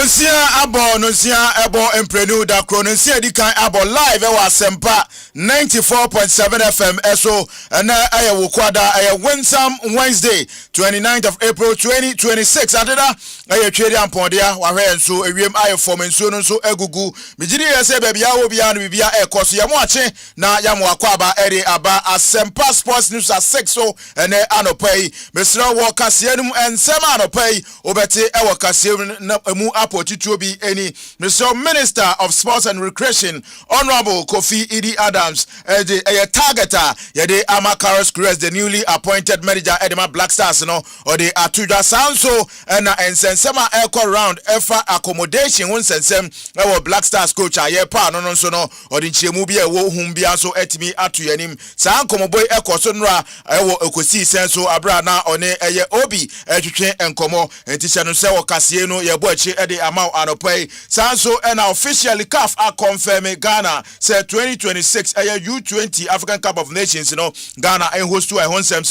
Nonsia abo emprenu da krononsia di kan abo live e wa Asempa 94.7 FM eso na aye wokwada aye Wednesday 29th of April 2026 adeda aye twede ampodia wa hwe enso ewiem aye form enso no nso agugu migiri yese bebia wo bia no bibia ekoso yamo ache na yamo akwaba ere aba Asempa Sports News at 6 so ene anopai mesra wo kaseanum ensema anopai obeti e wo kaseanum na mu apotituo bi eni Mr. Minister of Sports and Recreation Honorable Kofi Idi Adams the targeter yede Amakaros Crest the newly appointed manager Edema Black Stars no or the Atuja Sanso and ensensema echo round efa accommodation won sensem e Black Stars coach aye pa no so no or the chemu bi e wo hum bia so etimi atu yanim san komoboy echo so nra e wo ekosi senso abra na one eye obi etwetwe enkomo entisha no se wo kase no ye bo achi ede amount anopai sanso and officially CAF are confirming Ghana say 2026 U20 African Cup of Nations Ghana and host to a honsem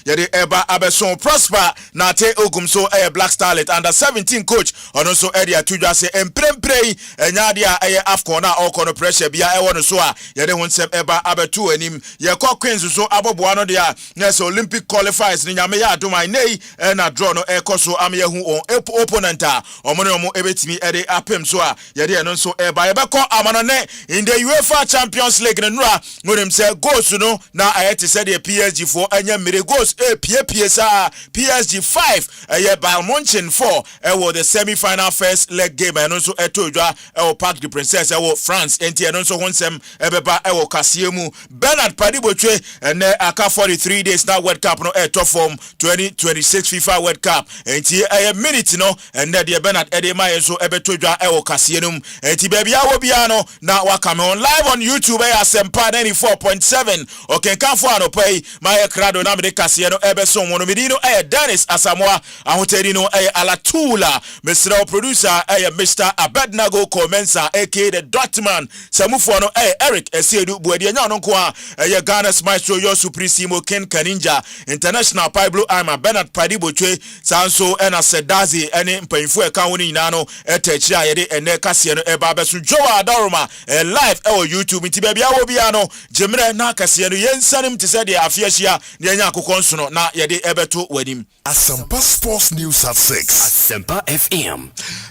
yede eba abeson prosper na te ogum so Black Starlet under 17 coach ono so area tuja say empremprey enyadia AFCON na all kono pressure bia e wono so a yede honsem eba abetu anim ye kɔ Queens so aboboa no dia yes Olympic qualifiers ni nyame ya adoma nei na draw no ekoso amye hu on opponent a omo ebetimi ede apem so a yede eno so eba yebekɔ amanone in the UEFA Champions League no nura ngonim say goals no na ayete say the PSG for anya mere goals pie sa PSG 5 Bayern Munich 4 wo the semi-final first leg game eno so etodwa Parc des Princes France enti eno so honsem ebeba wo kasiemu Bernard Padibotwe and aka 43 days now World Cup no top form 2026 FIFA World Cup enti minute no and the Bernard Edema so ebetodwa wo kasienum enti bebia wo bia no na wakame on live on YouTube Asempa 94.7 okay kan fo anopai my crowd na me kase no ebeso wono medino Dennis Asamoah ahoteri no Alatula Mr. Producer Mr. Abednego Comensa aka the Dotman samufo no Eric Esiedu buadi anya no nko a Ghana's Myxtro your supremo Ken Kaninja International Pablo I'm Bernard Padibotwe sanso ena Sedazi ene mpanfo e kan woni nyina no etachi ayede ene kase no eba beso Joa Adoroma live YouTube nti bebia wo bia no jemre na kase no yensanim te se de afiahia ne anya akokon no na yede ebeto wanim Asempa Sports News at 6 Asempa FM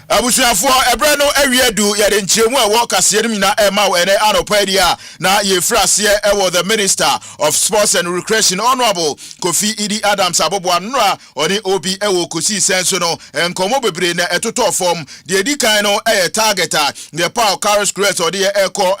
abusuafo ebre no awiedu yede nchemu e wo kase no na ema wo ene anopadia na ye frase e the Minister of Sports and Recreation Honorable Kofi Idi Adams abobo anra oni obi e wo kosi senso no enkomo bebre na etoto form de edikan no targeter the Paul Carlos Crest or the Echo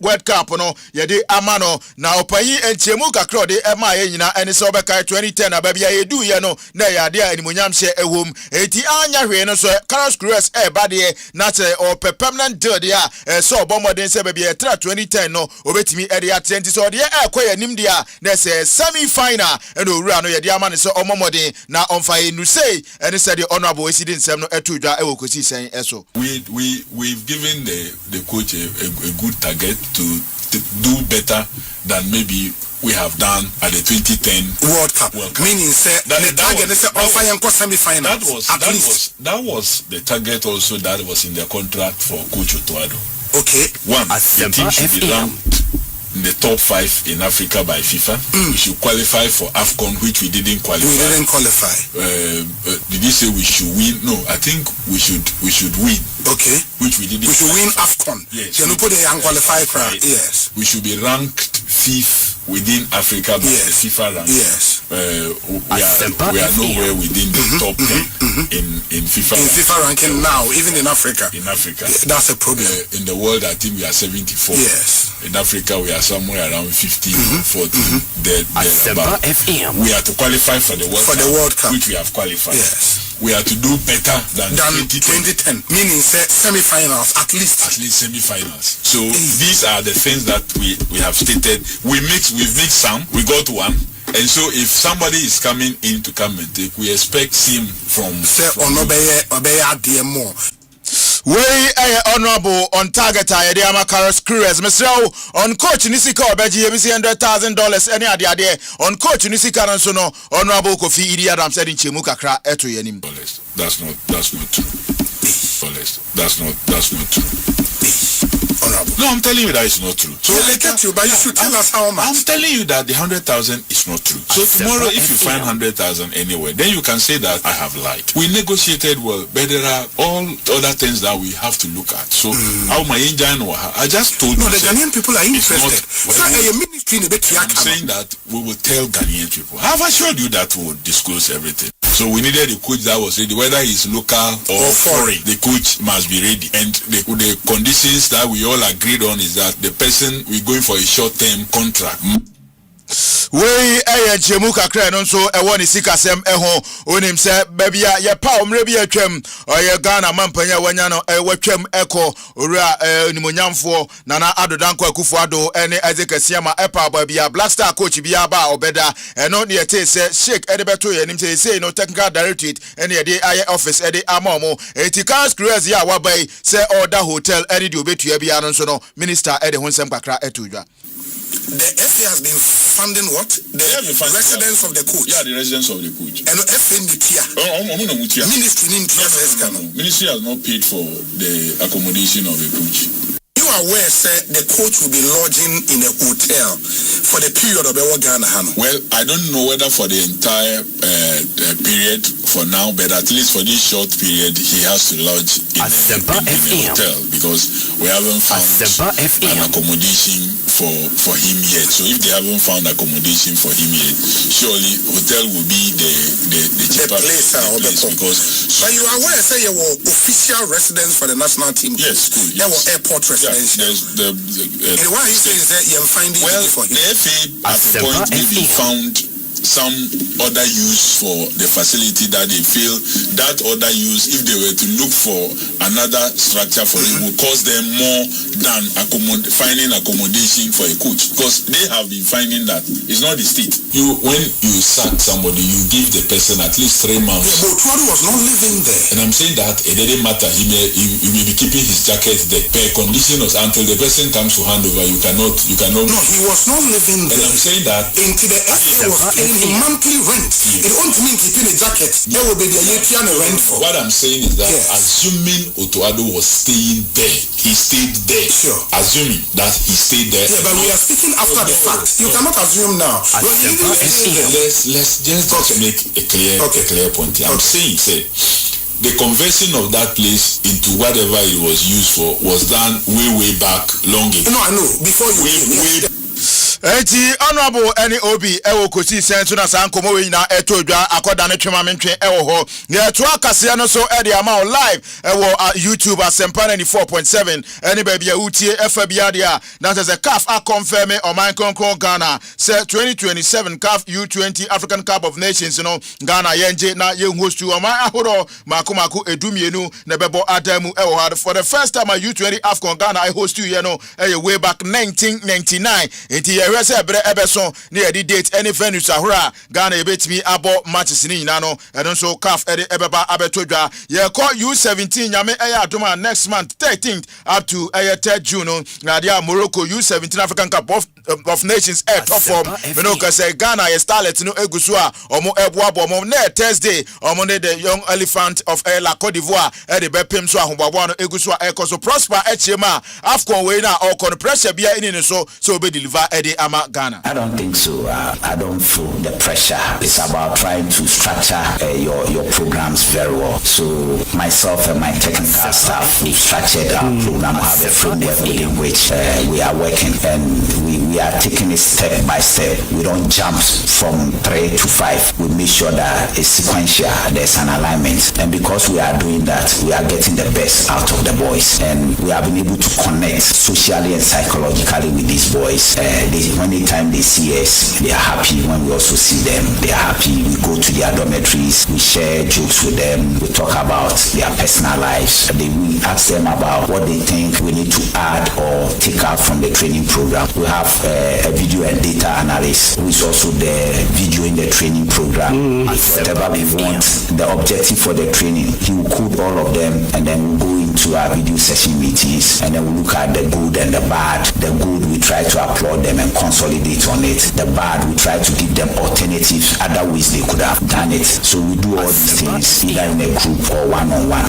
World Cup no yede amano na opayi enchemu kakro de ema ye nyina ene se obeka 2010 ababia yedu ye no na yade animonyam hye ehom eti anya hwe no so Carlos Crest bade na te o permanent deal dia so obomoden se babia tra 2010 no obetimi ede atenti so de ekọ ya nim dia na se semi final ene owura no yede amane se omomoden na onfa enu sei ene se the honorable esidin nsem no etudwa ewokosi sen eso we've given the coach a good target to do better than maybe we have done at the 2010 World Cup. Meaning say the target is semi-final. That was the target also that was in the contract for Coach Otoado. Okay. One, the team should be ranked in the top 5 in Africa by FIFA. We should qualify for AFCON, which we didn't qualify. Did you say we should win? No, I think we should win. Okay. Which we didn't. We should win AFCON. Yes. Can you put the qualify right? Yes. We should be ranked 5th within Africa by the FIFA rank. Yes. We are nowhere within the top 10 in FIFA. In FIFA ranking now, even in Africa. In Africa. Yeah, that's a problem. In the world, I think we are 74. Yes. In Africa, we are somewhere around 15 or 14. Asempa FM. We are to qualify for the World Cup, which we have qualified. Yes. We are to do better than 2010. Meaning semi-finals at least. At least semi-finals. So these are the things that we have stated. We've mixed some. We got one. And so if somebody is coming in to come and take, we expect him from more. We honorable on target ayede Amakaros Crest Mr. on coach nisika obeji ebisi $100,000 any ade on coach nisika nso no honorable Kofi Idi Adams said in chemu kakra eto yanim. That's not true. $100. That's not true. Honorable. No, I'm telling you that it's not true. So I get you, but you should tell us how much. I'm telling you that the 100,000 is not true. So tomorrow, if you find 100,000 anywhere, then you can say that I have lied. We negotiated well, but there are all other things that we have to look at. So how my engine, I just told you. No, the Ghanaian people are interested. I'm saying that we will tell Ghanaian people. I've assured you that we will disclose everything. So we needed a coach that was ready, whether he's local or foreign. The coach must be ready. And the conditions that we all agreed on is that the person we're going for a short-term contract. We chemu kakra no so woni sikasem ho onim se babia ye pa omre bia twam oye Ghana mampanya wanya no watwam eko owura nimonyamfo nana adodanko akufo ado ene ezekasiama epa babia Black Star coach bia ba obeda eno ne yete se Sheikh Edebeto ye nim se no technical directorate ene ye de aye office ede amomo etikans cruise ya wabai se order hotel ene de obetua bia no so no minister ede honsem kakra etudwa. The FA has been funding what? The residence of the coach. Yeah, the residence of the coach. And the FA Ministry has not paid for the accommodation of the coach. You are aware, sir, the coach will be lodging in a hotel for the period of the Ghana. Well, I don't know whether for the entire period for now, but at least for this short period, he has to lodge in a hotel because we haven't found an accommodation for him yet. So if they haven't found accommodation for him yet, surely hotel will be the cheaper place because. But you are aware, sir, you were official residence for the national team. Yes, cool. There were airport residence. Yeah, and why you say is that you're finding for him? The FA at the point maybe found some other use for the facility that they feel that other use, if they were to look for another structure for it, will cost them more than finding accommodation for a coach, because they have been finding that it's not the state. When you sack somebody, you give the person at least 3 months. Yeah, but Tuadu was not living there. And I'm saying that it didn't matter. He may be keeping his jacket there. Per condition was until the person comes to hand over, you cannot. No, he was not living there. And I'm saying that until the FA was paying monthly rent. It won't mean keeping a jacket. There will be the European rent for. What I'm saying is that assuming Otuado was staying there, he stayed there. Sure. Assuming that he stayed there. Yeah, but we are speaking after the fact. You cannot assume now. Let's just make a clear point. I'm saying, the conversion of that place into whatever it was used for was done way back long ago. No, I know. Before you came. Eti honorable any obi ewo kosi senso na sankomo we na etodwa akoda ne twema mentwe ewo ho ye to akase no so e de ama live ewo YouTube Asempa 94.7 any baby a utie efa bia de a that is a CAF a confirm o man konkon Ghana say 2027 CAF U20 African Cup of Nations no Ghana yenje na ye host o man ahoro makomako edumienu na bebo adamu ewo ha for the first time a U20 Afcon Ghana I host you know way back 1999 enti say ebeson near the date any venues ahura Ghana ebetimi abo matches ni nyina no and so CAF ebeba abetodwa ye call U17 nyame adoma next month 13th up to 3rd June no na dia Morocco U17 African Cup of Nations top form we know say Ghana ye starlet no egusu a omo eboabo omo na Thursday omo the young elephant of La Côte d'Ivoire the bepem so ahobabo no egusu a ekoso prosper echema Afcon we na all con pressure bia in so be deliver Ghana. I don't think so. I don't feel the pressure. It's about trying to structure your programs very well. So myself and my technical staff, we've structured our program, have a framework within which we are working, and we are taking it step by step. We don't jump from 3 to 5. We make sure that it's sequential, there's an alignment, and because we are doing that, we are getting the best out of the boys, and we have been able to connect socially and psychologically with these boys. Anytime they see us, they are happy. When we also see them, they are happy. We go to their dormitories, we share jokes with them, we talk about their personal lives. We ask them about what they think we need to add or take out from the training program. We have a video and data analyst who is also the video in the training program. Whatever we want, the objective for the training, he will code all of them, and then we'll go into our video session meetings, and then we look at the good and the bad. The good, we try to applaud them and consolidate on it. The bad, we try to give them alternatives, other ways they could have done it. So we do all these things either in a group or one-on-one.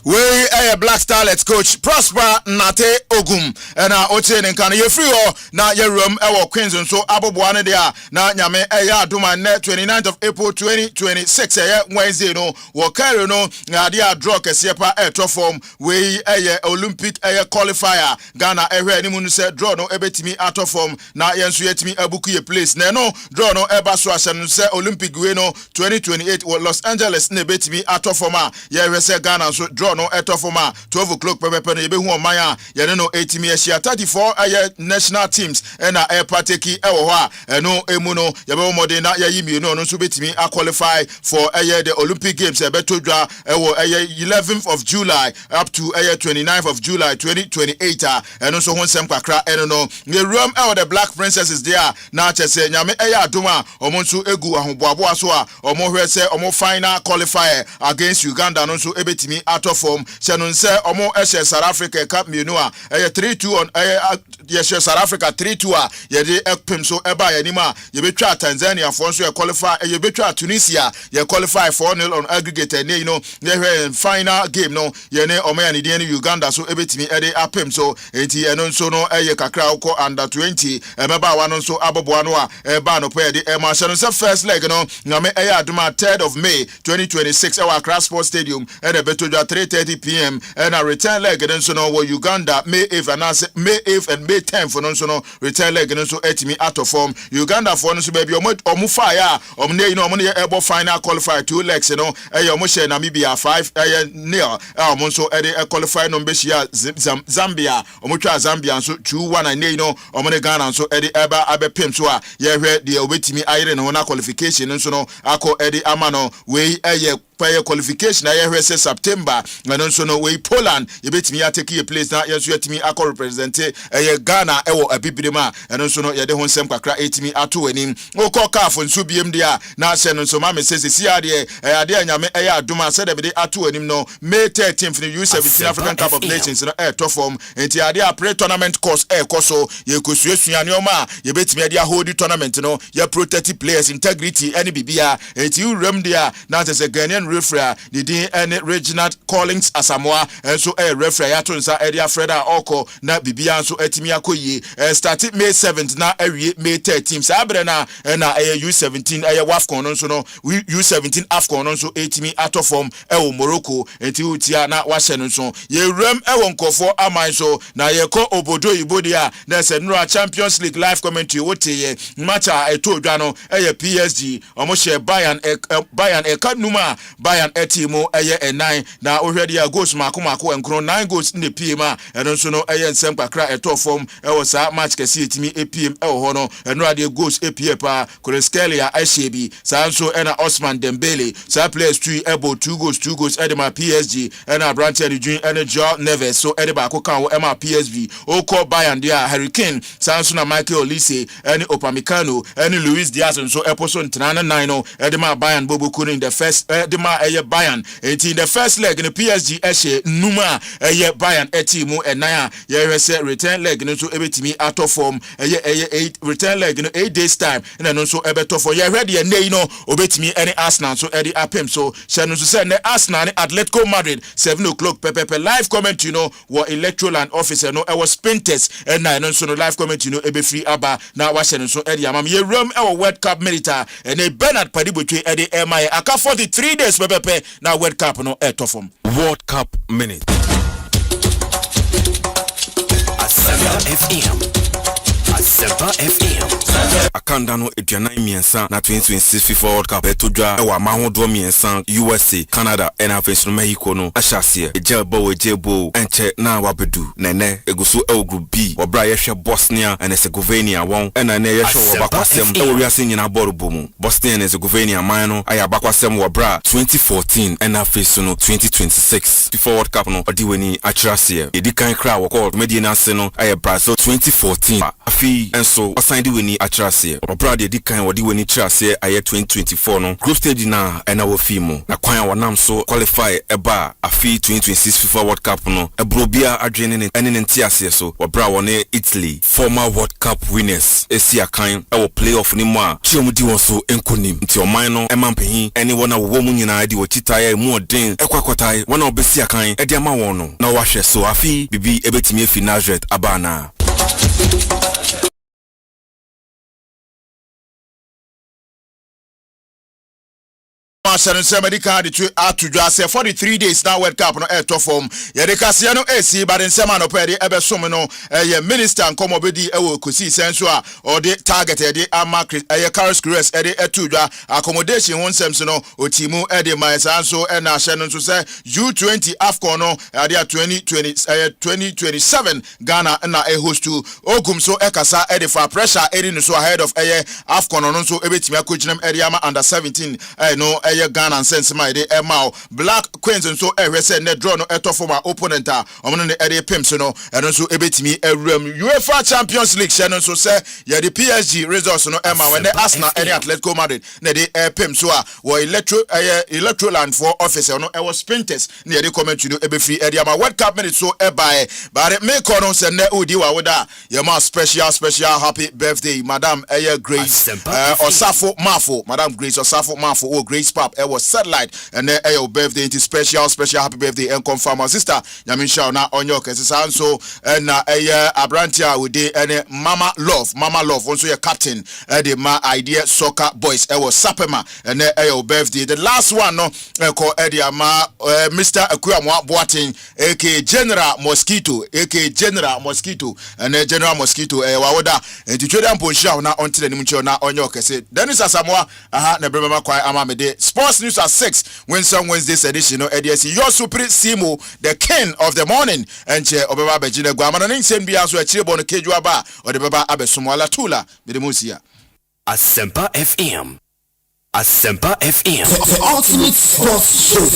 we a Black Starlets coach Prosper Nate Ogum and Oche Nkana ye free o na ye room e Queens so aboboane dia na nyame ya aduma net 29th of April 2026 Wednesday no wo carry no na dia draw kese pa top form we Olympic qualifier Ghana ehwe ni mu no se draw no ebetimi out of form na yenso yetimi abuku ye place na no draw no eba so ahye no se Olympic we no 2028 Los Angeles na ebetimi out of form a ye hwese Ghana so draw no out of form 12 o'clock pepe no ye be hu oman a ye no etimi ahia 34 national teams na partake e wo ho a no emu no ye be modern na ye yimi no so betimi qualify for the Olympic Games e beto dwa e wo 11th of July up to 29th of July 2028 and so won sem kakra no the room the Black Princesses there na chese nyame adoma omo nso egu ahoboabo so a omo hwese omo final qualifier against Uganda no so ebetimi out of form shenon se omo South Africa cup mienu a 3-2 on South Africa 3-2 a ye de epem so eba yanima ye betwa Tanzania for so qualify ye betwa Tunisia ye qualify 4-0 on aggregate and you know ye final game no ye ne omo ya ne de Uganda so ebetimi ede apem so enti eno nso no ye kakra uko under 20 emeba wa no nso aboboa no a eba no pe de ma hye no se first leg no nyame aduma 3rd of May 2026 our Accra Sports Stadium and the betodwa 3:30 p.m. and a return leg nso no wo Uganda May 8th and May 8th and May 10th for nso no return leg nso etimi out of form Uganda for nso baby omo fire omne you know omo ne ebo final qualify 2 legs you know omo share Namibia 5-0 omo nso e qualify no mbeshia Zambia omo twa Zambia nso 2-1 and you know omo ne Ghana nso e de eba abepem so a ye hwe de obetimi ayire no na qualification nso no akọ e de amano we player qualification na ye hwese September and so no we Poland ye betimi ya take a place na ye so yetimi akọ represent Ghana ewo abibirima and so no ye de ho nsem kakra etimi ato anim okọ caf nso biem dia na hye no so ma me sese sia de ade anyame aduma se de be ato anim no May 13th in U17 African Cup of Nations no top form enti ade a pre tournament course koso ye kosuasua ne oma ye betimi ade hold tournament no ye protect players integrity any bibia enti urem dia na se Ghanaian referee the din and Reginald Collins Asamoah and so referee ya tonsa area Freda Oko na bibia so etimi akoyi started May 7th na May 13th sabre na U17 WAFCON no so no U17 AFCON no so etimi out form Morocco enti utia na wahye no so ye rem nkofo aman so na ye ko obodo ibodia na se no Champions League live commentary wote match eto dwa no PSG omo share Bayern ekanuma Bayern etimo e9 na ohwede ya goals mako enkro 9 goals in the PM eno nso no nsem kakra eto form wo sa match kese etimi EPM ho no eno ade goals EPM pa Koreskelia Ashebi sa nso ena Osman Dembele sa players 2 goals edema PSG ena Brandt Jun ena Joao Neves so edeba ko kan wo ema PSV o call Bayern dia Hurricane sa nso na Michael Olise eni Upamecano eni Luis Diaz nso eposo ntrana 9 no edema Bayern bobo kunu in the first edema Bayern in the first leg in the PSG eshe numa Bayern etimu enaya ye hwese return leg no so ebetimi out of form 8 return leg no 8 days time na no so ebeto for ye ready and no obetimi any Arsenal so edi apem so she no so say na Arsenal ni Atletico Madrid 7 o'clock pepe live comment you know wo electoral and officer no was Spinters and na no so no live comment you know ebe free aba na wa she no so edi amam ye rom World Cup milita and Bernard Padibotwe edi MI aka 43 days pepe na World Cup no etofom World Cup minute Asempa FM akanda no eduanan miensa na 2026 FIFA World Cup etodwa ewa mahodo miensa USA Canada and afenso Mexico no ahyase ejebo enche na wabedu nene eguso group B obra yehwe Bosnia and Herzegovina won ena na yehwe wabakwasem ewiase nyina borobo mu Bosnia and Herzegovina man no ayabakwasem wobra 2014 and afenso no 2026 FIFA World Cup no odiweni akyerase edikan kra wo called Medina se no Brazil 2014 afi enso signed with ni atrase obra de di kan wodi wani trase aye 2024 no group stage na ena wo fimu na kwan wonam so qualify eba afi 2026 FIFA World Cup no ebrobia adwene ne ene ntiase so obra woni Italy former World Cup winners esi akan ewo playoff ni mu a chiomudi won so enkonim nti oman no emampehin ene wona wo mu nyina di wotitaye mu odin ekwakotai wona obesi akan edi ama won no na wahwe so afi bibi ebetimi afi Nazareth abana Medical to just 43 days now World Cup no to form yedekase no AC but in sema no pede ebe som no minister nkomo bedi ewo kosi senso a or the target e ama Carlos Cruz e etudwa accommodation won sems no otimu e de maisanso e na hye no so say U20 AFCON no e 2027 Ghana na e host to ogum so e kasa e de for pressure e no so ahead of AFCON no so e betimi akogyinam e de ama under 17 no Ghana and sense my de Emao Black Queens and so say ne draw no eto for my opponent omo ne ede pims no eno so ebetimi ewram UEFA Champions League channel so say ye the PSG results no Emma when the Arsenal any Atletico Madrid ne de pims so a wo electroland for officer no e was sprinters ne de comment to do ebe free ede ama World Cup minute so e buy but me kono say ne odi wa woda ye ma special happy birthday Madam Grace Osafo Mafo Madam Grace Osafo Mafo o Grace Pap was satellite and then your birthday into special happy birthday and confirm our sister Nyamisha na onyo kese so na abrantia we dey and mama love also your captain the my idea soccer boys was sapema and then your birthday the last one no call Ediama Mr. Akuamwa Boating aka General Mosquito and General Mosquito wawoda and to trade and na until the nimcho na onyo kese Dennis Asamoah na brema kwa amamede Sports News at 6 Wednesday's edition of ADSC. Your Super Simo, the king of the morning, and Obama Bejina Guamana Ning be as well Chibon Kejuaba or the Baba Abesumwala Tula, Midemusia. Asempa FM. Asempa FM. The ultimate sports show.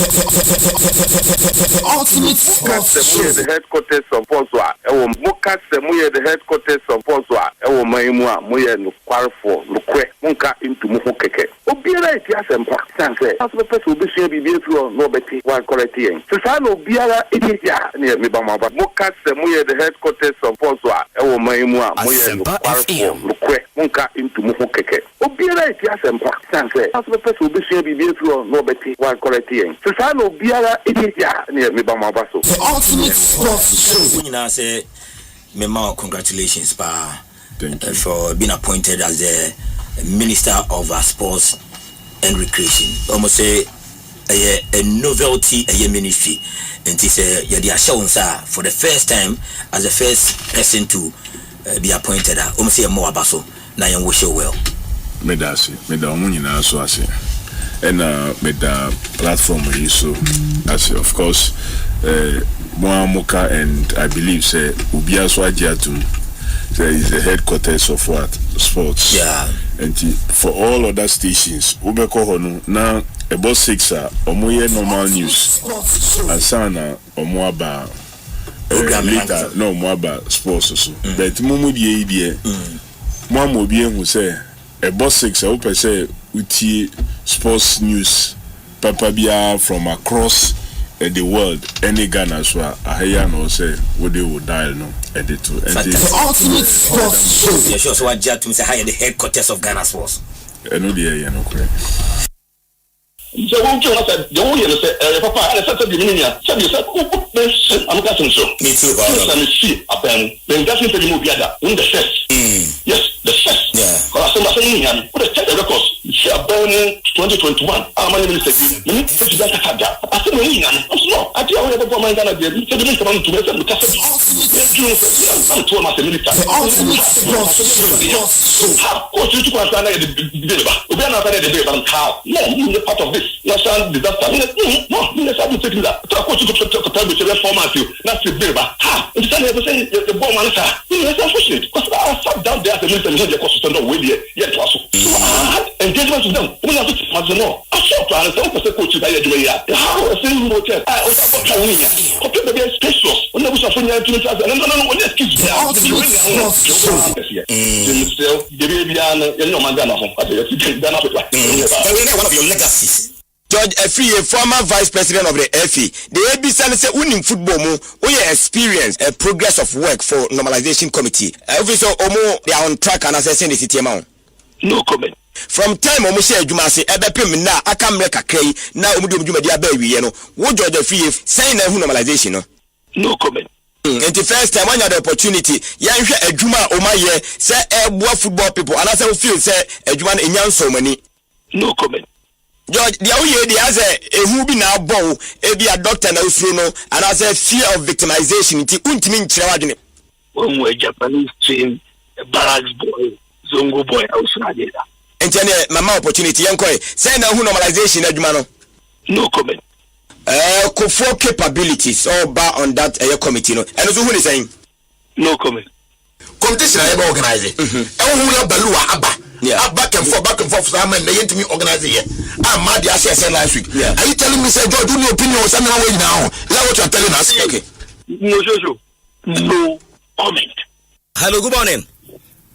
The ultimate sports show. The headquarters of Poswa. Muka Semuye, the headquarters of Poswa. Maimua, Muye, Nuquarfo, Luque, Munka into Mukeke. Obiara, Asempa. Sanse. As the person will be sure be through nobody while correcting. Susano Biara, India, near Mibama. Muka Semuye, the headquarters of Poswa. Maimua, Muye, Nuquarfo, Luque, Munka into Mukeke. Obiara, Asempa. Sanse. As the person will be sure be through nobody while correcting. Susano Biara, India, near Mibama. The ultimate sports show. I say, Mema, congratulations, Pa, for being appointed as the Minister of Sports and Recreation. Almost say a novelty, a ministry, and it's a assurance for the first time as the first person to be appointed. Almost say more abaso. Now you wish you well. Medasi, Medamunina, so I say, and Meda platform so as of course. Moamoka and I believe say Ubia Swajiatum is the headquarters of what sports. Yeah. And for all other stations, Ubeko Honu now about 6 Omoye normal news. Asana Omoaba later no Moaba sports also. But Mumu die die Moamo bien who say about 6 open say uti sports news Papa Bia from across the world, any Ghana so I no say what they would dial no edit to the ultimate sports show. Yeah, sure. So what Jat to say higher the headquarters of Ghana Sports. I know the area no correct. So one thing I said, the way you say, Papa, I said to the media, so you said, I'm getting so. Me too. And see, then that's into the movie that in the first. Yes, the first. Yeah. Because I'm saying, put a check the records. She are born 2021. I'm a minister. The minister is that I said, I'm slow. I tell you, I'm going to be the minister to make them because I'm to my minister. The ultimate sports show. How? What you to understand the debate? We are not going to debate on how. No, you're part of this. National disaster. No, let's have to take that. Talk to the format. That's the debate. Ha! Instead of saying the bomb answer, it's unfortunate because I sat down there as a minister and the constitution of William. Yes, also. So I had engagement with them. We have to know. I saw to understand what the coach is doing. How a single motel. I also got to win. Okay, the best specialist. When I was a friend, no, let's keep it. The Bibian, you know, Mandana. One of your legacies. George Efie, former vice president of the FE, the ABC said winning football we experience a progress of work for normalization committee. Obviously, they are on track and assessing the city amount. No comment. From time share Juma say ebepim na aka mreka kai na omudum Juma dia ba wiye no wo George Efie sign na normalization no. No comment. And the first time when you have the opportunity, you have a Juma Omaye, say a football people, and I say feel say a Juma in young so many. No comment. George, the way they has a who be now bow, be a doctor now no, and as a fear of victimization, it won't mean children. When we Japanese team, barracks boy, Zongo boy, outside. And then my opportunity, young boy, say now who normalization, Jumano. No comment. For capabilities all bar on that committee, no, and also who is saying no comment. Competition I ever organize it. Who Balua Abba. Yeah. Back and forth. Some and they to me organize it. I'm mad. I said last week. Yeah. Are you telling me, say, George, do your opinion on something away now? Is that what you're telling us? Okay. No comment. Hello, good morning.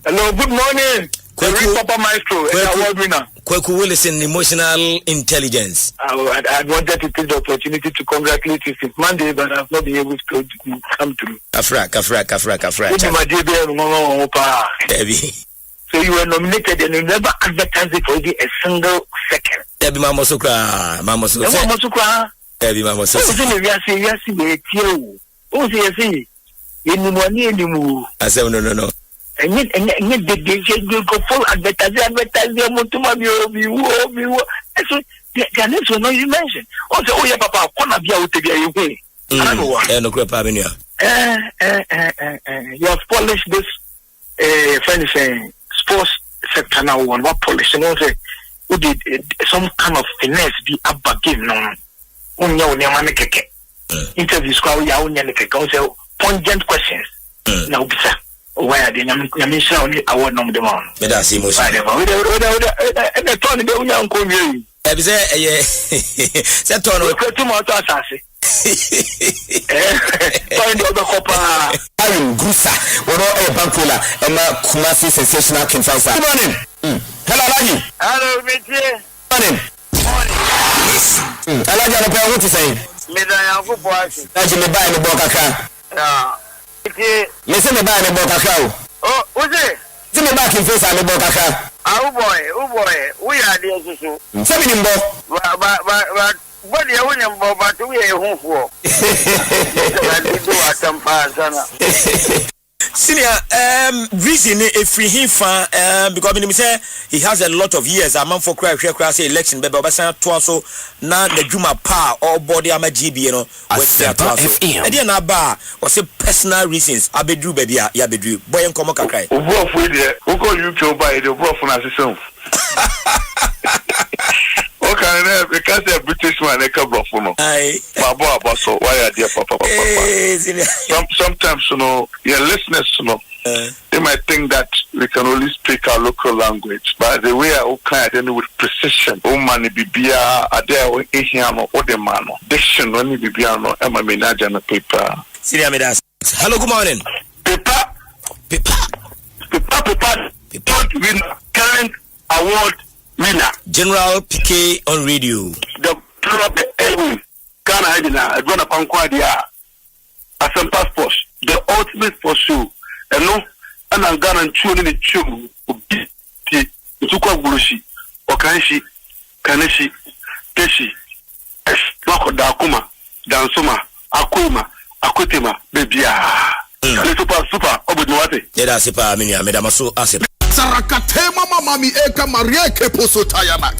Hello, good morning. Papa Myxtro, award winner. Kweku Willison, emotional intelligence. I wanted to take the opportunity to congratulate you since Monday, but I've not been able to come through. Afra. So you were nominated and you never advertised it for a single second. Debbie Mama Sukra. Debbie Mama I said, no. And yet, the full advertisement to my so the next one you mentioned. Also, oh, yeah, Papa, one of you to be away. You have polished this, friend saying, sports sector now, one what polish, and also, who did some kind of finesse be up again, no, interviews, also pungent questions. Now, sir. Where the Ministerial only award number the one. But that's emotion. And the Tony the young community. Set on too much assassin. Find the other copper. I'm Gusa. We're all a Bankula and Kumasi sensational confessor. Good morning. Hello, Alaji. Hello, Monsieur. Morning. Alaji, I don't know what to say. Medayangu Boasi. Alaji, me buy the Bokaka. Yeah. Listen me buy the Bokaka. Oh, who's it? See me back in face and the Bokaka. Oh boy, we are the Susu. 7 in Bo. But what the William Bob, but we are home for. Senior, reason if he fan because me say he has a lot of years. A man for cry election, but Obasan Twaso na the Juma pa or body ama GB, you know. Asempa FM. And then aba was say personal reasons. Abedru baby ya bedru. Boy en komo kakrai. Obo for there. Who call you to buy the obo for na system. Okay, because the British man they come from no. Aye. Babo so why are there papa. Sometimes you know your listeners you know they might think that we can only speak our local language, but the way I kind then with precision. Oh man, bibia ade o ehiano o de mano. Diction no ni bibia no e ma menaja na paper. Senior Midas. Hello, good morning. Paper. Winner, current award winner. General PK on radio. The Ghana Hedina, I run upon Quadia. Asempa Sports, the ultimate for show. And no, and I'm gonna tune in the tune. Tuka Burushi, Okanshi, Kaneshi, Teshi, Loko Dakuma, Dansuma, Akuma, Akutema, Bebia. Super, Obuduate. Yeah, that's super. I mean, Medamaso Asip. Sarakatema mami eka Maria Keposo Tayama.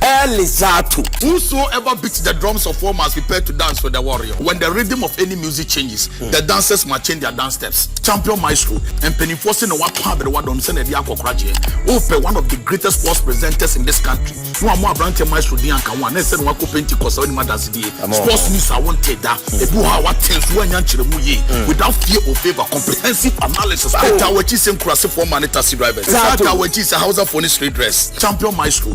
Elizatu. Whosoever beats the drums of war must prepare to dance with the warrior. When the rhythm of any music changes, the dancers must change their dance steps. Champion Myxtro and Penny Forcing the one don't send a diako kraje. One of the greatest sports presenters in this country. One more branch of Myxtro Dianka one. Next one wako Pentecost or Madas D. Sports news I wanted that. Ebuha what tells when Yanchiremuye without fear or favor, comprehensive analysis. After what is in cross for taxi drivers. After what is a house of funny street dress. Champion Myxtro.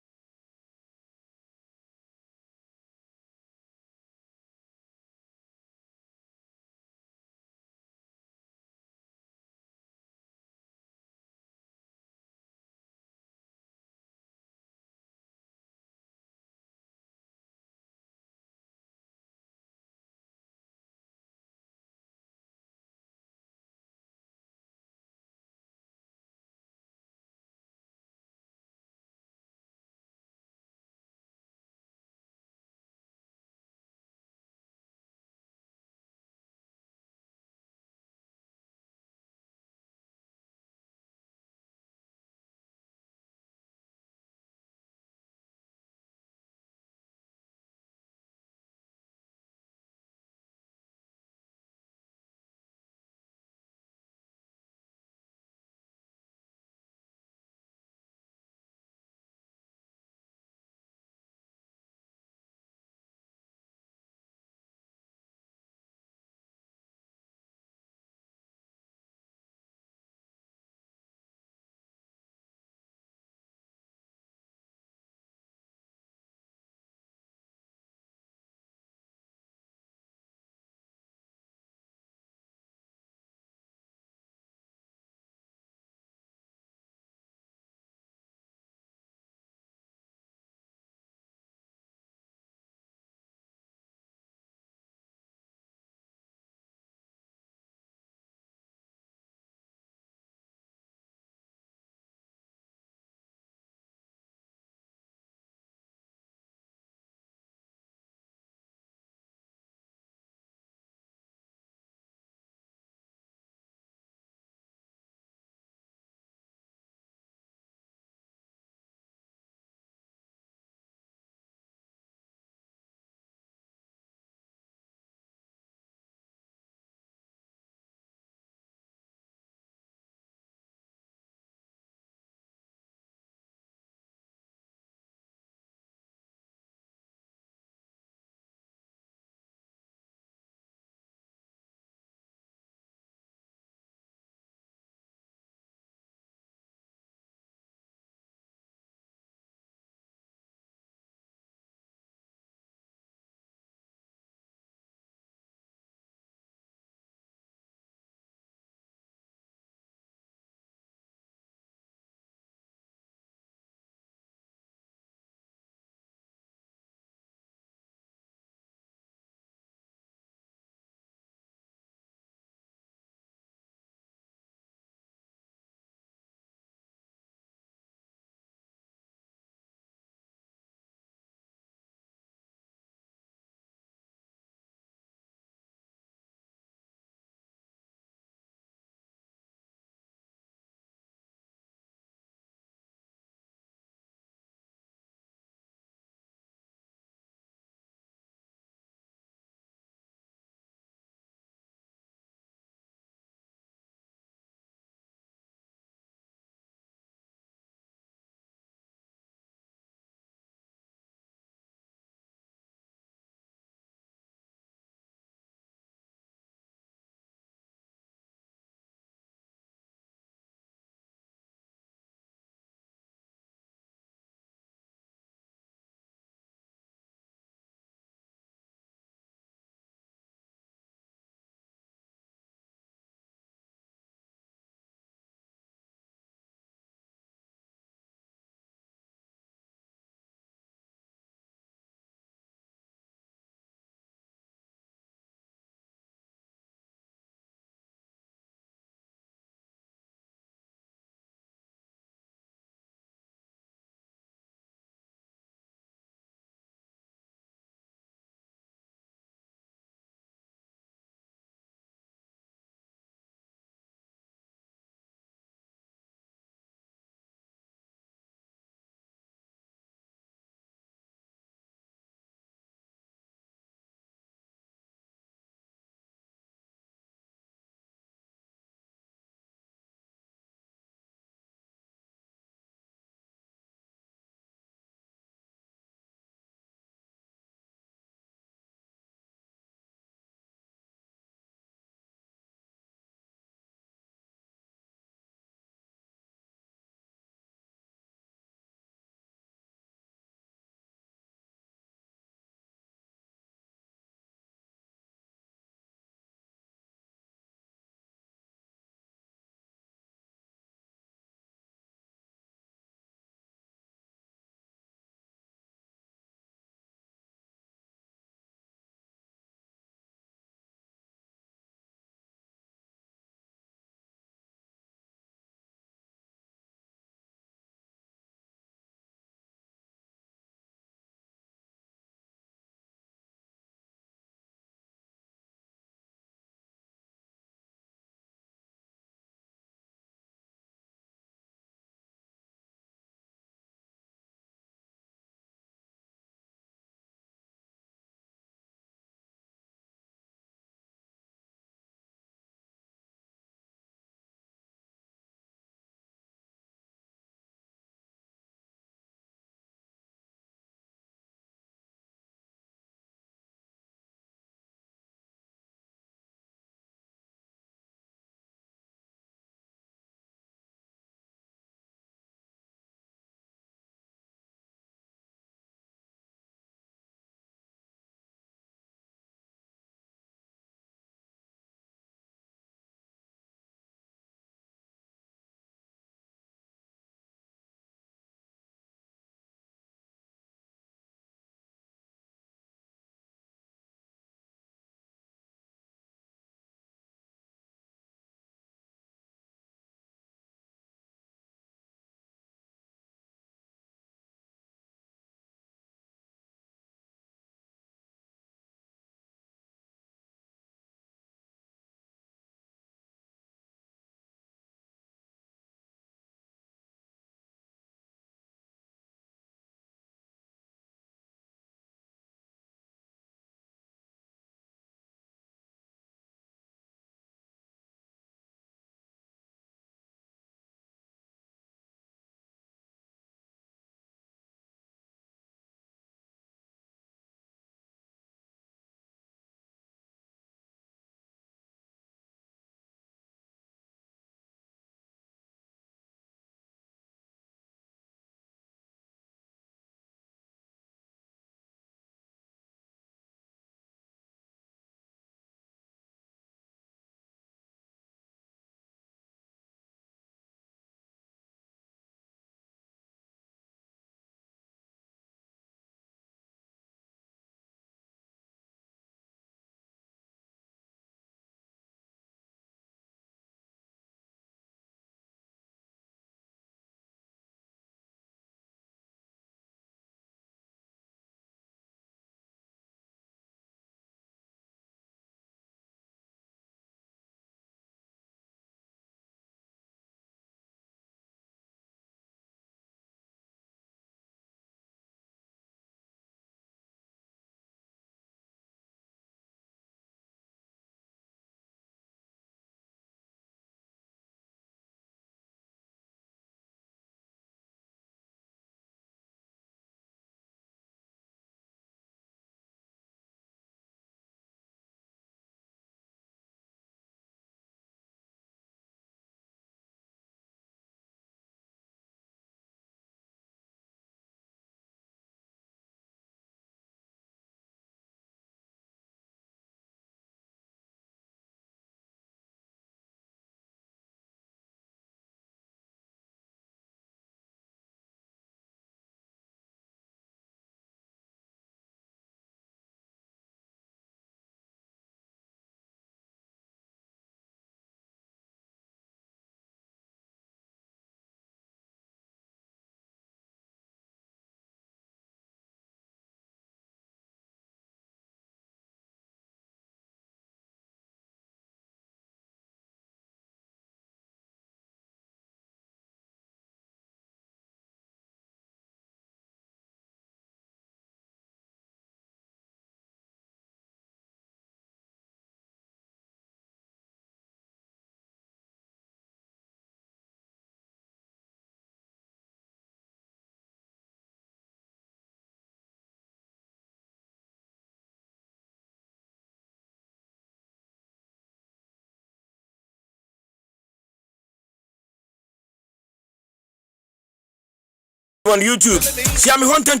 on YouTube. See I'm on 10.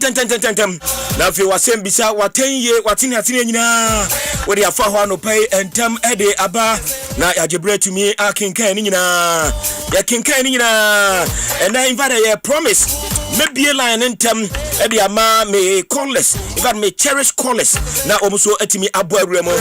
Now if you was saying bisa what 10 year what in nyina where they afa ho no pay entem ede aba na ya jebre to me akinkan nyina ya kinkan nyina and I invite a promise maybe a line entem ede ama me callers in fact me cherish callers na omuso etimi abo awremo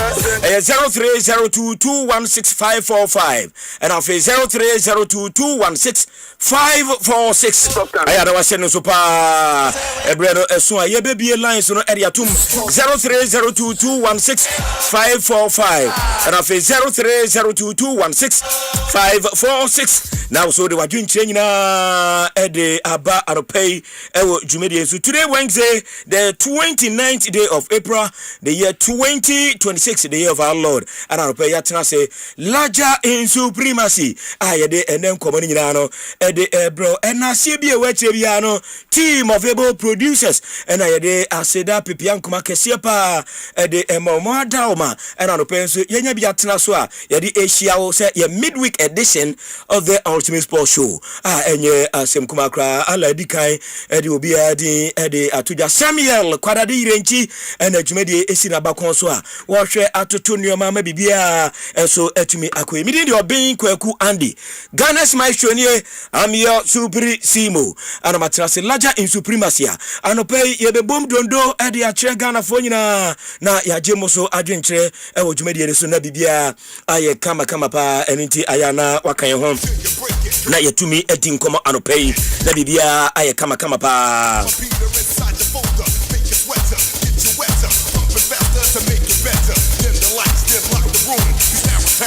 0302216545 and of 0302216546 ayada wa send so pa ebreno eso aye bebie lines no area tum 0302216545 and of 0302216546 now so the wajun nyina ede aba aropay ewo jumedi so today Wednesday the 29th day of April the year 2026 the year of our Lord and aropay yatna say larger in supremacy ayede enen komoni nyina no ede ebro enase bi eweche bia no team of able producers and ayede aseda pipian kuma kese pa ede emomo daoma and aropay so yenya bi atna so a yede Asia wo say your midweek edition of the Ultimate Sports Show enye asem kuma kra ala dikai ede obi adi ede atuja Samuel kwadade irenchi ena adwumadi esi na bakon so a wo hwe atoto nneoma ma bibia enso etumi akoe midi de obin kwaku Andy Ghana's Myxtro nie am your supri simo ana matrase larger in supremacy anope yebebom dondo ede a kire Ghana fo nyina na yagemo so adwenkyere ewo adwumadi ere so na bibia aye kama pa enti ayana wakan ho na yetumi edi nkomo anope na bibia aye kama pa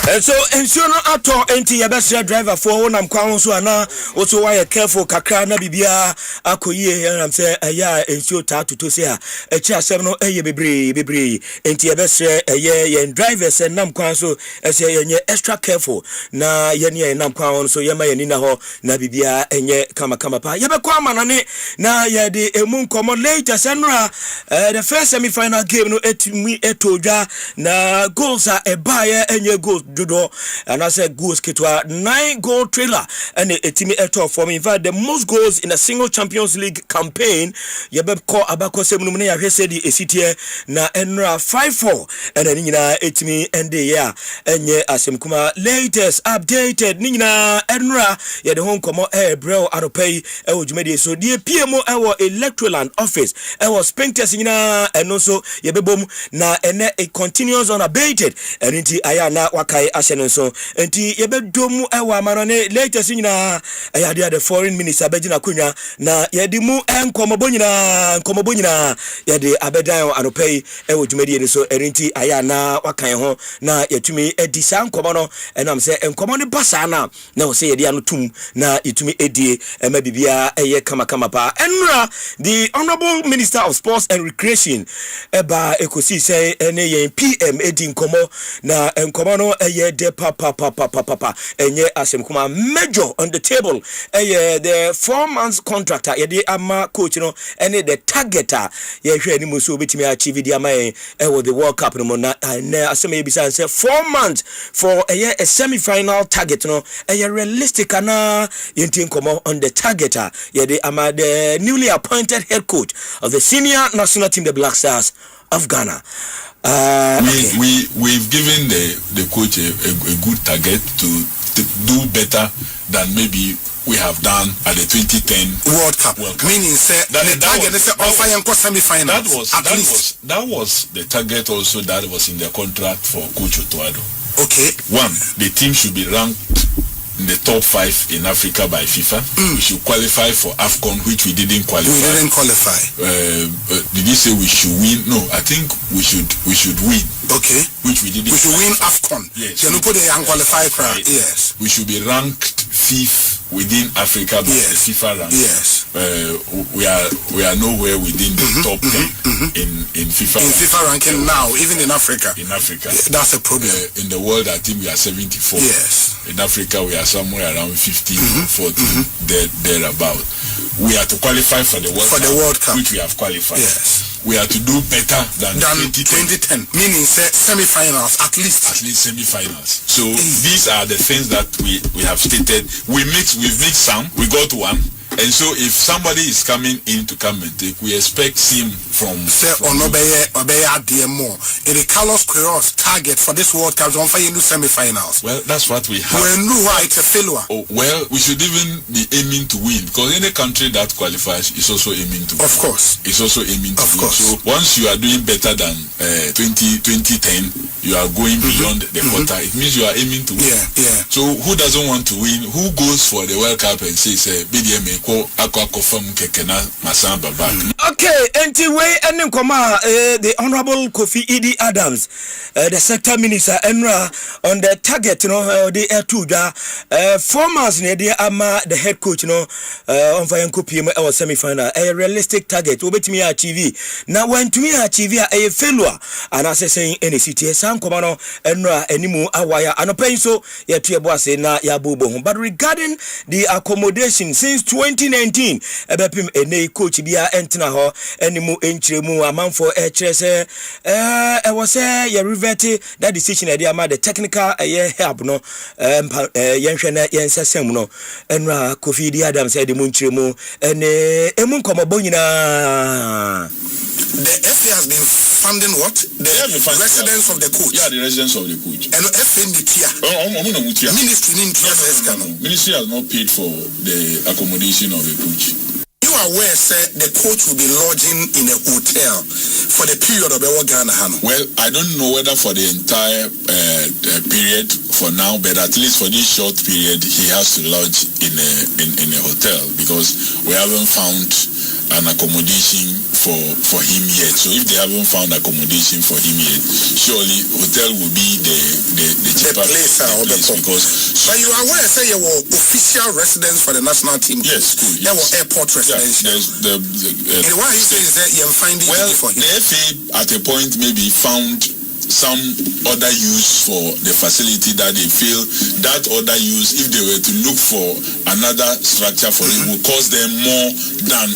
and so no ato enti ya best driver for na mkwa so ana also why careful kakra na bibia akoyie am say aya ensio ta to say a echi asem no eye bebre enti ya best eye drivers na mkwa so say yenye extra careful na ye na mkwa so ye ma ye ni na ho na bibia enye kama pa ye be kwa manane na ye de emu nkomo later senra the first semi final game no etimi etodwa na goals are ebaye enye goals judo and I said goals kitwa 9 goal trailer and etimi eto for me in fact the most goals in a single Champions League campaign yebe ko abako semnu ne ya hwese di esitie na enra 5-4 and nyina etimi ende ya enye asem kuma latest updated nyina enra ye de hon komo brel aropay ewo jumedi so die PMO ewo electoral office ewo sphincters nyina eno so yebebom na ene it continues unabated and inti aya na wakai ashen so enti yebedomu ewa manone latest nyina ayade the foreign minister begina kunya na yedimu enkomobo nyina yede abedan aropay ewo jumedi ene so erinti aya na wakan ho na yetumi edisa enkomo no enam se enkomo ne basa na o se yede anotum na yetumi edie ema bibia eye kama pa enra the honorable minister of sports and recreation eba ekosi say ene yen PM edi nkomo na nkomo no eye de papa enye asem kuma major on the table eye the 4 months contract yede ama coach no ene the targeter ye hwe ni muso betimi achieve di ama the World Cup no na asem ye bisa say 4 months for a semi-final target no realistic na yenti nkomo on the targeter yede ama the newly appointed head coach of the senior national team the Black Stars of Ghana. We've given the coach a good target to do better than maybe we have done at the 2010 World Cup. Meaning say the target is offer and semi-final. That was the target also that was in the contract for Coach Otoado. Okay. One, the team should be ranked in the top 5 in Africa by FIFA. We should qualify for AFCON, which we didn't qualify. Did you say we should win? No, I think we should win. Okay. Which we didn't. We should win AFCON. Yes. Yes. We should be ranked 5th within Africa by the FIFA rank. Yes. We are nowhere within the top 10 in FIFA. In FIFA ranking now, even in Africa. In Africa. Yeah, that's a problem. In the world, I think we are 74. Yes. In Africa, we are somewhere around 15 or 14, thereabout. We are to qualify for the World Cup, which we have qualified. Yes. We are to do better than 2010. Meaning semi-finals, at least semi-finals. So these are the things that we have stated. We've mixed some. We got one. And so if somebody is coming in to come and take, we expect him from the Carlos Queiroz target for this World Cup on final semi-finals. Well, that's what we have. It's a failure. Oh, well, we should even be aiming to win, because any country that qualifies is also aiming to win. Of course. It's also aiming to of win. Course. So once you are doing better than 2010, you are going beyond the quarter. It means you are aiming to win. Yeah. So who doesn't want to win? Who goes for the World Cup and says, BDM okay, anyway, and the Honorable Kofi Idi Adams, the sector minister, Enra on the target, the air two, 4 months near the Ama, the head coach, on Fayan Kopi, our semi-final, a realistic target, over to me at TV. Now, when to me at TV, a failure, and as I say, any city, San Comano, Enra, anymore, Awaya, and a peso, Yatuabase, na Yabubo. But regarding the accommodation since 2019, Ebepim, a coach, be a entinaho, anymore, entremu, a man for a chess, I was a revert that decision at the technical help no Yanshana Yansasemuno and Kofi Adams said the Munchemu and Emun Komabonina. The FA has been funding what? The residence of the coach. Yeah, the residence of the coach. And FA Ministry has not paid for the accommodation of the coach. You are aware, sir, the coach will be lodging in a hotel for the period of the Ghana. Well, I don't know whether for the entire period for now, but at least for this short period, he has to lodge in a hotel, because we haven't found an accommodation for him yet. So if they haven't found accommodation for him yet, surely hotel will be the cheaper place, because. But you are aware, say you were official residence for the national team. Yes, cool. There were airport residence. Yeah, and why you say is that you're finding for him? The FA at a point maybe found some other use for the facility that they feel that other use, if they were to look for another structure for it, will cost them more than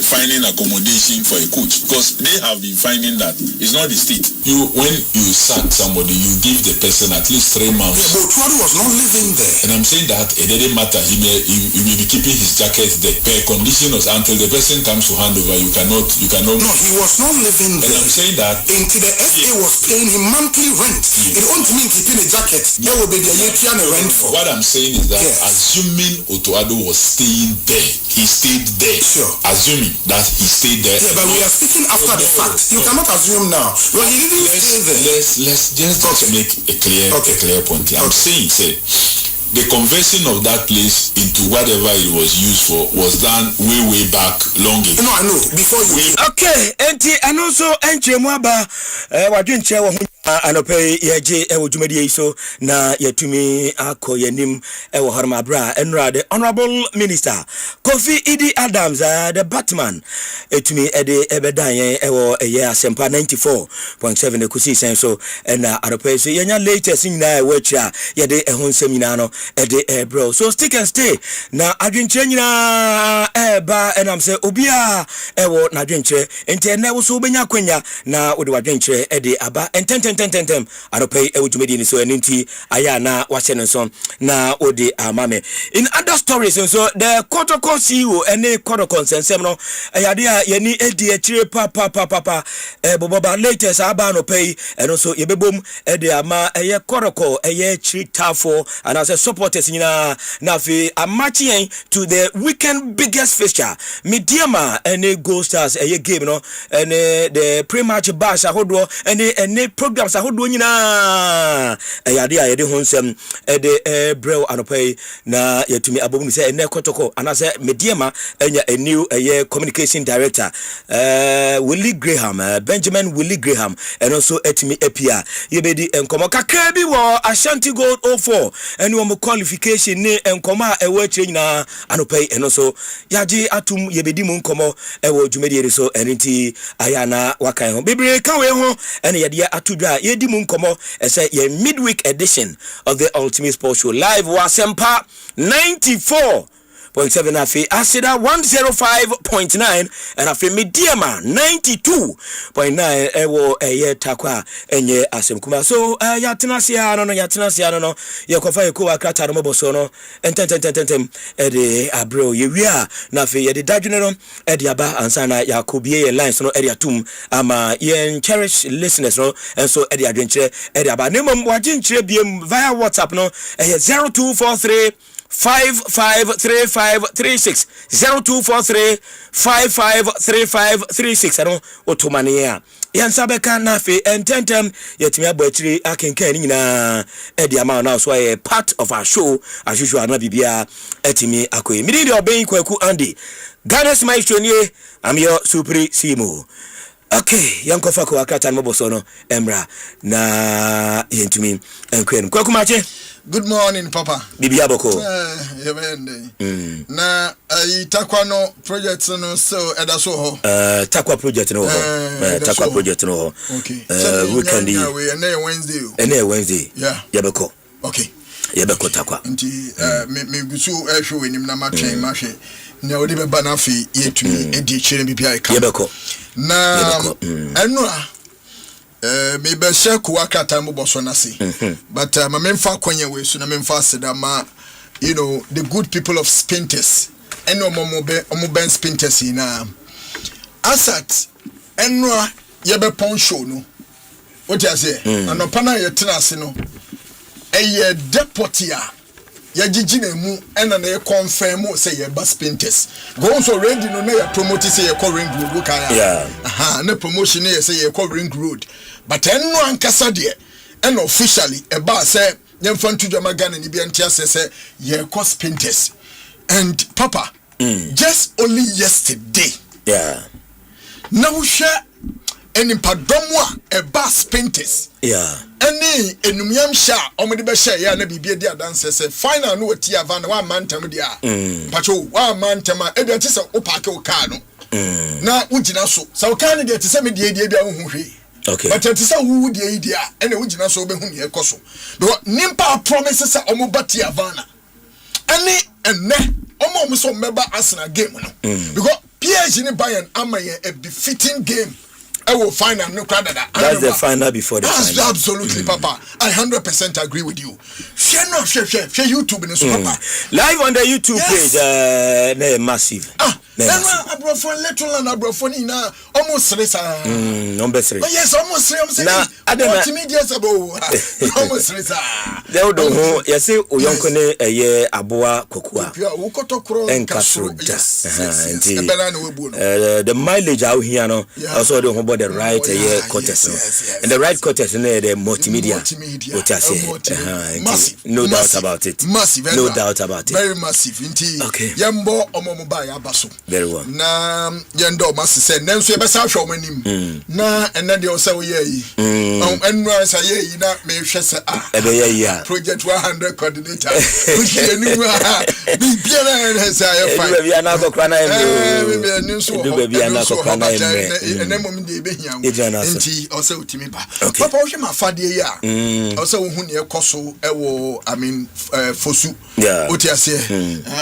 finding accommodation for a coach, because they have been finding that it's not the state. When you sack somebody, you give the person at least 3 months. Yeah, but Tuadu was not living there. And I'm saying that it didn't matter. He may be keeping his jacket there. Per condition was until the person comes to hand over, you cannot. No, he was not living there. And I'm saying that until the FA was paying him monthly rent. It won't mean keeping a jacket. There will be the rent for. What I'm saying is that assuming Otoado was staying there, he stayed there. Sure. Assuming that he stayed there. Yeah, but we are speaking after the fact. You cannot assume now. Well, he didn't stay there. Let's just make a clear point. I'm saying, the conversion of that place into whatever it was used for was done way back long ago. No, I know. Before you. Okay, and also Enchemwaba, Wadwin Chair, Anope, Yaji, Ewujumedi, so na Yatumi, Ako Yanim, Ewa Harmabra, and the Honorable Minister, Kofi Idi Adams, the Batman, to me, Eddie Ebedaye, Ewa, Asempa 94.7, the Kusi Senso, and Anope, so Yanya latest in the watch, Yade, a home seminano. Bro, so stick and stay. Now, I drink eba, and I'm say, Obia, ewo, na drink and ten never so benya quenya, now, would I drink Eddie Abba, and 10, I don't pay a Medini so an inti, Ayana, Washington son, now, Odi Amame. In other stories, and so the Kotoko CEO and a Kotoko seminal, a idea, Yenny Eddie, papa, Boba, latest Abano pay, and also Yebeboom, Eddie Ama, a Kotoko, a year treat for, and as a supporters in Nafi are matching to the weekend biggest fixture. Mediama and a Gold Stars a game, no, and the pre-match bash a hodwo and the programs a hodwo a yadia de honsem the bro anope na yetumi abom say na kotoko and as Mediama and a new communication director Willie Graham Benjamin Willie Graham and also etimi epia yebedi enkomo kakra bi wo Ashantigold 04 and one qualification ne enkoma ewo chenya anopay eno so yaji atum yebedi mu nkomo ewo dwumedi so enti ayana wakan ho bebre kan we ho ene yede atudwa yedi mu nkomo ese ye midweek edition of the Ultimate Sports Show live Asempa 94.7 94.7 afi Asida 105.9 and afi Mediama 92.9 ewo eye takwa enye asem kuma so yatenasia no yakofa yeko akrata no boso no ententem ede abro yewia na afi ye de dadwene no ede aba ansana yakobie ye lines no ede atum ama ye cherish listeners no enso ede adwenkyere ede aba nemom wagenkyere biem via WhatsApp no 0243 553536 0243 553536 ano otomane ya yansa beka na fe ententem yetimi abachiri akenkan nyina ediama na so a part of our show as usual na bibia etimi akoyi midi de oben kwaku Andy Ghana's Myxtro nie am your supremo. Okay, yankofa ko akata no boso no emra na yentumi enkwen kwaku mache. Good morning, Papa. Bibi aboko. Na itakwa no project no so edaso ho. Takwa project no ho. Takwa project no ho. Okay. Weekend Wednesday. Wednesday. Yeah. Yabeko. Okay. Yabeko takwa. Nti me gusu ehwe wenim na matwen mahwe. Na odi beba na afi yetumi edi chere bibia eka. Yabeko. Na enura me be share ko akata mo boso na se but my memfa kwanya we so na memfa seda ma you know the good people of Spinters eno mo ben Spinters na asat enwa ye be pon show no what you say anopa na ye tena ase no eye deputy a ya gigina mu ena na ye confirm say ye ba Spinters go so ready no na ye promote say ye call ring road kaya yeah na promotion ye say ye call ring road but enno ankasa de and officially eba say yemfa ntudwama Ghana ni bia ntia say ye call Spinters and Papa just only yesterday yeah na wo hwe eni padomo a eba Spinters yeah eni enumyam sha omede be share ya na bibia di adanse say final no wati ava na wa mantam dia pacho wa mantam e de tise o park o car no na ugina so so car ne de tise me de bia wo hwe. Okay. But tise wo de idea ene ugina so be hu ne ekoso because nimpa promises say omo bati avana ene omo so member Arsenal game no because PSG ni Bayern amaye a befitting game. I will find no crowd. That's the final before the final. Absolutely, Papa. I 100% agree with you. Share YouTube in Papa. Live on the YouTube page. Massive. Little and Abrofoni almost three. Number 3. Yes, almost 3. Now, I don't know. Almost 3. They don't know. You see, Uyonkone a year Abua Kokua. And Castro. The mileage out here, no. Also, the about the right quarters, and the right quarters in the multimedia. Massive. No doubt about it. Massive. No doubt about it. Very massive. Okay. Yambo omomobaya baso. Very well. Na yendo masi say nenso yebesa hwe omanim. Na enne de o say we yi. Ennu say yi na me hwe say ebe yi project 100 coordinator. Uchi enu ha. Bi bia na say ayo fine. Bi bia na kokra na embe. Bi nenso. Bi bia na kokra na embe. Enne mom de ebe hiam. Enti o say utimi ba. Papa o hwe mafade yi a. O say wo hu ne ekoso ewo I mean fosu. Oti ase.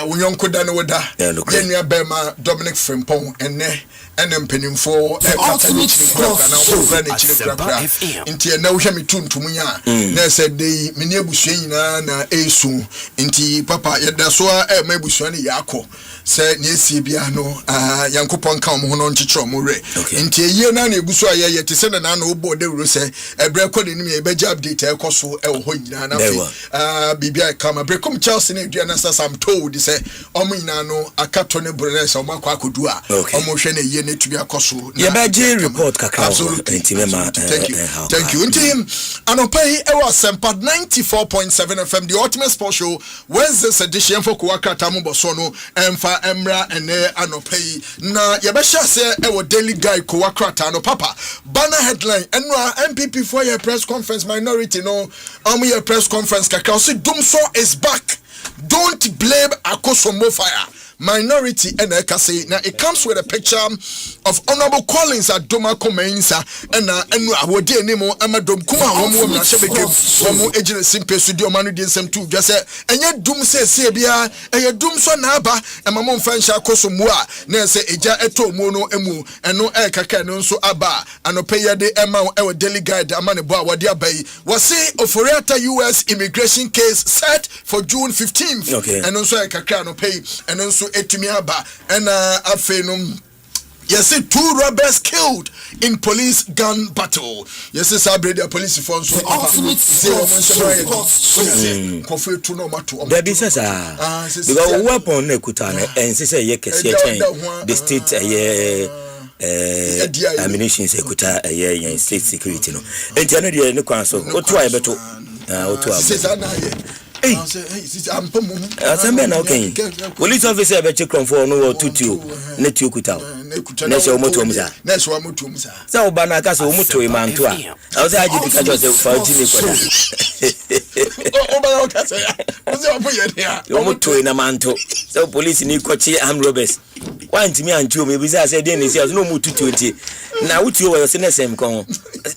Wo yonko da ne woda. Yenua bema Dominic Frimpong ene mpenimfo inti na wo hwe metuntum ya na se dey me ne abusuan nyina na esu inti papa yeda so a ma abusuan ne yakọ se ne esie bia no yankopon ka mo no nkyekere mo re inti eye na eguso a ye te se na obo de wuro se ebre ko de nim ye beja update ekoso e wo ho nyina na fi bibia kama brekom Chelsea na edua na I'm told se omo nyina no akato ne brene se omo akwa akodu a omo hwe na ye ne tubia koso ye beje report kakra absolutely thank you until anopai e was Asempa 94.7 FM the ultimate sports show Wednesday's edition for Kuwakata Muboso no emfa emra ene anopai na ye be sha se e wo daily guy Kuwakata no papa banner headline enwa MPP for your press conference minority no your press conference kakra so Dumso is back. Don't blame Akosombo fire. minority and ekase. Now it comes with a picture of Honorable Collins at Doma Komensa and awodi enimo amadom kuma homo na shebeke homo ejine simpe studio manu di nsem tu dwa se enye dum se bia eye dum so na aba emamo mfansha koso mu a na se eja eto mu no emu eno ekaka no nso aba anopeya de ema e daily guide amane bo a wode abai wase Oforiata US immigration case set for June 15th. Okay. Eno nso ekaka no pay eno nso etimi aba ena afenum. Yes, 2 robbers killed in police gun battle. Yes, Sabrina police for so there be says because weapon nekutane and say ye kese the state ammunition sekuta state security no enti no de ne kwan so otu aye beto otu hey, Asempa na okay. Police officer be check for no tutu na tukuta. Na se omoto omza. Na se omoto omza. Sa oba na aka se omoto e manto a. I say agiti ka just for timi kwada. Oba na aka say. Oze obo ye dia. Omoto e na manto. So police ni kwachi armed robbers. Why ntimi antu me bi say dey na say no mu tutu enti. Na wutu we say na sem kon.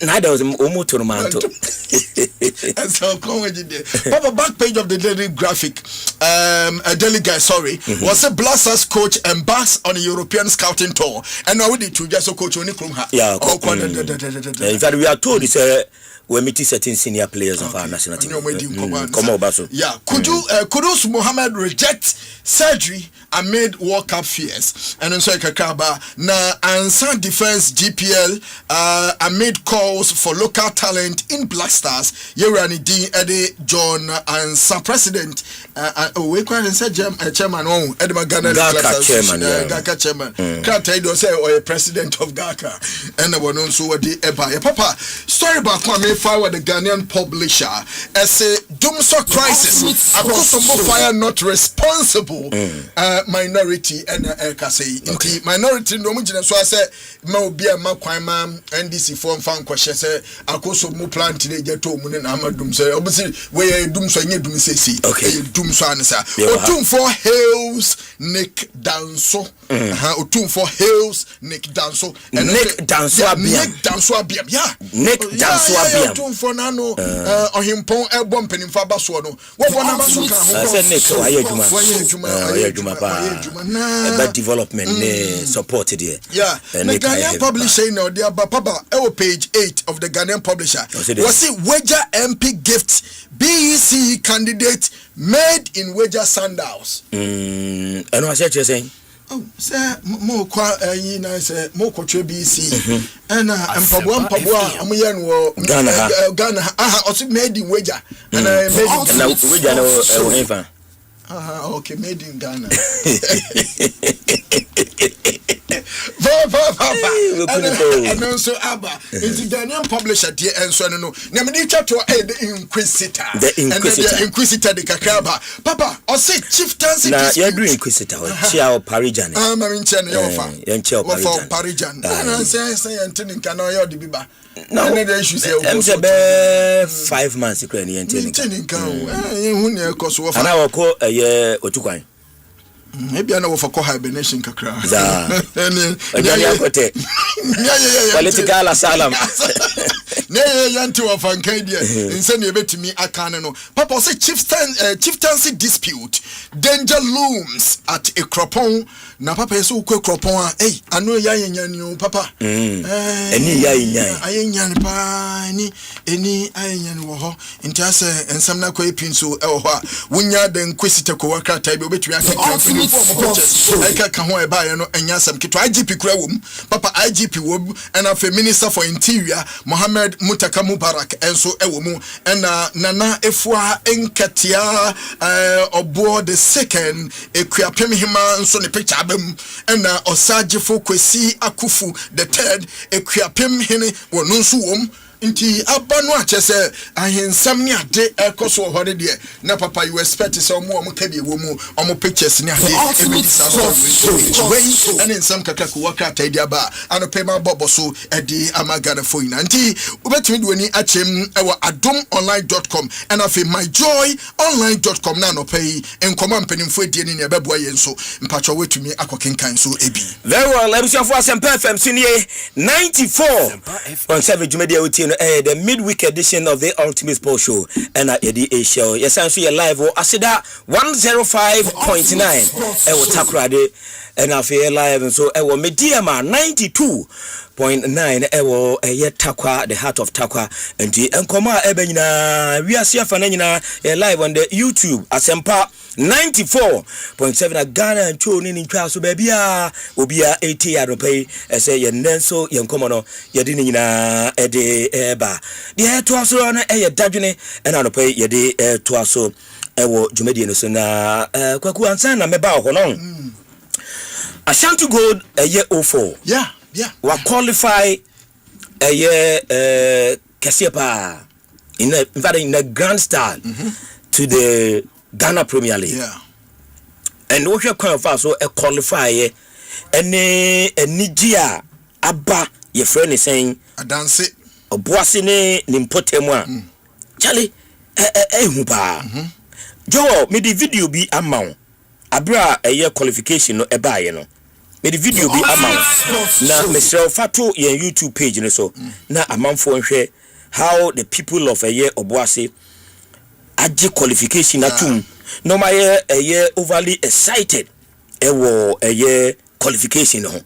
Na da omoto no manto. So come with it. Papa, back page of the daily graphic, a daily guy, was a Blasters coach embarks on a European scouting tour. And now we need to just coach only from her. Yeah, in fact, we are told it's we're meeting certain senior players of our national team. Come on, Basso. Yeah, Kudus Mohammed reject surgery amid World Cup fears. And also Kakaba na Ansan Defense GPL amid calls for local talent in Blasters. Yerani D Eddie John Ansan president. We can say chairman Edema Ghana chairman. Gaka chairman. Can't tell you say or a president of Gaka. And the one also the Eba. Papa story about Kwame Fire the Ghanaian publisher as a doomsday crisis. Akosombo Fire not responsible. Minority and Kase. Minority no mujina so I say ma obi a ma kwan ma NDC form fan kwahye say Akosombo plan today get to mu na amadum say obisi we dum so nye dum say si. Dum so an say. Otum for Hills Nick Danso. Otum for Hills Nick Danso. Nick Danso Abiam. Nick Danso Abiam. Yeah. Nick Danso Abiam. Otum for nano ohimpon ebom penimfa baso no. Wo bona baso ka ho. Say Nick waye juma pa. About development supported here. Yeah. The Ghanaian publisher no dia papa page 8 of the Ghanaian publisher. Was it Weja MP gift BEC candidate made in Weja sandals? I know what you're saying. Oh, sir, mo kwa na say mo kwotwe BEC. And mpabwa amuyan wo Ghana also made in Weja. And made in Weja no efa. Okay, made in Ghana. And also Abba is the Ghanaian publisher dear and so no. Namidita to the Inquisitor. The Inquisitor de Kakaba. Papa, or say chieftaincy. Now you're doing Inquisitor or Chia Parijan. I'm in China for Parijan. And say Anthony Canoyo de Biba. No, I'm 5 months ago. And I will call a year or two. Maybe I know for hibernation kakra. Political asylum. Yantu of Ancadia and send you to me Akanano. Papa say chieftaincy dispute. Danger looms at a cropon. Na papa is so quick cropon. Hey, I know Yan papa. Any Yan pa any Yan woho. In Tassa and some Nakwe Pinso Elwa. Winya then Quisita Coaka type between Eka Kahoe Bayano and Yasam Kito IGP Krawum, Papa IGP Wob, and a Minister for Interior, Mohammed Mutaka Mubarak, and so Ewomu, and Nana Efwa Enkatia aboard the second, Equiapem Hima, and Sonny Pichabem, and Osaji Fokwesi Akufu, the third, Equiapem Hene, Wonunsuum. Inti abano achese ahensam ni ade ekoso hore de na papa you expect say omo kebi womu omo pictures ni ade every disaster wey and in some kaka ko waka ta dia ba anope ma bobo so edi amagana for ina nti ubetimi de wani achem ewo adomonline.com and afi myjoyonline.com na no pay enkoma mpanimfo edi ni ebeboa ye nso mpacho wetumi akokenkan so ebi very well ebusiafo Asempa FM sunie 94.7 Jumedia uti the midweek edition of the Ultimate Sports Show and the show. Yes, I'm so live. Asida 105.9. Ewo takrade and I feel live and so ewo mediama 92.9. Ewo takwa the heart of takwa and the enkoma ebenina we are here for live on the YouTube Asempa 94.7 Ghana and Cho ni so baby obia 80 arope say ye nenso ye nkomono ye di nyina ede eba de to aso na dadwene na arope ye de to aso ewo dwumadi no so na kwaku ansan na meba ho no Ashantigold ye 04 yeah wa qualify ye Kasiepa in a grand style to the Ghana Premier League. Yeah. And what you call for so a qualifier any Nigeria Abba your friend is saying a dance a boissine nimpotemwa. Charlie hupa. Joe me the video be amount. Abra a year qualification no eba you know. Me the video be amount. Na Ministerial Fatu your YouTube page you know so. Na amount for share how the people of a year obuasi aje qualification atum no my a year overly excited ewo a year qualification no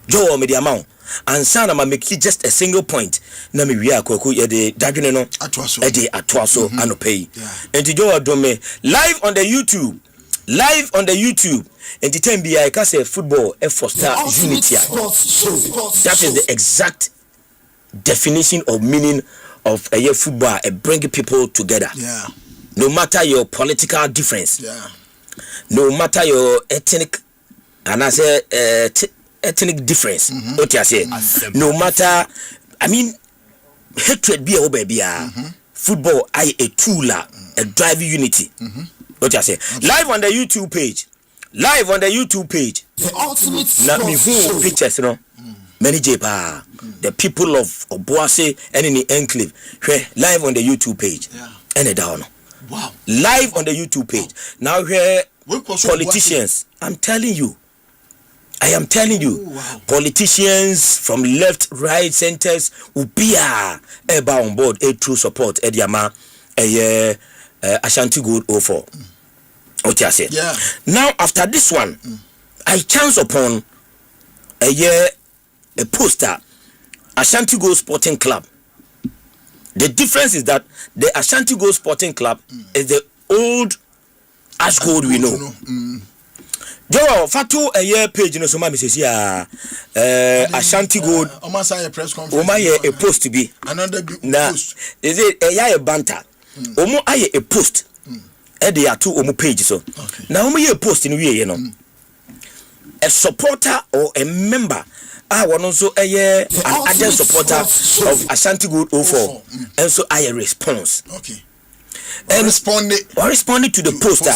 Joe me the amount and sana ma make just a single point na me wi akwaku ye de dadwene no atwaso e de atwaso anopay enti Joe do me live on the YouTube and the time be I can say football e foster unity. That is the exact definition of meaning of a year football, bringing people together. Yeah. No matter your political difference. Yeah. No matter your ethnic, and I say ethnic difference. What you say? No matter, I mean, hatred be a baby. Football, a tool, a driving unity. What you say? Live on the YouTube page. The ultimate. Not me who pictures, you know. Many jepa the people of Obuasi and in the enclave live on the YouTube page and down live on the YouTube page now here politicians I am telling you politicians from left right centers will be eba on board a true support Ediama Ashantigold 04 what you say now after this one I chance upon a poster Ashantigold Sporting Club. The difference is that the Ashantigold Sporting Club is the old Ashgold we know. Joe Fatu a year page in Soma Mrs. Ashantigold Omasa press conference. Oma a post to be another post. Is it a banter? Omo aye a post. They are two omo pages so. Now omo a post in we you know. A supporter or a member I was also an agent supporter of Ashantigold 04 and so I response. Okay. And responded to the poster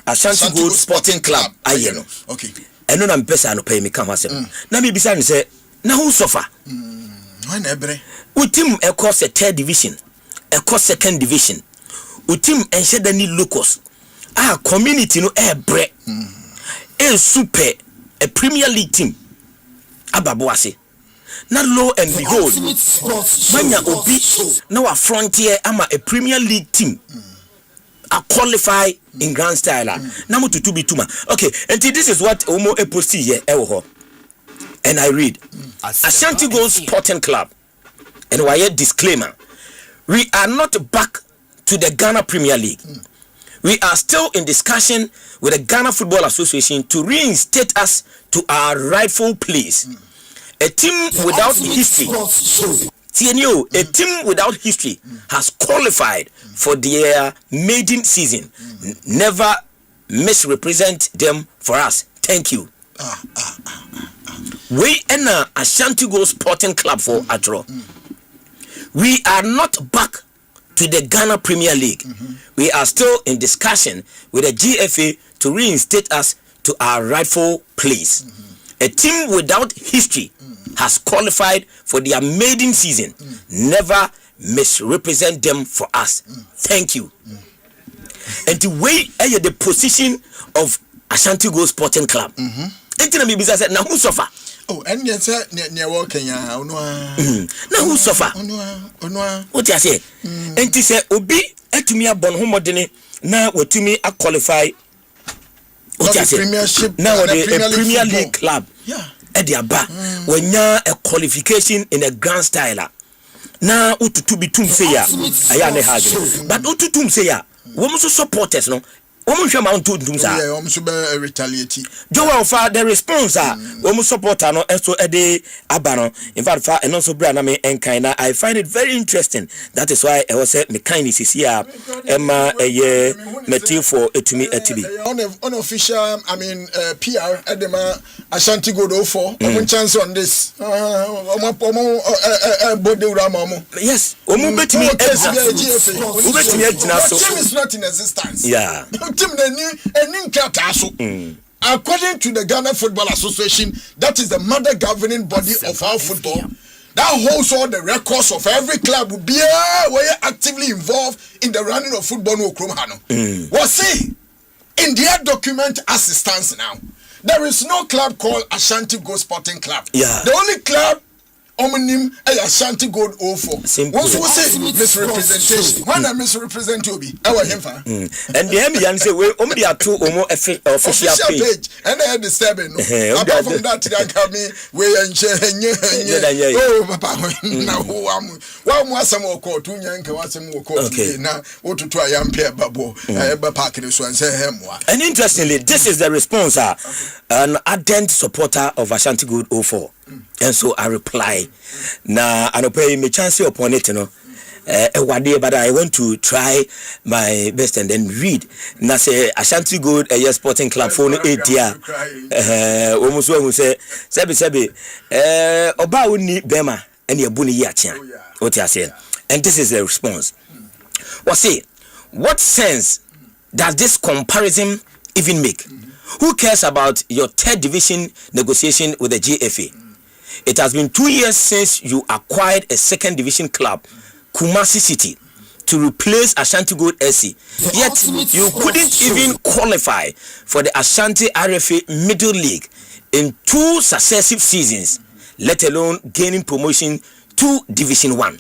Ashantigold Sporting Club. I know. Okay. And no I'm person no pay me come as na me bisa say na who suffer. When ebre. Utim across a third division, across second division. Utim enche the need locus. Community no ebre. Super a Premier League team. Ababoase na lo and behold manya obi na wa frontier ama a Premier League team a qualify in grand style na mututu bituma okay and this is what omo e post here ewo and I read Ashantigold Sporting Club and why disclaimer we are not back to the Ghana Premier League. We are still in discussion with the Ghana Football Association to reinstate us to our rightful place. A team without history, TNU, a team without history has qualified for their maiden season. Never misrepresent them for us. Thank you. We enter Ashantigold Sporting Club for Atro. We are not back to the Ghana Premier League. We are still in discussion with the GFA to reinstate us to our rightful place. A team without history has qualified for their maiden season. Never misrepresent them for us. Thank you. And the way the position of Ashantigold Sporting Club. Enti said, now who suffer? Oh, and yes, near walking. Now who suffer? What you say? And he said, Obi, etumia bon homodene, now what to me a qualify. What you say? Premiership. Now a Premier League club. Yeah. Ediaba. When ya a qualification in a grand style. Now utu be tum say ya. Ayane hage. But utu say ya. Women supporters no. Retaliate. Joel for the response woman supporter no so ede abano in fact for and also brand me and kinda I find it very interesting. That is why I was say me kindness is here Emma a year material for etumi etibi unofficial PR edema Ashantigold 04 chance on this yes betimi is not in existence. Yeah. According to the Ghana Football Association, that is the mother governing body of our football, that holds all the records of every club who were actively involved in the running of football. Was see in their document as it stands now, there is no club called Ashantigold Sporting Club. Yeah. The only club homonym Ashantigold 04. Once we say misrepresentation, when I misrepresent you be our him fa. And the MBN say we only are two official page and I disturbing. Apart from that, they come me we oh papa now one more some call two young some call now what to try and pair babo park this one say him. And interestingly, this is the response an ardent supporter of Ashantigold 04. And so I reply, now I don't pay me chance upon it, but I want to try my best and then read. Now say Ashantigold a Sporting Club phone 8 year. Almost one who say Sebi Oba uni Bema and your bunny yachin. What you say? And this is the response. Well, say, what sense does this comparison even make? Who cares about your third division negotiation with the GFA? It has been 2 years since you acquired a second division club, Kumasi City, to replace Ashantigold SC. Yet you couldn't even qualify for the Ashanti RFA Middle League in 2 successive seasons, let alone gaining promotion to Division 1.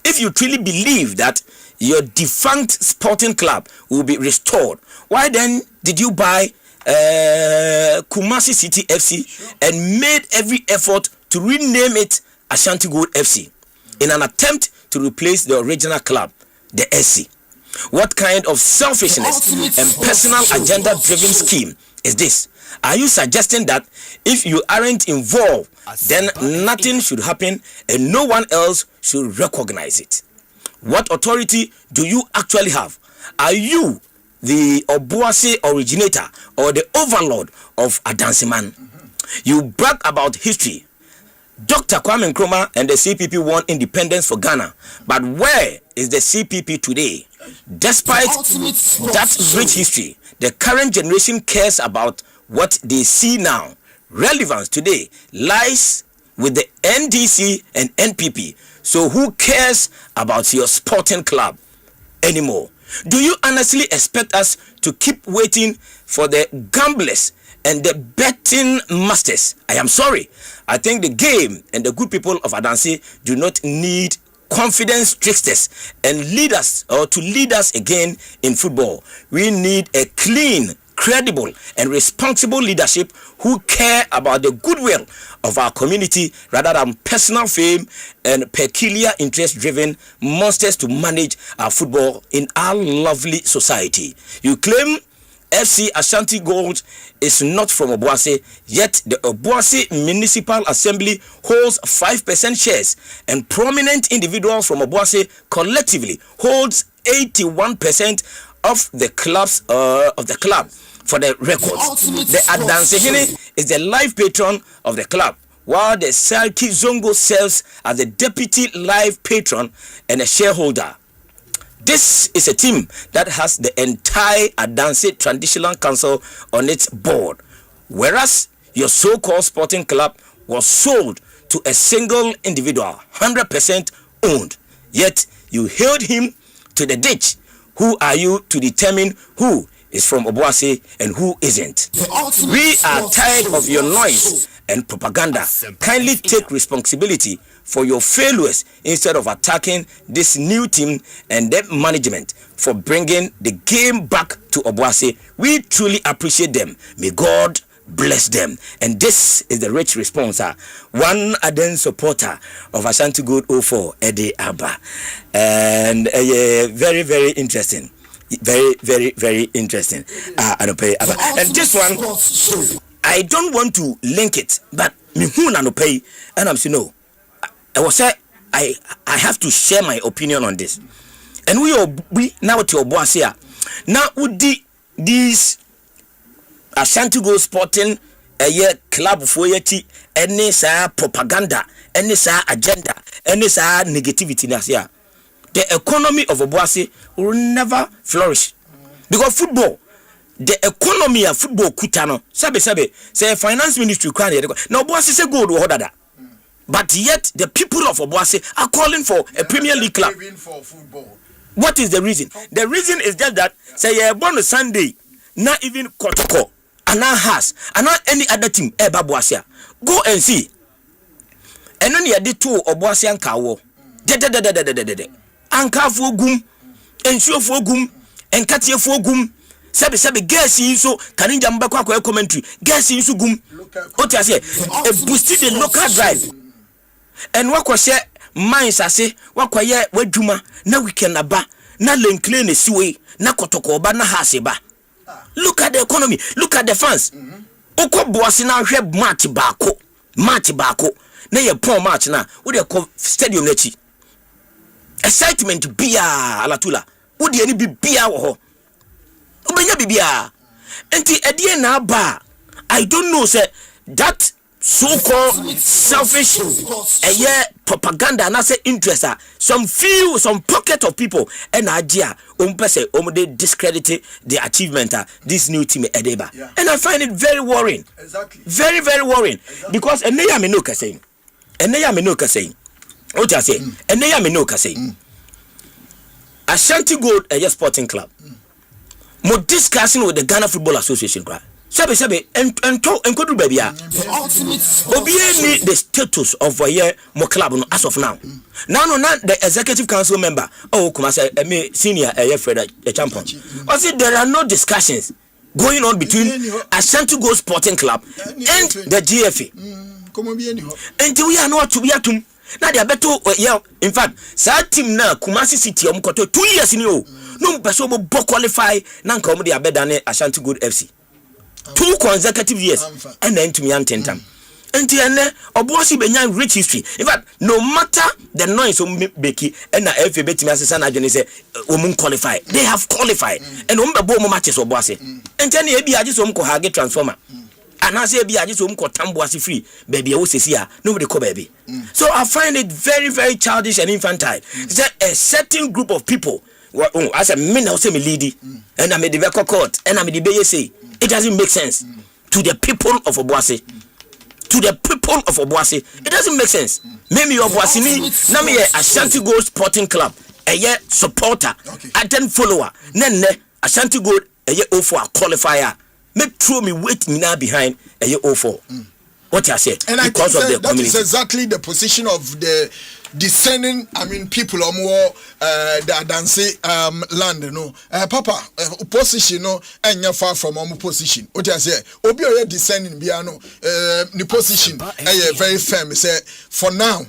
If you truly believe that your defunct sporting club will be restored, why then did you buy Kumasi City FC and made every effort to rename it Ashantigold FC in an attempt to replace the original club, the SC? What kind of selfishness and personal agenda-driven scheme is this? Are you suggesting that if you aren't involved, then nothing should happen and no one else should recognize it? What authority do you actually have? Are you the Obuasi originator or the overlord of Adansiman? You brag about history. Dr. Kwame Nkrumah and the CPP won independence for Ghana. But where is the CPP today? Despite that rich history, the current generation cares about what they see now. Relevance today lies with the NDC and NPP. So who cares about your sporting club anymore? Do you honestly expect us to keep waiting for the gamblers and the betting masters? I am sorry. I think the game and the good people of Adansi do not need confidence tricksters and leaders or to lead us again in football. We need a clean, credible and responsible leadership who care about the goodwill of our community rather than personal fame and peculiar interest-driven monsters to manage our football in our lovely society. You claim FC Ashantigold is not from Obuasi, yet the Obuasi Municipal Assembly holds 5% shares and prominent individuals from Obuasi collectively holds 81% of the clubs of the club. For the record, the Adansegene is the life patron of the club, while the Selki Zongo serves as the deputy live patron and a shareholder. This is a team that has the entire Adanse Traditional Council on its board, whereas your so-called sporting club was sold to a single individual, 100% owned. Yet you held him to the ditch. Who are you to determine who is from Obuasi and who isn't? We are tired of your noise and propaganda. Kindly take responsibility for your failures instead of attacking this new team and their management for bringing the game back to Obuasi. We truly appreciate them. May God bless them. And this is the rich response. One Aden supporter of Ashantigold 04, Eddie Abba. And very, very interesting. Very, very, very interesting. And this one, I don't want to link it, but and I'm saying no. I was say I have to share my opinion on this. And we now to Obuasi. Now would these Ashantigold Sporting club for yeti any sa propaganda, any sa agenda, any sa negativity nasia. The economy of Obuasi will never flourish. Because football, the economy of football kutano, sabe say finance ministry kwan here. Now Obuasi say gold or that. But yet the people of Obuasi are calling for a Premier League club. What is the reason? The reason is just that say you're born on Sunday, not even Kotoko, and now has, and not any other team, Obuasi. Go and see. And then you did two Obuasi and Kawo. Anka for gum, and show for gum, and Katia for gum. Sabi gas so Kaninja Mbakwa commentary. Gas in gum. What I say, boosted the local drive. And what was share mines I say, what quiet, where Juma, na weekend aba, na lenclane a seaway, na kotoko, na haseba. Look at the economy, look at the fans. Oko boasina web Marty Bako, na ye poor match na, what they call stadium nechi. Excitement bia alatula, would ye be bia ho? Ubenya bibia. Enti edie na ba. I don't know say that so-called selfish propaganda and I say interest some pocket of people and idea they discredit the achievement this new team Edeba. Yeah. And I find it very worrying. Exactly. Very, very worrying. Exactly. Because and they are saying what I say and they are saying Ashantigold a sporting club more discussing with the Ghana Football Association Sabe and kodu baby ya obiye the status of mo club no as of now. Now the executive council member kuma say me senior Fred champion. I say there are no discussions going on between Ashantigold Sporting Club and the GFA. Until we are not to be atum. Now they are better in fact sa team na Kumasi City koto 2 years in you. No person will qualify na nka they are better than Ashantigold FC. 2 consecutive years and then to me antentam until Obuasi benya rich history. In fact, no matter the noise beki and na FA betimi asesa na say qualify, they have qualified and bo matches Obuasi and then e bia so ko hage transformer and I say bia so ko tamboasi free baby wo sesia nobody call baby. So I find it very, very childish and infantile. It's a certain group of people as a men say me lady and I made the court and I made the BSA. It doesn't make sense to the people of Obuasi. To the people of Obuasi, it doesn't make sense. Maybe Obuasi ni na me Ashantigold Sporting Club, supporter, then follower. Nene Ashantigold O4 qualifier. Make true me wait me now behind O4. What I say? And because I think that is exactly the position of the discerning, people or more the dance land, Papa, opposition, and you're far from position. What I say, Obi are discerning, Biano, the position, very firm. Say, for now,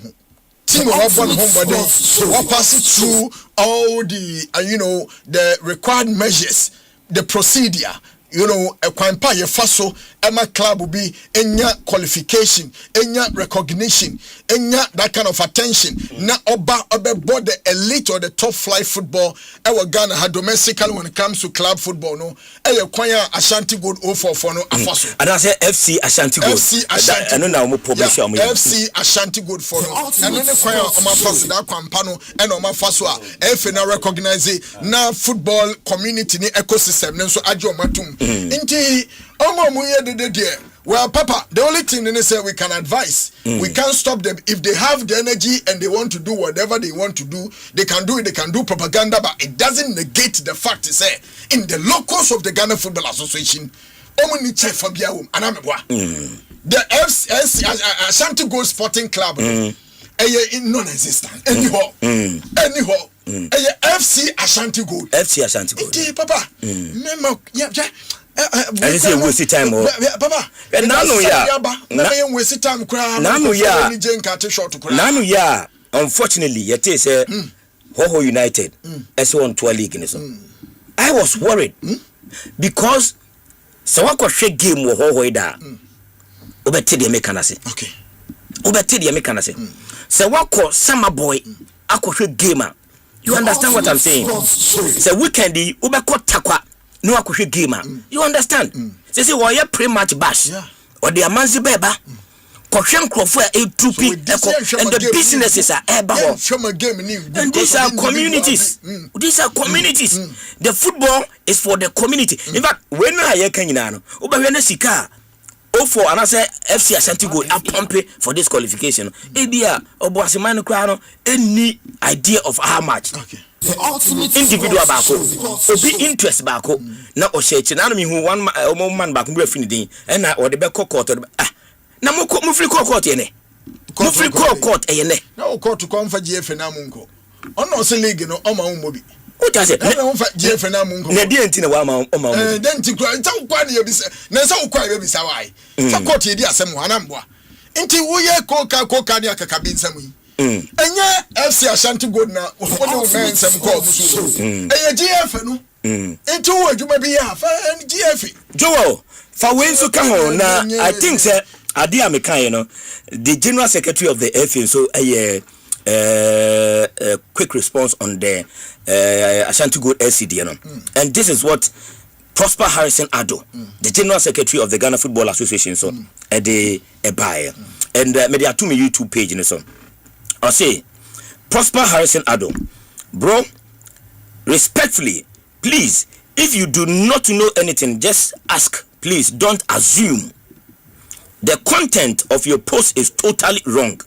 team of one home body, what passes through all the, the required measures, the procedure. you know, a kwampa ye faso ema club be enya qualification, enya recognition, enya that kind of attention. Na oba board the elite or the top flight football ewa Ghana had domestically when it comes to club football no. Eye kwanya Ashantigold 044 no afaso. And I say FC Ashantigold. FC Ashantigold. I know now mo publish am. FC Ashantigold for no. And then kwanya oma faso da kwampa no and oma faso a efe na recognize na football community ni ecosystem nso aje omatum. Inti omo mu ye de well, Papa, the only thing they say we can advise. We can't stop them. If they have the energy and they want to do whatever they want to do, they can do it. They can do propaganda, but it doesn't negate the fact to say in the locus of the Ghana Football Association, the Ashantigold Sporting Club, non-existent. Anyhow, FC Ashantigold. FC Ashantigold. Papa, I say waste time Papa. Unfortunately, yet say Hoho United S1 tour league in so. I was worried because so what could shake game wo Hoho da. Obete the mekanase. Okay. Obete the mekanase. So what could summer boy akoshe gamer. You understand what I'm saying? So weekendy obeko takwa no akoshe gamer. You understand? Say why you pre-match bash or the amanzi beba koshen krofo e trupi and the businesses are eba and these are communities. These are communities. The football is for the community. In fact, when I can you know obahwe sika for and I say FC Ashantigold are pumping for this qualification. Ebia oboasemanu kra no any idea of how much. Okay. Individual bako obi interest bako na o shechi na me hu one man bako be fini din and na o de be court na mo free court ye ne mo free court ye ne na o court ko mfa GF na munko ono se league no o ma mo bi o ta se na mfa GF na munko na die enti na wa ma o ma mo denti kwa nta kwa ne bi se na se o kwa ye bi sa wai fa court ye di asem ho anamboa enti wo ye koka ne akaka bi nsam yi enye FC Ashantigold na woni o men sem ko musu enye GF no enti wo adwuma bi ya fa GF Joel fa wensu ka ho na I think say ade amekan you know the general secretary of the FA so quick response on the Ashantigold LCD you know and this is what Prosper Harrison Ado the general secretary of the Ghana Football Association so a buyer and media to me YouTube page you know so I say, Prosper Harrison Ado, bro, respectfully, please, if you do not know anything, just ask. Please don't assume. The content of your post is totally wrong.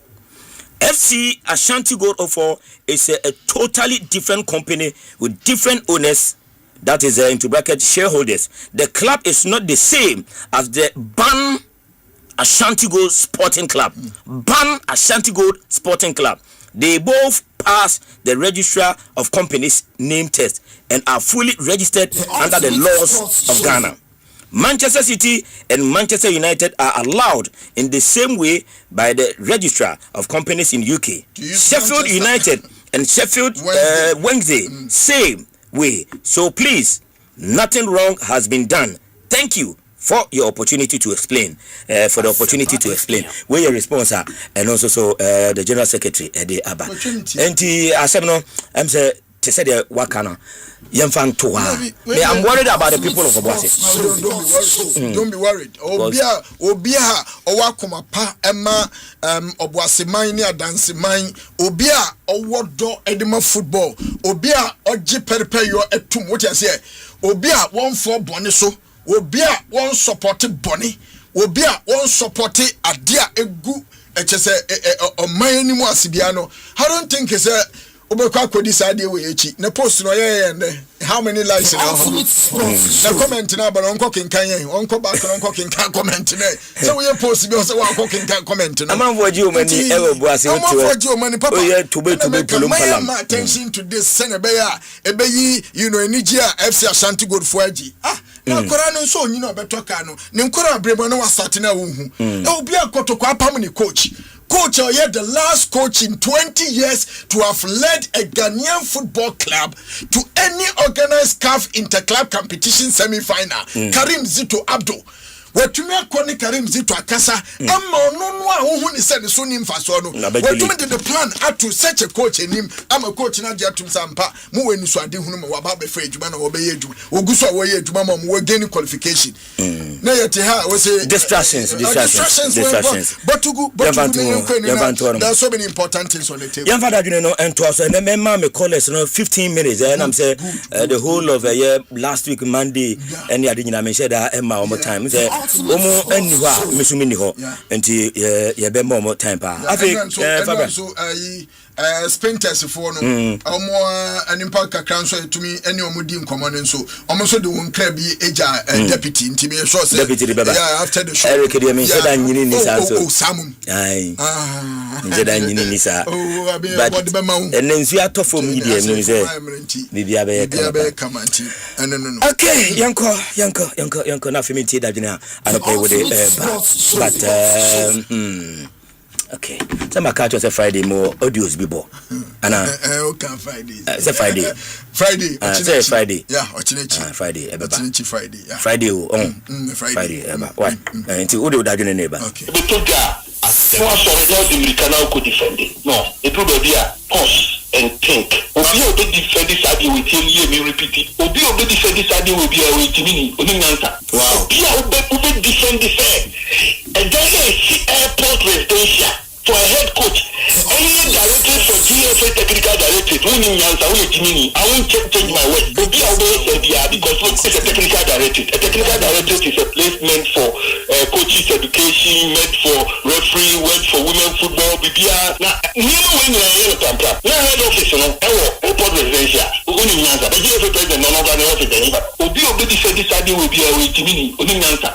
FC Ashantigold 04 is a totally different company with different owners. That is into bracket shareholders. The club is not the same as the Ban Ashantigold Sporting Club. Ban Ashantigold Sporting Club. They both pass the registrar of companies name test and are fully registered under the laws of Ghana. Manchester City and Manchester United are allowed in the same way by the registrar of companies in UK. Sheffield United and Sheffield Wednesday same way. So please, nothing wrong has been done. Thank you for your opportunity to explain. For the opportunity to explain where your response are, and also so the general secretary the Abba. And the I'm say to say the wakana. I'm worried about the people of Obuasi. Don't be worried. Obia owakoma pa ema Obuasi mine ya dance mine. Obia owodo edema football. Obia oji peripe yo etum. What you say? Obia one for boni so. Obia one support boni. Obia one support adia egu. Echese omani mu asibiano. I don't think it's a Obeka ko decide we echi na post no ye how many likes na comment na ba onko kinkan ye onko back onko kinkan comment na so we post bi o say wa onko kinkan comment na amanfo ji o mani e Obuasi o papa o ye to be pulum palam attention to this senebe ya ebeyi you know Nigeria FC Ashantigold foaji na nkora no so onyi na obeto ka no ne nkora abrebo na wa start na wo hu e obi akoto kwa pam ni coach coach or the last coach in 20 years to have led a Ghanaian football club to any organized CAF interclub competition semi-final. Karim Zito Abdo. Watumi akoni Karim Zito akasa ama ono a wo hu ni se ne so ni mfaso no watumi de the plan to such a coach enim ama coach na dia tum sampa mo weni so ade hunu ma wa ba be fa adwuma na wo be ye adwuma oguso wo ye adwuma ma mo gain qualification na yete ha we say distractions but there are so many important things on the table. Yan father you know and to us and memma me call us 15 minutes and I'm say the whole of a year last week Monday and ya dey nyina me share that emma one more time say omo aniwa mesumi ni ho enti ye be more time pa afi so sprinters for no omo animpa kakran so etumi eni omo di nkomo ne so omo so de won kra bi eja deputy enti me sure say deputy yeah after the show Eric dey me say that nyini ni sa so samum ai nje da nyini ni sa but enensu atofo media no say bibia be kamanti no okay yanko na femi da jina I play with it but okay some catch us Friday more audios bibo ana okay Friday say Friday say Friday yeah ochinechi Friday ochinechi Friday yeah Friday on Friday why until we do that in neighbor okay no it will be a pause and think obi obi defend this idea with him here me repeat it obi defend this idea will be a way to me oni answer wow obi defend this and then see airport residential for a head coach any director for GFA technical director oni answer we to me I won't change my word obi say because it's a technical director is a place meant for coaches education meant for referee meant for women football bibia na when you are na head office no airport residential oni answer but GFA president no longer no office anymore obi defend this idea will be a way to me oni answer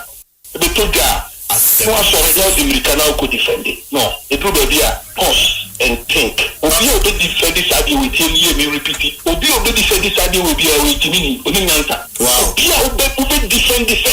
the toga no the American could defend it no it will be a pause and think obi defend this idea with him here me repeat it obi defend this idea will be a way to me oni answer wow obi defend this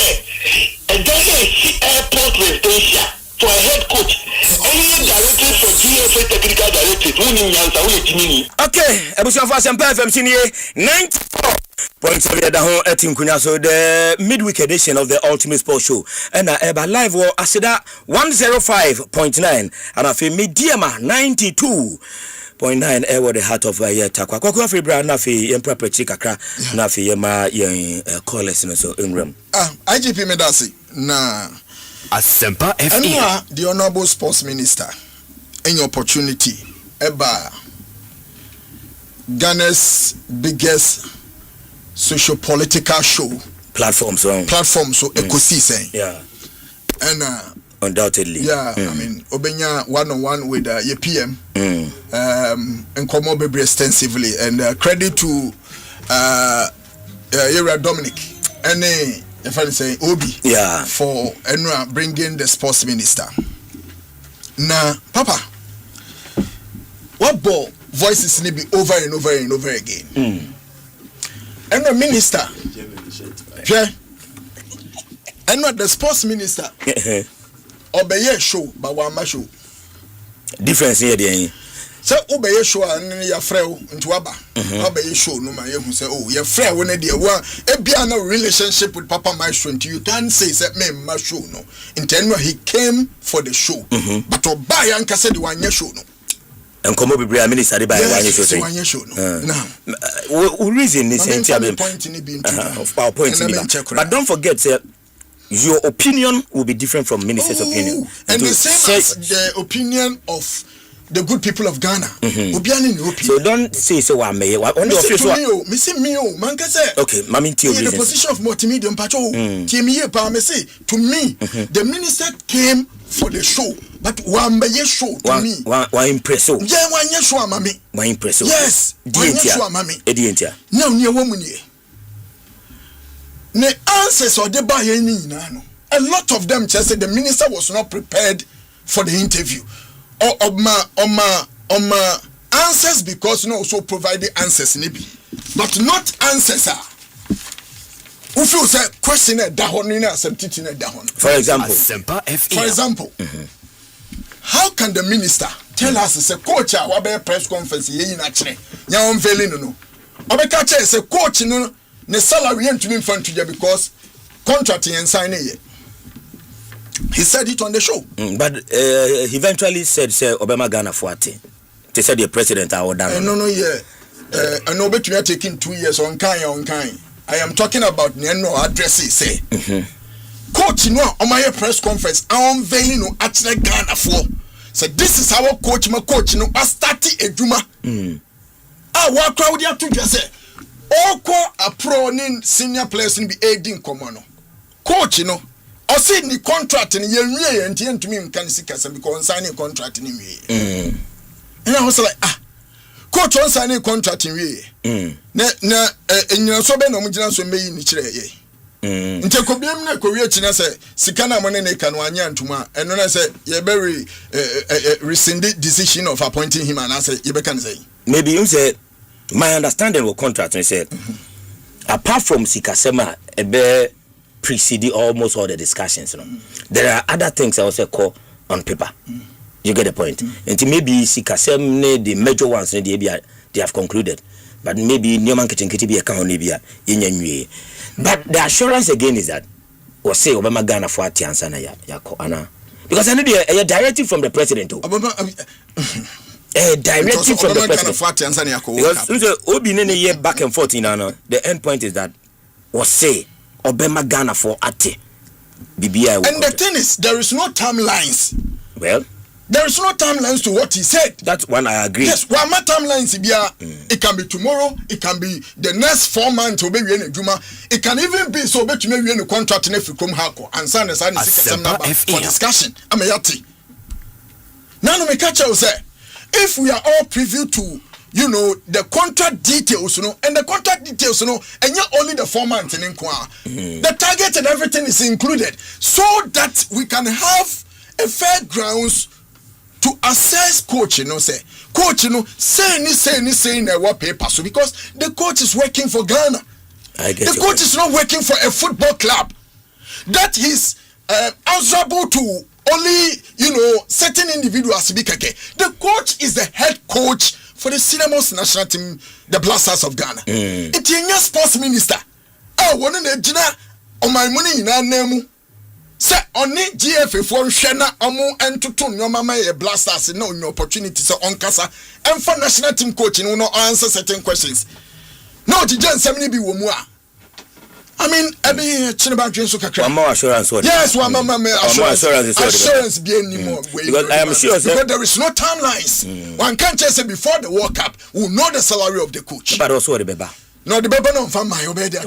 and then see airport residential for a head coach any director for GFA technical director oni answer we to me okay ebusu for Asempa FM senior 94.7 da ho etim kunya so the midweek edition of the Ultimate Sports Show and eba live or asida 105.9 and afi mediama 92.9 ever the heart of year takwa kwa afri bra na afi yem property kakra na afi yema yen callers no so engram IGP medasi na Asempa FM and the honorable sports minister any opportunity eba Ghana's biggest socio-political show platform so ecosystem yeah and undoubtedly yeah I mean obenya one-on-one with your PM and come over extensively and credit to Era Dominic and if I say Obi yeah for bringing the sports minister na papa what ball voices need be over and over and over again and the minister and not the sports minister obey show but one show difference here there so obey show and your friend into aba obey show no man you say oh your friend when they one e be no relationship with Papa Myxtro until you can say me ma show no intend he came for the show but obey and say the one show no and come up with minister by one show now reason is point but don't forget your opinion will be different from minister's opinion and the same as the opinion of the good people of Ghana so don't say so one may on the official man can say okay mami the position of multimedia mpacho to me the minister came for the show but one may show to me one impress one show mami one impress yes one show mami edientia now near woman the answers or the buy a lot of them just said the minister was not prepared for the interview or my answers because also provide the answers maybe but not answers are who feel say question that one in some teaching that one for example how can the minister tell us say coach a wa be press conference ye na kire nya on failing no obeka che say coach no ne salary entumi mfa ntuja because contract yen sign ye. He said it on the show. But he eventually said say Obama Ghana for ate. They said the president I order. No yeah. And no between taking 2 years on kind. I am talking about no addresses say. Coach no on my press conference I unveiling no actually Ghana for. So this is our coach my coach no I started eduma. Wa crowd ya to just say oko a pro nin senior players in be aiding common. Coach no I said the contract in ye and to me can see because signing contract in me. And I was like coach on signing contract in we. Na in so be no mugina so meyi ni kire ye. Nte ko biem na ko wie china say sika na mo ne ka no anya ntuma eno na say ye be rescinded decision of appointing him and I say ye be can say. Maybe you say my understanding of contract and said apart from Sikasema ebe preceding almost all the discussions, you know, there are other things I also call on paper. You get the point. And maybe Sikasem the major ones they have concluded, but maybe Newman Kitchen be account in. But the assurance again is that or say Obama Ghana for Tiansana Yako because I need a directive from the president. A directive from the president. Because Obi year back and forth in the end point is that was say Obama Ghana for ate BBI. And the thing is, there is no timelines. Well, there is no timelines to what he said. That's one I agree. Yes, one more timelines. It can be tomorrow. It can be the next 4 months. It can even be so. Bet you may be contract if you come hako and sign number for discussion. I'm a yati. Now me catch you say, if we are all privy to the contract details, and the contract details, and not only the 4 months in the target and everything is included, so that we can have a fair grounds to assess coach, say coach, say what paper, so because the coach is working for Ghana, the coach is not working for a football club that is answerable to only certain individuals. The coach is the head coach for the Cinemas national team, the Blasters of Ghana. It's a sports minister. One in the Gina on my money in our name. Say on the GFA for Shana Amu and to turn your mama Blasters no opportunity so on Casa and for national team coaching no answer certain questions. No, the Jan Semini be Wumwa. I mean, one more assurance. Yes, one more assurance be anymore. Because I am sure because there is no timelines. One can't just say before the World Cup we know the salary of the coach. But also the Beba. No, the Beba no from my obey that.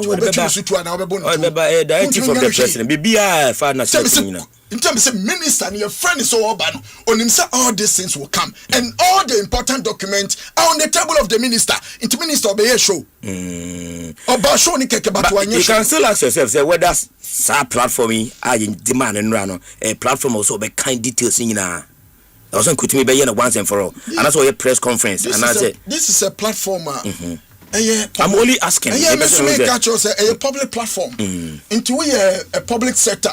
Directive from the president. BBI for national. In terms of minister and your friend is so urban on himself, all these things will come and all the important documents are on the table of the minister. Into minister obey show. But you can still ask yourself, say whether that platform are in demand and run a platform also be kind details in also could me be once and for all. And that's why a press conference. And I say this is a platform. I'm only asking. A public platform. Into a public sector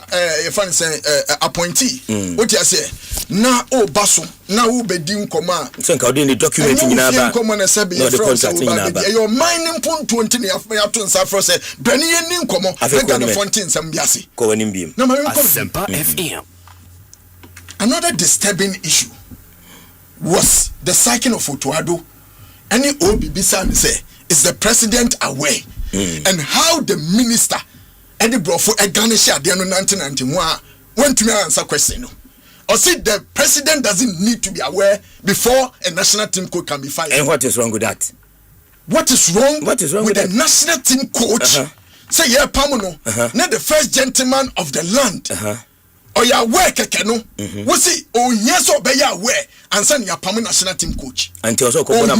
appointee. What you say? Na baso na ubedim koma. So can the document in Naba. The contract in your mining point 20 ya to Safro say Benny nim komo. The fontaine some biasi. Ko nim bim. Asempa FM. Another disturbing issue was the sacking of Otuado. Any OBB say is the president aware and how the minister Eddie Brofo Ghana at the end of 1991 went to me answer question. Or see the president doesn't need to be aware before a national team coach can be fired. And what is wrong with that? What is wrong with that? The national team coach? Say yeah, Pamuno, not the first gentleman of the land. Or you aware kekeno. We see yes or be aware and send your permanent national team coach. And also Kobona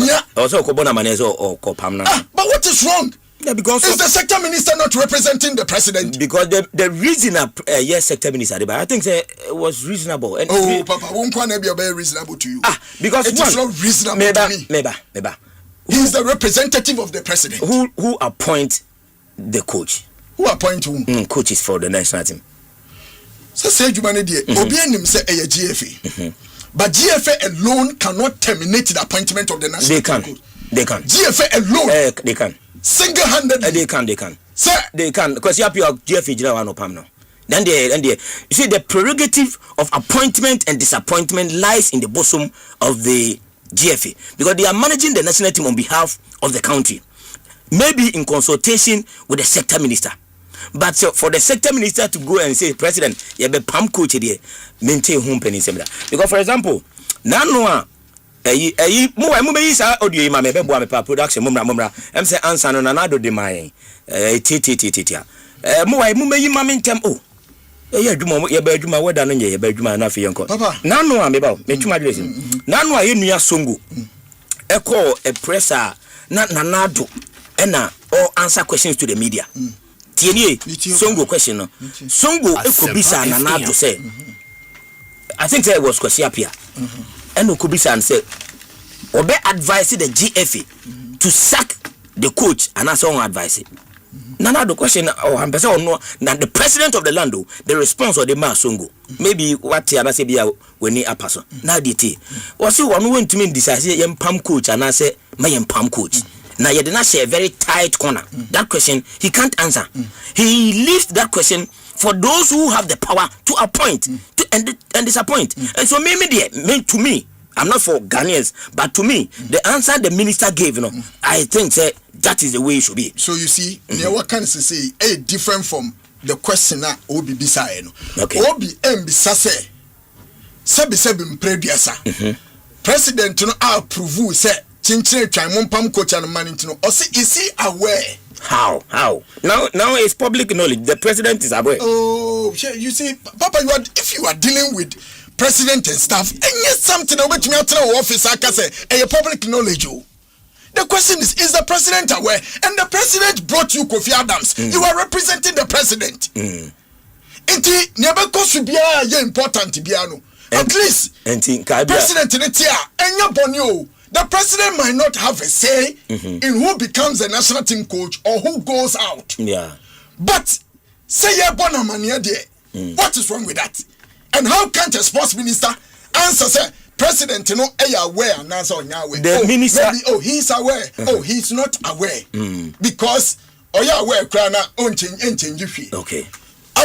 Manezo or Kopamna. But what is wrong? Yeah, because is the sector minister not representing the president? Because the reason yes, sector minister, but I think it was reasonable. And Papa, won't be very reasonable to you. Because it is not reasonable to me. Maybe. He is the representative of the president. Who appoint the coach? Who appoint whom? Coaches for the national team. So say you manage the Obianim say a GFA. But GFA alone cannot terminate the appointment of the national team coach. They can. GFA alone. They can. Single-handedly. They can. Sir. They can. Because you have your GFA general no pam now. Then you see the prerogative of appointment and disappointment lies in the bosom of the GFA because they are managing the national team on behalf of the country, maybe in consultation with the sector minister. But for the sector minister to go and say, President, you be pam coach here, maintain home penny similar. Because for example, now audio ma me be boa me pa production mumra em say answer no na do de mai mumeyi ma mentem oh ye adwuma ye ba adwuma weda no ye ba adwuma na fe yenko nanu a me ba me twuma dwese nanu a ye nua songo eko a presser na nanado na all answer questions to the media tienie songo question no songo eko bisa nanado say I think there was question apia and okobisa and say obe advise the GFA to sack the coach and answer on advice. Nana the question or ambassador or no now the president of the land the response or the man songo maybe what I say be when he a person now DT was you one went to me decide say pam coach and I say my pam coach now you did not say a very tight corner that question he can't answer he leaves that question for those who have the power to appoint to and disappoint and so maybe to me I'm not for Ghanaians, but to me, the answer the minister gave, I think that is the way it should be. So you see, what can I say? Different from the question that Obi Bisayeno. Okay. Obi Mbisase, Sebi Mprediasa. President, approve say Chinchine Trimon Pam coach and management. Or say, is he aware? How? Now it's public knowledge. The president is aware. Oh, you see, Papa, if you are dealing with president and staff, and yes, something about me out of office, I can say, a public knowledge. The question is the president aware? And the president brought you Kofi Adams. You are representing the president. Inti never should be important piano. At least president in it here, and your bonio. The president might not have a say in who becomes the national team coach or who goes out. Yeah. But say you're born a man here, what is wrong with that? And how can't a sports minister answer say president aware and answer on Yahweh? The minister maybe, he's aware. He's not aware. Because you aware okay.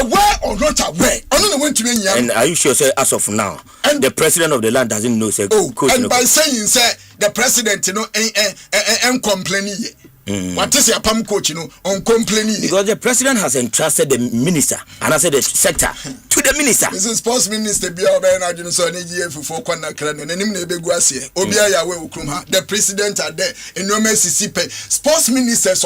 Aware or not aware? And are you sure say as of now and the president of the land doesn't know say coach and by saying say the president ain't complaining. What is your pam coach on complaining? Because the president has entrusted the minister and I said the sector to the minister. This is sports minister the president are there in no Mississippi. Sports ministers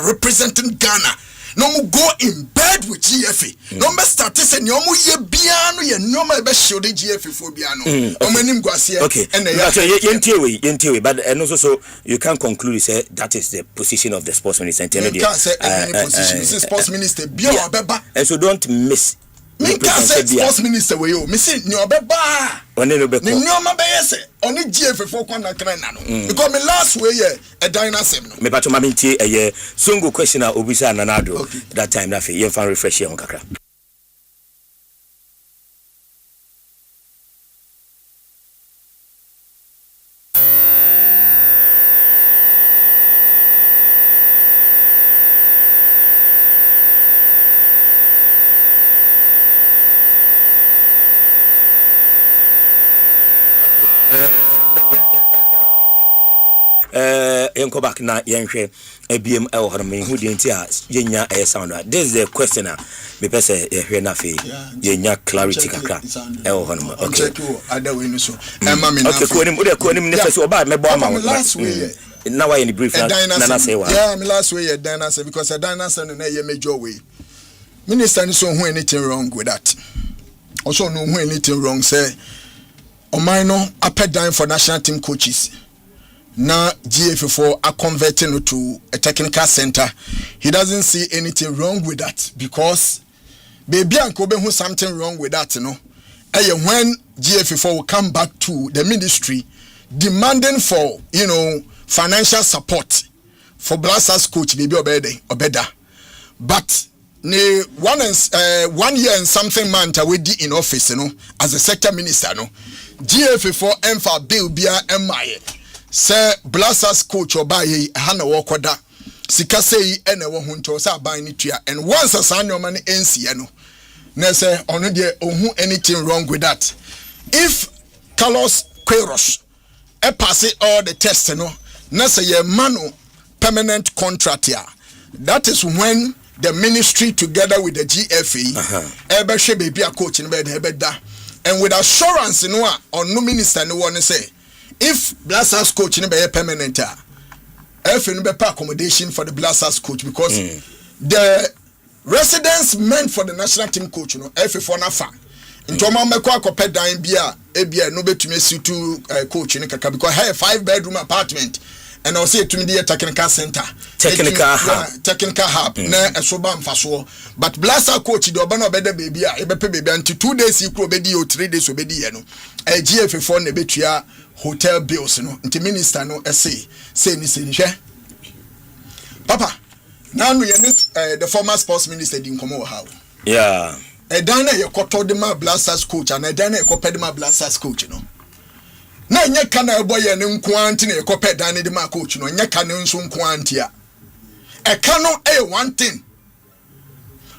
representing Ghana. No mo go in bed with GFA. No me start say no mo ye biano ye no me be show the GFA for biano. O manim go ase. Okay. Yentiwe but and also so you can conclude say that is the position of the sports minister. You can't say any position. This is sports minister bia obeba. And so don't miss. Me can't say sports minister we yo. Me say ni obeba. One no be. Ni nyoma be yese. Oni GFA for kwana krena no. Because me last way a dynasty no. Me bato maminti songo question a obisa nanado that time na fe yen fan refresh here on kakra. Yenko back na yenhwe abiem e wo hono hu de nti a yenya e sound. This is the question me pese ehwe na fe yenya clarity kakra e wo hono. Okay. Okay, ko ni ne pese oba me bo ama last way. Now I in brief na say wa. Yeah, me last way dynasty because a dynasty no na major way. Minister ni so hu anything wrong with that. Also no hu anything wrong say Omaino appetite for national team coaches. Now GF4 are converting to a technical center. He doesn't see anything wrong with that because baby and Kobe who something wrong with that, when GF4 will come back to the ministry demanding for financial support for Blasters coach baby obeda. But 1 year and something month we di in office no as a sector minister no GFA4 emfa bill bia emaye say Blasters coach obaye hana wokoda sika sei ene wo hunto say aban ni tua and once asanyo man NC no na say ono de ohun anything wrong with that. If Carlos Queiroz pass all the tests no na say ye manu permanent contract here, that is when the ministry together with the GFA ebe she baby a coach in bed da and with assurance no on no minister no one say if Blasters coach in be permanent if no be accommodation for the Blasters coach because the residents meant for the national team coach no if for na fa ntoma meko akopɛ dan bia ebia no betumi situ coach ni kaka because have 5-bedroom apartment and I say to me the technical center technical hub na esoba mfaso but Blaster coach the oba no beda baby a ebepe baby until 2 days you obedi o 3 days obedi ye no GF4 na betua hotel bills no nti minister no say ni hwe papa now we the former sports minister din komo how yeah Edana yekoto de ma Blasters coach and edana yekopɛ de ma Blasters coach no na nya kana eboye ne nkoanti na yekopɛ dan de ma coach no nya kana nso nkoanti a eka no one thing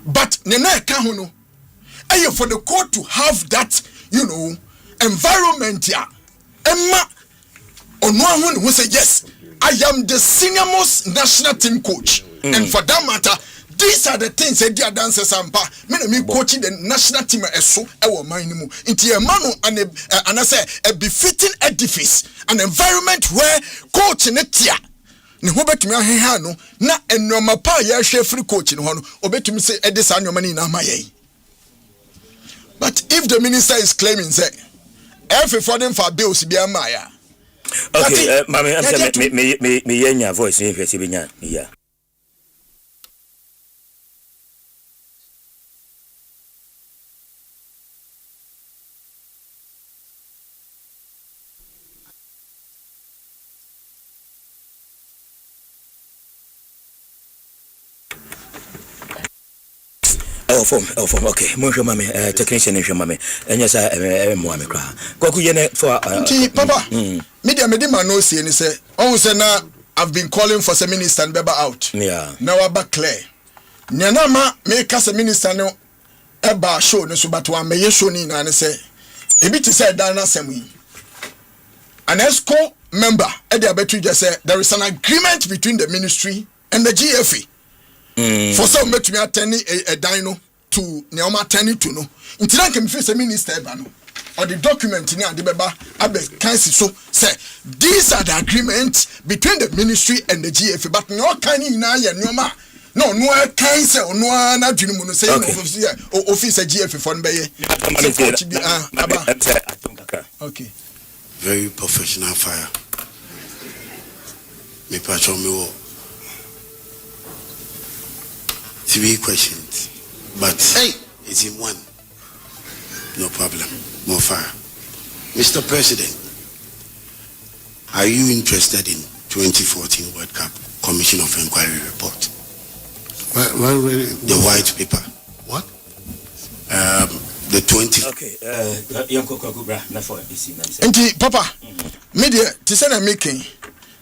but ne na eka ho no for the court to have that environment ya emma ono ahu ne say yes I am the senior most national team coach and for that matter these are the things that dear dancers ampa me coaching the national team eso ewo man mu nti e manu and I say a befitting edifice an environment where coach ne tia ne ho betumi aheha no na enoma pa ya hwe free coach ne ho no obetumi say e dis anoma ni na amaye. But if the minister is claiming say every for them for bills be amaya okay mama me yenya voice here se benya yeah. From okay monhwe mame technician nhwe mame enya sa mo ame kra kwaku ye ne for papa media medima no see ni say on say na I've been calling for some minister and beba out yeah now aba clear nyana ma me ka some minister no eba show no so but wa me ye show ni na ne say ebi ti say dan na sem yi an ESCO member e dey abetu just say there is an agreement between the ministry and the GFA for some met me attend a dino to Neoma attending to no. Until I can face a minister or the document in the Beba Abe Kansi so say these are the agreements between the ministry and the GFA, but no can in Noma. No cancer or no na dream say officer GFA for okay. Very professional fire. Me patch on me 3 questions, but it's in one. No problem. More fire. Mr. President, are you interested in 2014 World Cup Commission of Inquiry report? The white paper. What? The 20. Okay. Enti papa, media tisana making,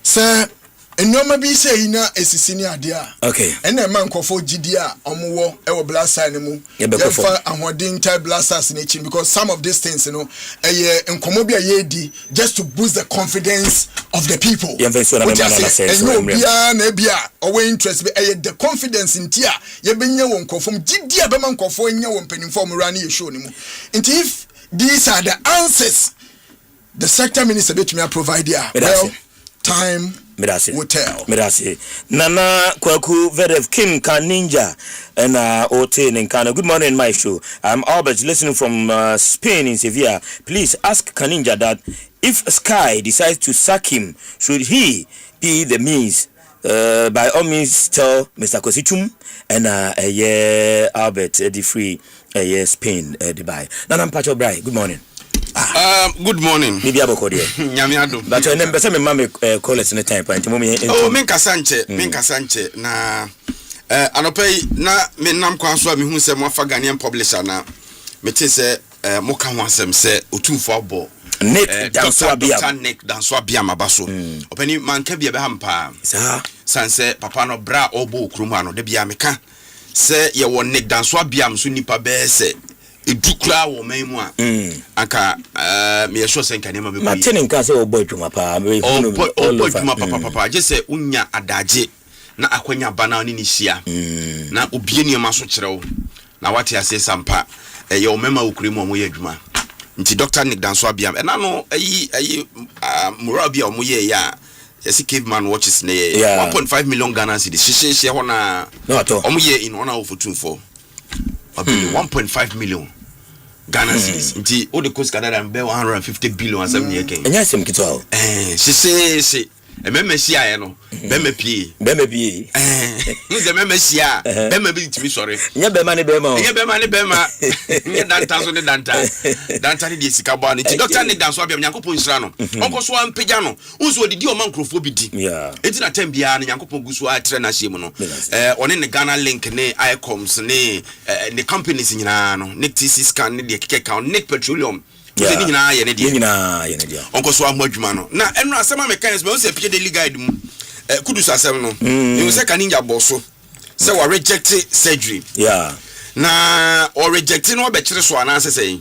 sir. Enoma bi say na esisi ni ade a okay ena man kofo gidi a omowo e wo blaster ne mu ye fa ahoden type blasters na chin because some of these things enkomo bi a ye di just to boost the confidence of the people ye venso na me na sense na bia owo interest be the confidence nti a ye benya won kofo gidi a be man kofo nya won panimfo omra na ye show ne mu nti if these are the answers the sector minister bet me provide here well time will tell. Nana Kwaku Vedev Kim Kaninja and Ote Nkana. Good morning, Myxtro. I'm Albert, listening from Spain in Sevilla. Please ask Kaninja that if Sky decides to sack him, should he be the means? By all means, tell Mr. Kositum and Albert the free Spain Dubai. Nana Pacho Brai. Good morning. Good morning. Maybe aboko there. Nyamiado. But I remember some mama call us in the time point. Oh, Minka Sanche na Anopay na me nam kwan so a me hu se mo afa Ghanaian publisher na me te se mo ka ho asem se otumfo abo Nick Dr. Nick Danso Abiam abaso opani man ka bia be hampa sanse papa no bra obo okruma no de bia meka se ye wo Nick Danso Abiam so nipa be se edukura wo manmu a aka me yesho se nka nema be ko Martin nka se obo adwuma pa me hu obo adwuma papa je se unya adaje na akwanya bana ni hia na obie ni ma so kirewo na wate ase sampa ye o mema okuremu mo ye adwuma nti Dr. Nick Danso Abiam na no ayi murabia o mo ye ya yesi caveman watches ne 1.5 million Ghana cedis she ho na o mo ye in honor of 24 1.5 million Ghana cedis nti o de cost Canada be 150 billion asem ne yake enya sem kitwa she ememe sia ye no bema pie nze meme sia bema bi timi sore nya bema ne bema nya danta so ne danta ne di sika bo ani ti Dr. Nick Danso Abiam Nyankopon nsira no onko so ampegya no unso odidi o man krofo bi di enti na tem bia ne Nyankopon gusu a tre na hye mu no one ne Ghana link ne icoms ne companies nyina no Nick TC scan ne de keke count Nick Petroleum ni nyina ye ne dia onko so amadwuma no na enu asema mechanism o se pie daily guide mu kudus asem no you say kan ninja bosso say we reject surgery na or reject no be kire so ananse say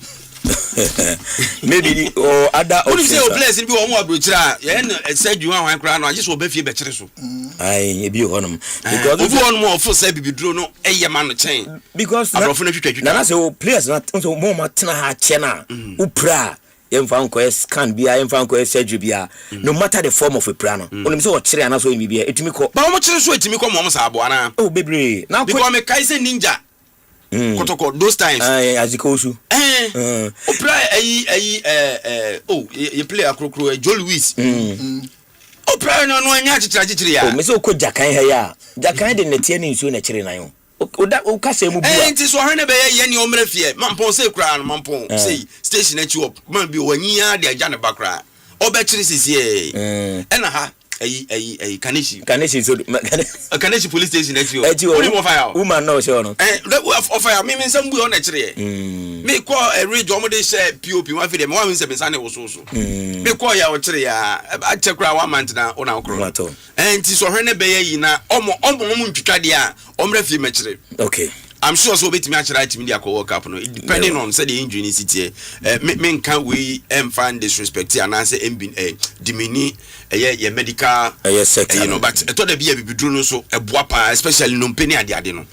maybe or other options you say o place bi o mo abrochira ye na surgery wan kra no agise o be fie be kire so ai e bi honum because of one more for say bibidro no eye ma no chen because abrofo na twitwa na say o players na so mo ma tena ha che na upra yemfa nko scan bia yemfa nko surgery bia no matter the form of a plan onim say o kire ana so emi bia etimi ko ba mo kire so etimi ko mo sa abo ana oh bebre na because me kai say ninja kotoko those times azikosu opra you play akrokro Joe Louis opra no anya chichira ya me say ko jakan ha ya jakan de netie ne nsuo na kire nan yo o ka se mu bua enti so hwene be ye ne omre fie mampon say kra no mampon say station achi up man bi wanyia de agya ne bakra obe kire sisi ena ha Kaneshi so Kaneshi police station achi o mo fire woman no say no of fire me nsam on na kire me call a ridge o mo de share pop one fi dem one nsam nsane wo so me call ya o kire ya a chekra 1 month na ona okro enti so hwene be yi na omo ntwitwa de a omra fi me kire okay I'm sure so betimi akira itimi dia ko work up no depending on say the injury city me can we find disrespect and answer dimini ye medical you know but to the be bibidru no so eboapa especially no mpeni ade no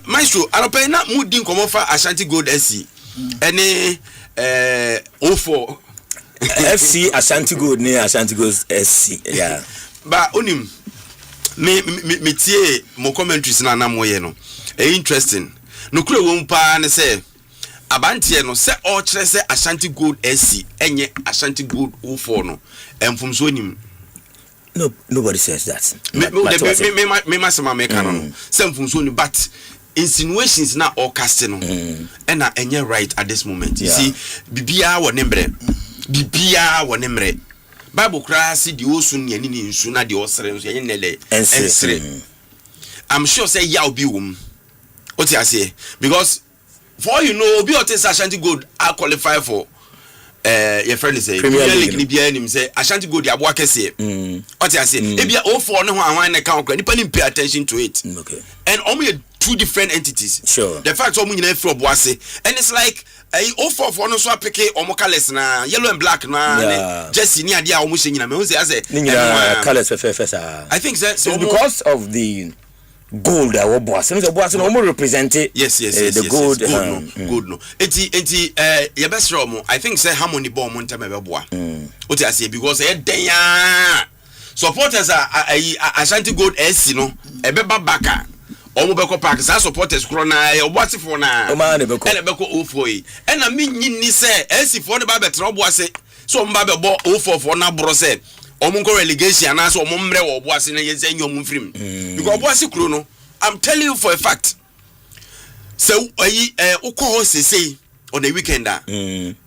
Myxtro anope na mudi nkomo fa Ashantigold SC ene O4 FC Ashantigold ne Ashantigold SC ba onim me tie mo commentaries na na mo ye no interesting no kure wo mpa ne se abantie no se o kire se Ashantigold SC enye Ashantigold O4 no emfumso nim no nobody says that me masema me kan no se emfumso ni but insinuations na all casting no na enye right at this moment you see bibia wo nembre Bible cry see the osun ni ani ni nsu na the osere nso ye nele ensre I'm sure say ya obi wom what you say because for you know obi otis Ashantigold are qualify for your friend say Premier League ni bia nim say Ashantigold abo akese what you say e bia O4 no ho anwan na kan okra nipa ni pay attention to it okay and two different entities sure the fact omo nyina free oboase and it's like O4 no so apeke omo colors na yellow and black na jersey ni ade a omo she nyina me hu say as colors sa I think so because of the gold that oboase no omo represent yes the gold good no enti ye best omo I think say harmony ball mo ntama be boa what you say because e den ya supporters Ashantigold SC no e be babaka omo beko park sa supporters kro na oboase fo na o ma ne beko O4 yi e na me nyinni se SC fo de ba betra oboase so mba be bo O4 fo na bro se omo nko relegation na so omo mre wo oboase na ye se nyom mfrim because oboase kro no I'm telling you for a fact so ukọ sesei on the weekend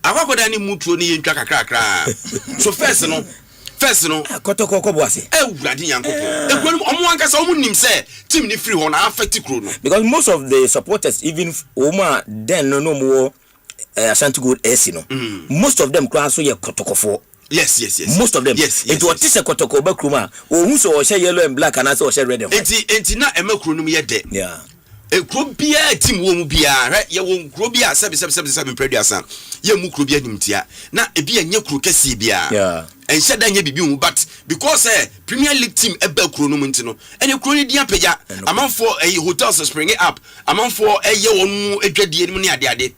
akwakoda ni mutro ni yentwa kakra so first no first no kotoko ko boase ewurade nyankopon ekuro omo ankasa omo nim say team ni free ho na affect kuro no because most of the supporters even oma then no mo Ashantigold AC no most of them class so ye kotokofo. Yes. Most of them. Yes. It was this kotoko bakruma. O hu so share yellow and black and also share red and white. Enti na emakro no ye de. Yeah. Ekro bia team wo mu bia ye wo kro bia 7 preduasa. Ye mu kro bia nimtia. Na e bia nye kro kesi bia. Yeah. En sheda nye bibi mu but because Premier League team ebe kro no mu ntino. Ene kro ni dia pagya. Amanfo hotels spring it up. Amanfo ye wonu edwadie mu ne ade.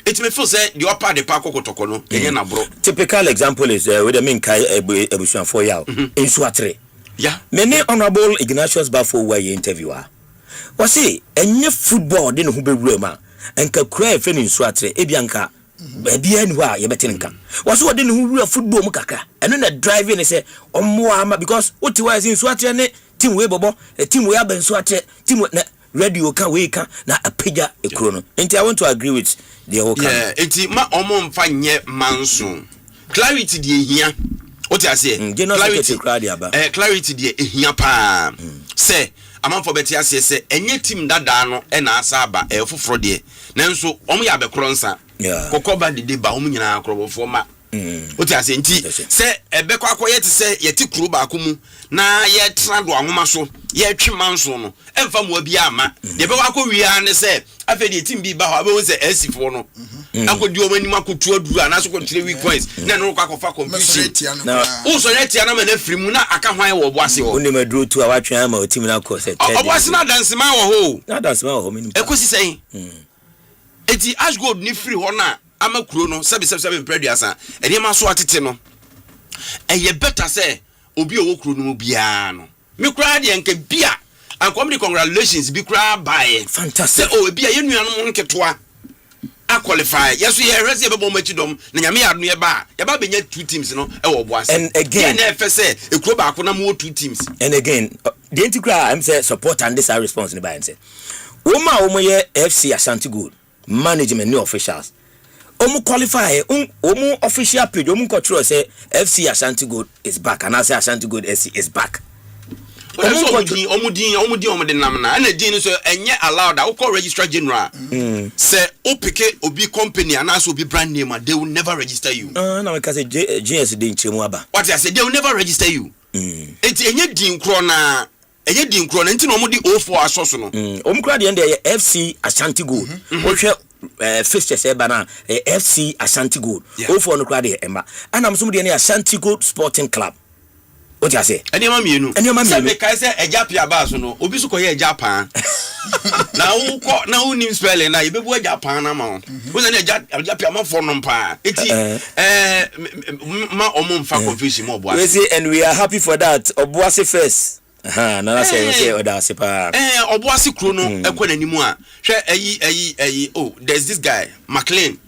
It may feel say the upper the park no bro. Typical example is with the main kai ebusuan for yaw in Swatre. Yeah. Many honorable Ignatius Bafo were interviewer. Was say any football didn't who be rumor and ka cry friend in Swatre ebianka baby anywhere you betinka. Was what didn't who real football mukaka and then the driving and say more because what was in Swatre ne team we bobo a team we have in Swatre team radio can we can na a pija a chrono. And I want to agree with the whole enti ma omo mfa nye manso clarity die hia what I say clarity die hia pa say amanfo beti ase say enye team dada no e na asa aba foforo de nanso omo ya bekro nsa kokoba de ba omo nyina akrobofo ma what I say enti say ebekọ akoye te say yeti kuro ba akomu na ye trado ahoma so ye twi manso no emfa mo abi ama de be akọ wia ne say afa de team bi ba ho abe say asifo no akodi o mani makotu aduru anaso ko tire weak points na no kwakofa competition na o so net ya na ma na firi mu na aka hwan wo boase ho oni maduru tu awatwe ama o team na ko say oboase na dance man wo ho na dance man wo ho mini ekosi say eti Ashantigold ni free ho na amakuro no 7 preduasa eni ma so atete no eye better say obi owo kuro no bia no me kura de enke bia and come the congratulations bi kura buy fantastic say bia ye nuanom nketoa a qualify yes we here say be bom machidom na nyame ya no ye ba benya 2 teams no e wo boase and again na efe say e kuro ba ko na mo 2 teams and again the integral I'm say support and this are response ni by say wo ye FC Ashantigold management new officials omu qualify omu official page omu control say FC Ashantigold is back and I say Ashantigold SC is back omu din namna and din so enye allowed that call registrar general say o pick obi company and also obi brand name they will never register you na we can say JS din chemu aba what I say they will never register you it enye din kro na nti no omu di 04 asoso no omu kra de FC Ashantigold o hwe fixtures bana FC Ashantigold for no crowd emba and am somebody na Ashantigold Sporting Club what you say eni ma mienu say me kai say ejapia ba so no obi so ko ye ejapa na wo nim spelling na yebebu ejapa na ma wo say ejapia ma for no pa eti ma omomfa confusion mo boase we say and we are happy for that oboase first na say oda sepa oboase kro no ekọ nanimu a hwe there's this guy McLean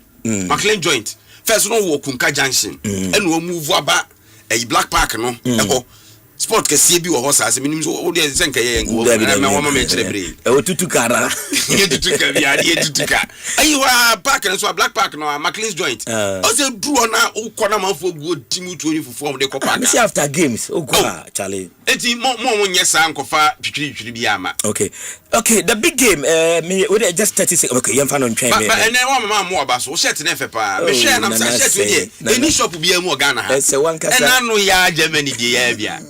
joint first no wo kunka junction and wo move aba Black Park no eko sport ke sie bi wo hosa se minim so wo de senka ye ngo na wo ma me celebrate o tutukara ye tutuka bi ade tutuka wa park no so Black Park no McLean's joint o se duro na o kona manfo go timu 20 form de ko park see after games o go Charlie eti mo nyesa nkofa twitwiri bi ama okay the big game me we just 30 seconds okay yemfa no ntwen me but ene wa mama mo aba so shirt na efe pa me share na sa shirt we any shop bi am Ghana ha ena no ya Germany di ya bia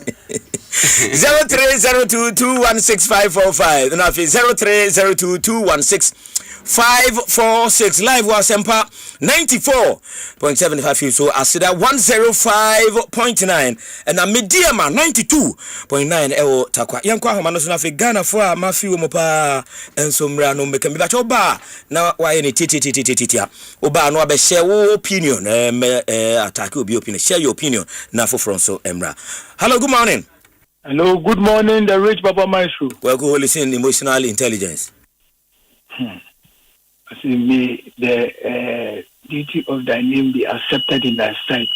0302216545 and after 0302216546 live was Asempa 94.7 so asida 105.9 and a mediama 92.9 ewo takwa yankwa homa no so na Ghana fo a mafi wo mopa ensomra no meka me ba choba na wa ye ni tititia oba no abehye wo opinion attack obi opinion share your opinion na for from so emra. Hello, good morning. Hello, good morning, the rich Papa Myxtro. Welcome to listen emotional intelligence. I see may the duty of thy name be accepted in thy sight.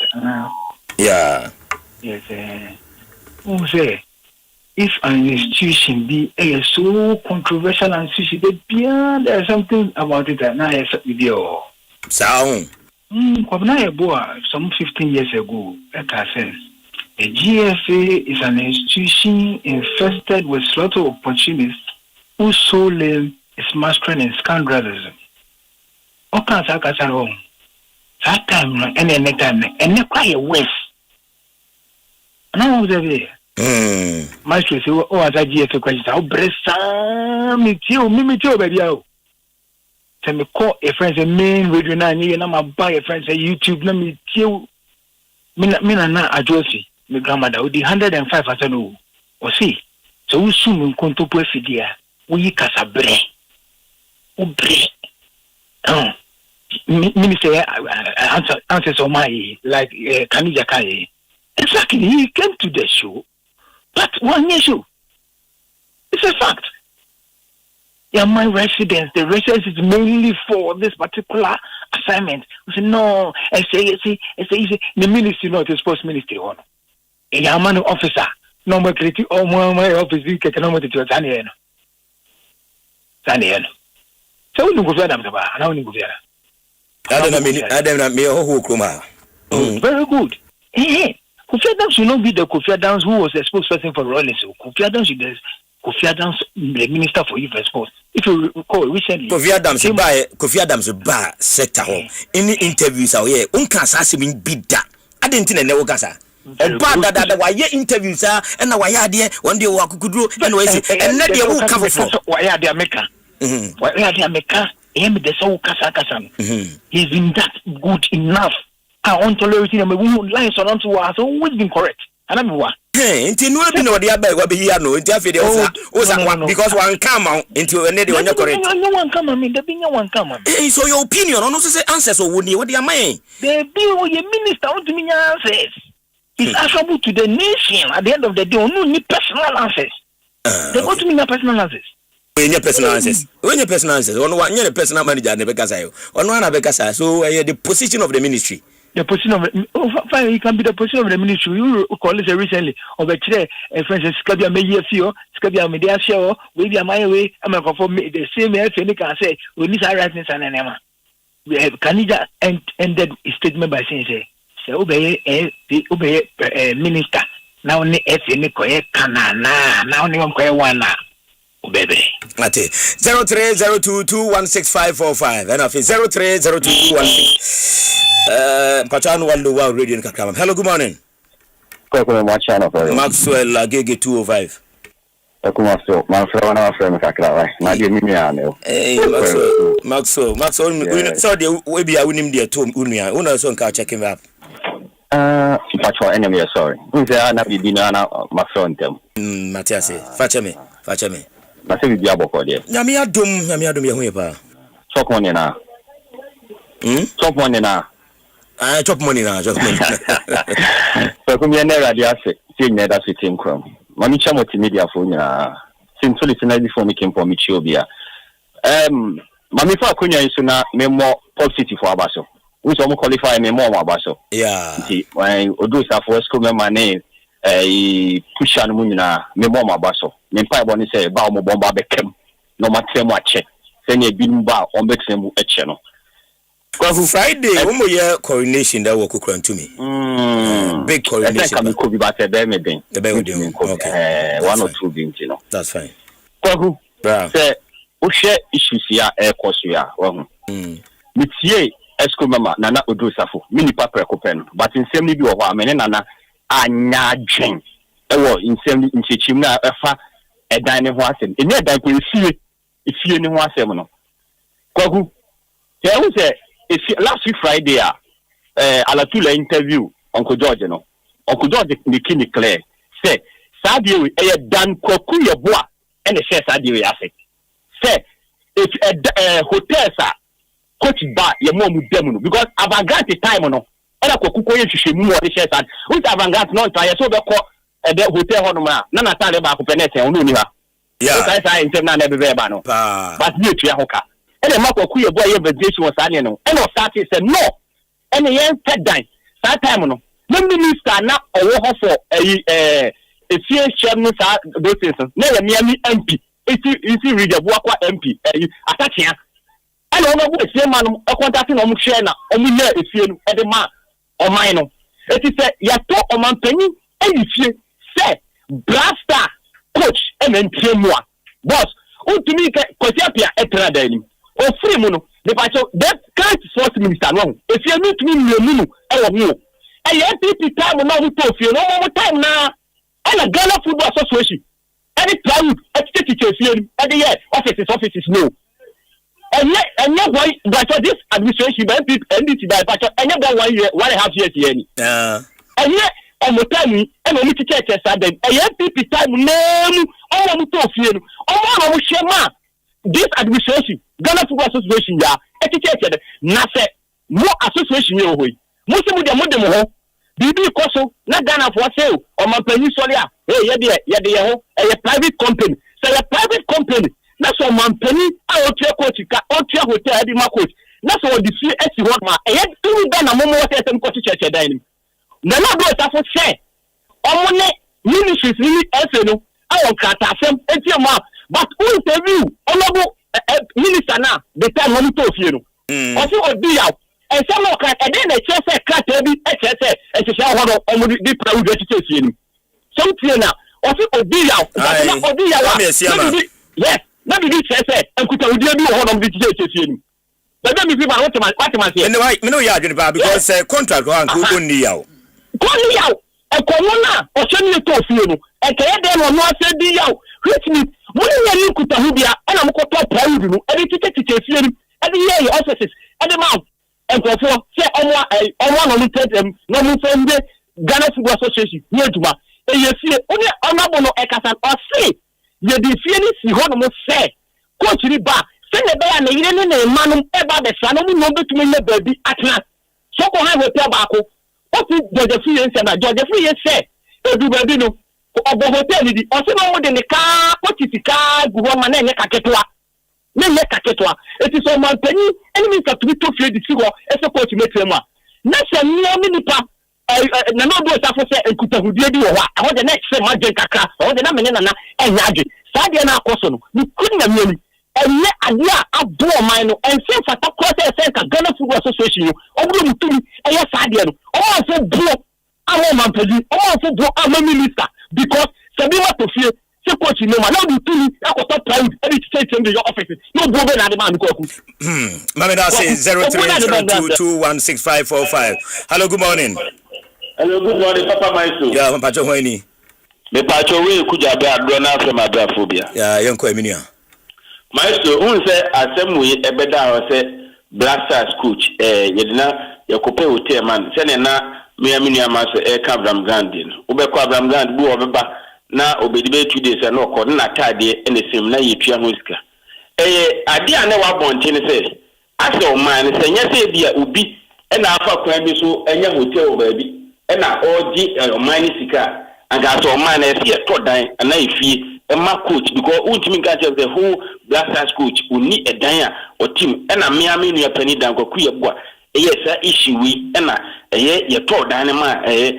Yeah. Yes. Who say if an institution be so controversial and institution, there's something about it that now is video. Sound. Some 15 years ago, like I said. The GFA is an institution infested with slaughter of opportunists whose sole aim is mastering and scoundrelism. Okay, that's wrong. That time, and then time, and not quite worse. Now, there. Myxtro say, oh, as a GFA question, I'll breast some, me too, baby. Tell me, call a friend, a main radio, and I'm buy a friend, say YouTube, let me tell me, na ajosi. My grandmother would be 105 as I know. Or see, so we soon in Contopo Fidia, we casabre. Minister answers on my like Kanija Kai. Exactly, he came to the show, but one issue. It's a fact. Yeah, my residence, the residence is mainly for this particular assignment. We say, no, I say, the ministry, not the sports ministry. A man officer, no more critic, or my office, you can know what it was. Sanian. So we go there, I don't go there. I don't know, very good. Hey, Kofi Adams should not be the Kofi Adams who was the spokesperson for Rollins. Kofi Adams should be Kofi Adams, the Minister for Youth and Sports. If you recall recently, Kofi Adams ba sector any interviews out here unka sase min bida adenti na wokasa oba da wa ye interviews and na wa ya de one day wa kukuduro and we say and na de wo ka for wa ya de America wa ya de America him de so kasa he's been that good enough. I want to tolerate him. We won't lie so on to us. Always been correct. And I'm what? Hey, until no be no the abeg we be here no until after the because one come out into another one correct. No one come on me. There be no one come on. Hey, so your opinion on say answers or what they are man? There be your minister want to me answers. It's answerable to the nation. At the end of the day, no need personal answers. They want to me personal answers. When your personal answers, on one your personal manager never casa. On one abekasa. So the position of the ministry. The position of fine, it can be the position of the ministry. You call it recently of a chair, and for instance, Scabia may feel, Scabia media show, maybe a my way, I'm a conform the same as any can say, we need our rights and enema. We have Canada ended his statement by saying, so obey a minister. Now, if you need Canana, now, you one. Baby. Ate 0302216545 and after 030221 Pachano Waldo Wow Radio in Kakama. Hello, good morning. Maxwell Agege 205. Maxwell, so the we be a winning the tomb unia. Una so nka check him up. Pacho enemy sorry. Unse na bibi na Maxwell ntem. Matias, fache me. Na se bibi aboko de. Nyame adom ye hu ye pa. Chop money na. Chop money na. Chop money na. So come here na radio ase. See na that team krom. Mami cha multimedia for nya. Since listen before me came for me chiobia. Mami fa akonya iso na me more positive for abaso. We so mo qualify me more abaso. Yeah. See when odo sa for school me mane push an mu nyina me more abaso. Me pa bo ni say ba mo bomba bekem. No matter mo ache. Say na bi mba on bekem mu eche no. Because Friday, we year coronation that work to me. Big coronation. I could be back there, maybe. Okay. 1 or 2 beans, you know. That's fine. Kwagu, say, we share issues here, air course here. Mitie, esco mama, nana odo safo. Mini papa kopen, but in same libi owa, mene nana anya dwen. Ewo in same in chichim na efa edan ne ho asem. Eni edan ko efie ne ho asem no. Kwagu, say we say last week Friday, Alatula interview Uncle George, no. Uncle George making it clear. Say, Sadio, Dan Kokuya Bois, and the share Sadio asset. Say, if a hotel, sir, coach bar, your mom with them, because Avangard time, no. And I could cook you should more the shares. Which Avangard not tire so the hotel honor, none of time about Penet and Unia. Yeah, I intend never be bano. But you to Yahoka. And the Marco Kuya boy invitation was saying no. And Osati said no. And the young fed dine. That time no. No minister now or for a few chairman those things. Never me MP. If you read the Wakwa MP, attaching. I don't know what the same man contacting on Mushena, or me if you at the man or mine. It is a yato or man penny, any fear say blaster coach and then more boss to me Kosiapia etra dani o free mono the pacho that can't force minister no if you meet me no e NPP time no we to feel no more time na and a Ghana Football Association any private executive and the offices no and yet why but this administration by people NDT by pacho and yet 1 year 1.5 years here and yet on the time and on the church said them NPP time no all to feel all shema this administration Ghana Football Association ya etiquette na say more association you hoy most of them ho bibi koso na Ghana for sale o man peninsula ye de ho a private company say a private company na so man peni a o tire coach ka o tire hotel di ma coach na so the fee esi ho ma e tumi Ghana mo what sem coach church dan na na do ta for say o ne ministries ni efe no a o kata sem enti ma but who interview honorable minister na the time when to fie no o fi odi yaw and some of that and then the chess cat be chess and to show how on the proud to fie ni some fie na o fi odi yaw na odi yaw yes na be chess and kuta odi bi ho no be fie ni but then me people what man say anyway me no ya adwene ba because contract go and go ni yaw e ko no na o se ni to fie no e ke dey no no se di yaw which means when you are kuta hubia and am ko top proud no e tike fie ni e dey offices e dey mouth and for say omo no tell them no mo fende Ghana Football Association ni aduma e ye fie oni onabo no e kasa o say ye di fie ni si ho no mo say coach ni ba say ne be ya na yire ni na manu e ba be sa no mo betumi na baabi atena so ko ha hotel ba ko o ti George Free say na George Free say edu baabi no obo hotel ni di o se no mo de ne ka coach ti ka gu ho ma na enye kaketoa ne kaketoa it is on man penny enemy ka to fie di sigo e se coach metrema na se mi nipa na no do ta for say enkutahudie bi wo ha ho de next say ma gen kakra ho de na me na enya adwe sa de na akoso no ni kunna miani enye ade a abo man no ense fata cross e ka Ghana Football Association no obudo mutumi eye sa de no o so bro awo man penny o so bro am minister because sabi what to fie se coach no ma na do tuni akoto proud e ti say them your office no go be na the man ko ku mama da say 0302216545 hello good morning. Hello, good morning, Papa Myxtro. Yeah, Pacho Hoini. Me Pacho we kuja be adrona from abrafobia. Yeah, yonko eminia. Myxtro, who say asem we ebeda o say Blasters coach yedina yakope hotel man. Se na me eminia ma say Abraham Gandin. Ubekọ Abraham Gand bu obeba na obedibe 2 days na okọ na tade ene sem na yetua ho sika. Ade a na wa bonte ne say ase o man say nya say bia obi na afa kwan bi so enya hotel baabi. Na oji mine sika and got so man see a third dan and ifie a coach because ultimate catch the whole Blasters coach who need a danya or team and a Miami near penny down go queer boy yes issue we and a third dynama a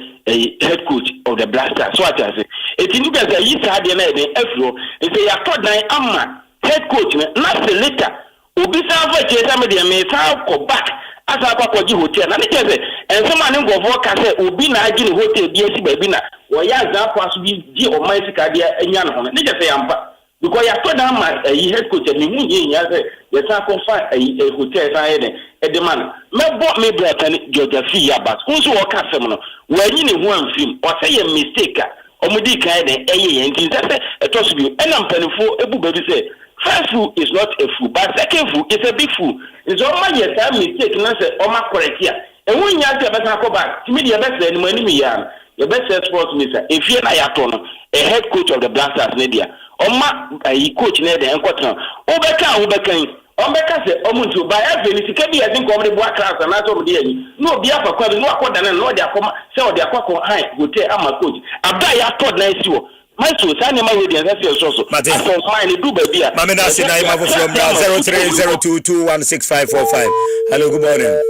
head coach of the Blasters so I say it in because a year had the Afro and say a third dan amma head coach not the later ubisa for chesamedi me go back asa kwa hotel na niteze ensema ngo voka se obi na agi hotel bi esi ba bi na wo ya za kwa so bi di o man sika dia enya no ho niteze yampa because ya to da ma head coach ni hu ye ya se ya sa ko fa hotel sa ye de man me bo me bra tan geography ya ba so wo ka sem no wo anyi ne hu amfim o say ye mistake omudi kan de eye nti se to so bi enam panifo ebu ba bi se first fool is not a fool, but second fool is a big fool. It's all my time mistake, and I say, oh, my correct here. And when you have to go back, to me, the best money, your best sports minister, if you're not a head coach of the Blasters, Nadia, or my coach, Nadia, and Cotton, Obeka, say, Omuntu, by every, if can be, I think, over the black class, and that's over there. No, be up for no quarter, and no, they are come, so they are quite high, go tell my coach. I buy a thought nice you. Myxtro, sani ma wedi ase so so. So mine do baby. Mama na say na ima from 0302216545. Hello, good morning.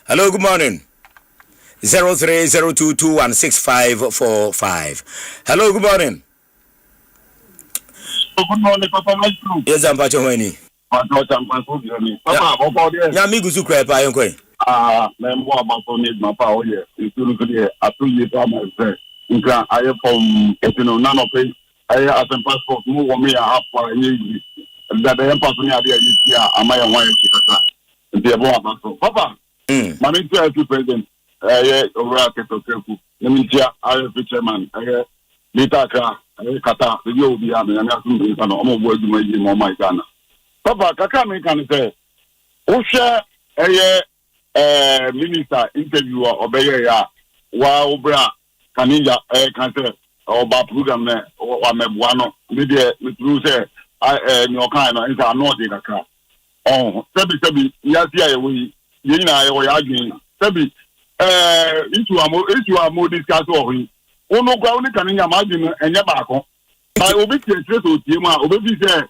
Hello, good morning. 0302216545. Hello, good morning. Good morning, Papa Myxtro. Yes, I'm Pacho Hoini. Papa, Papa, ya mi gusu kra pa yonkwe. Me mo abaso ni mapa o ye. Itulu kede atu ye pa ma se. Nka I from none of it. I as a passport move on me half for a year. That the person here am I a wine chicken? The boy, Papa, Ministerial President, over a Ketoku, the media, I have chairman, Litaka, Kata, the Yobi, and I'm not working with you on my gun. Papa, Kakami can say, Osha, a minister interviewer, obey ya, wow, bra, Kaninja, can say, or Bab program, or Mebuano, media, with Ruse, your kind of is a car. Oh, Sebi, yes, we, I was arguing, Sebi, into a more discuss of him. Oh, no, can you imagine, and Yabako? I obey to Tima, obey say,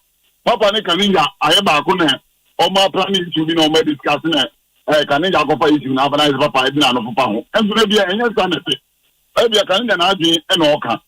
Papa Nekaninja, I am back on it. All my planning to be no more discussing it. Kaninja go for issue now, but I have a pipe of a pound. And maybe any sanity. Maybe a Canadian arguing and Oka.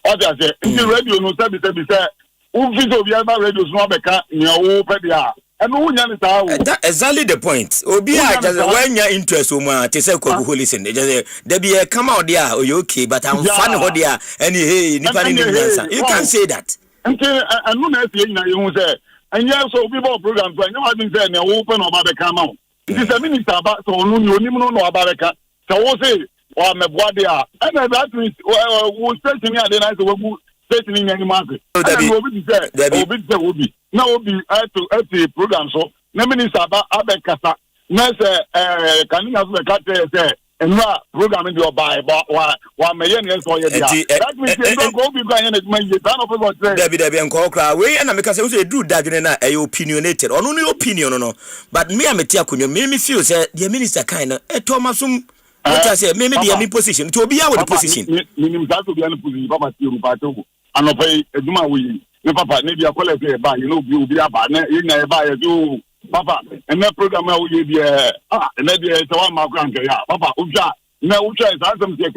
Others say, in the radio, no Sebi said, who visit the other radios, no beca, near Opedia. Exactly the point. Obia just when your interest woman to say ko listen. There be a come out there or you okay, but I'm fun ho there and hey you can say that. Until I know that you say and you so people program so you have been saying open about the come out. It is a minister about so no know about the so we say or me boa there and that means we station here then I say in any market. Now will be at the program so no minister about Abekasa. Nurse can you have the cat and program in your buy but one million years for you. That means you go be buying it when you done of Debbie and Cocra way and because I say do that in a opinionated or only opinion no. But me I'm a tiakunya made me feel say the minister kind of Thomasum. What I say maybe the position to be our position. Minimum that to be in a position Papa Tiru and obey a Duma we Papa maybe a quality buy you know you be a bar in a buy you Papa and that program will be and maybe it's one more grand Papa Uja now Uja is awesome to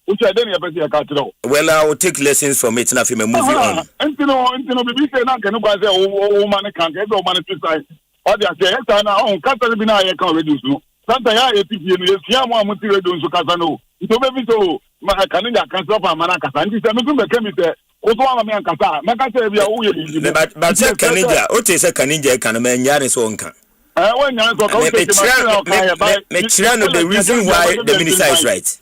which I don't have a cat. Well, I will take lessons from it and if you move on. And you know, baby say not can nobody say oh man can't get no money to sign. Or they say yes now on Catalina I can't reduce no. Santa ya etipi no ya mo amutire do nso kasa no to be so ma Canada can stop amana kasa nti se me kumbe kemi se o to ama me kasa me kasa bia wo ye but say Canada o te say Canada e kan me nyare so nka when nyare so ka o te me try no the reason why the minister is right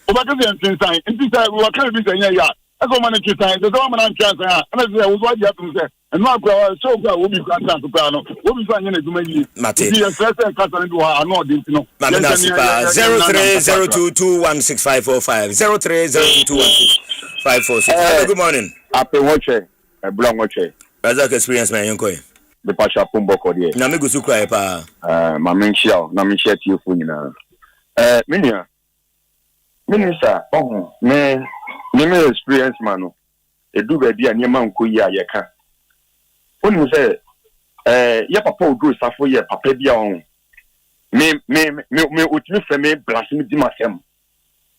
o ba ka say nsan nti say we can be say ya ego man nti say the one man chance ya na say wo so dia to say and no go so go we be kwanta to pa no we be so anya na duma yi the first kasa ndo ha no dey no 0302216545 0302216546 good morning ape woche ebla woche as experience man yanko the pasha pombo ko dey na me go su cry pa ma menchia na menchia tie fu nyina menia minister me experience man no edu ba bia niam anko yi ayeka onu say ye papa odu safo ye papa bia on me otimi fe me blasphemy di masem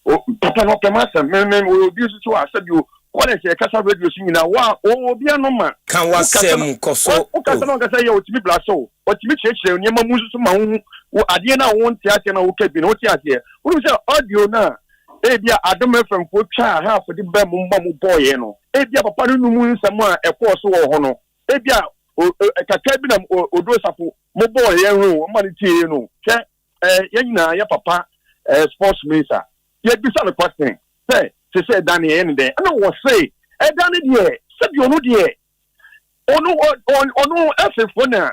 o papa no pemasem me obi so asabi o kwale se kasa radio so nyina wa obi anoma kan wasem koso o kasa no kasa ye otimi blaso otimi chechire niam mu so ma hu ade na won tiate na wo kabi na wo tiate onu say audio na ebia Adam FM ko twa half the be mo boy no ebia papa no numu nsam a ekọ so wo ho no ebia kaka bi na odo safo mo boy ye hu o mani tie no che ye nyina ya papa sports minister ye bisa the question say Danny en de na wo say Danny de se bi onu de onu efefo na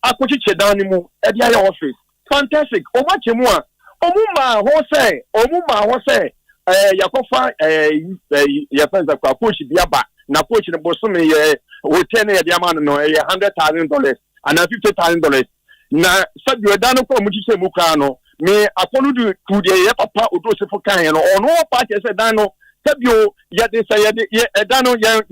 akochiche Danny mu ebia ya office fantastic o ma chemu a omuma ho say yakofa yafanza kwa coach biaba na coach ne bosom ye hotel ne dia man no $100,000 and $50,000 na sabi dan ko mu chiche mu ka no me akonu du tu de ye papa odo sefo kan no ono pa che se dan no sabi o ya de say ye dan no ye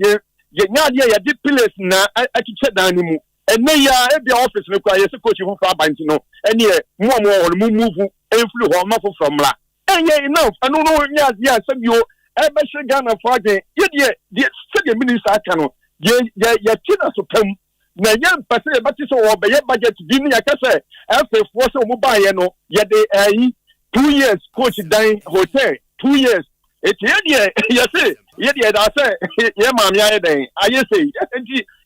nya de ye de pillars na akiche dan mu ene ya e bia office ne kwa ye se coach hu fa banti no ene mu mu move enflu ho ma fo from la enye enough anu no nya ya sabio e be she Ghana for again ye de se minister aka no ye tina so pam na ye pese be ti so wo be ye budget bi ni akase efe fo so mo ba ye no ye de 2 years coach dan hotel 2 years It's yes, I say, yeah, mammy, I say,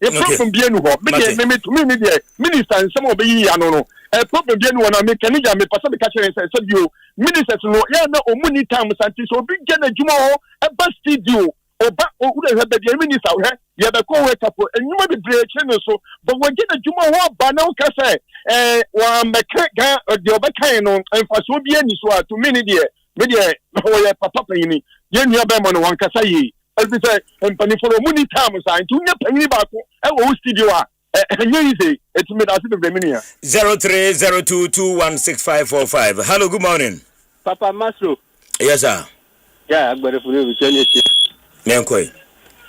a problem being what, minister and some of the I don't know. A problem being when I make any me Pacific catcher and said you, ministers, no, yeah, no, many times, and so big get a jumo, a bus studio. Or back or would have been minister, you have a co couple, and you might be breaking so, but when get a Juma Bano Cassa, one McCrack or the other kind on, and for so be any so to many dear, media, papa, you have them on one Cassai, as we say, and penny for a money time sign to penny back, and who studio are. Easy, it's made us the Minia 0302216545. Hello, good morning, Papa Mastro. Yes, sir. Yeah, I'm going to return it. Menkoi.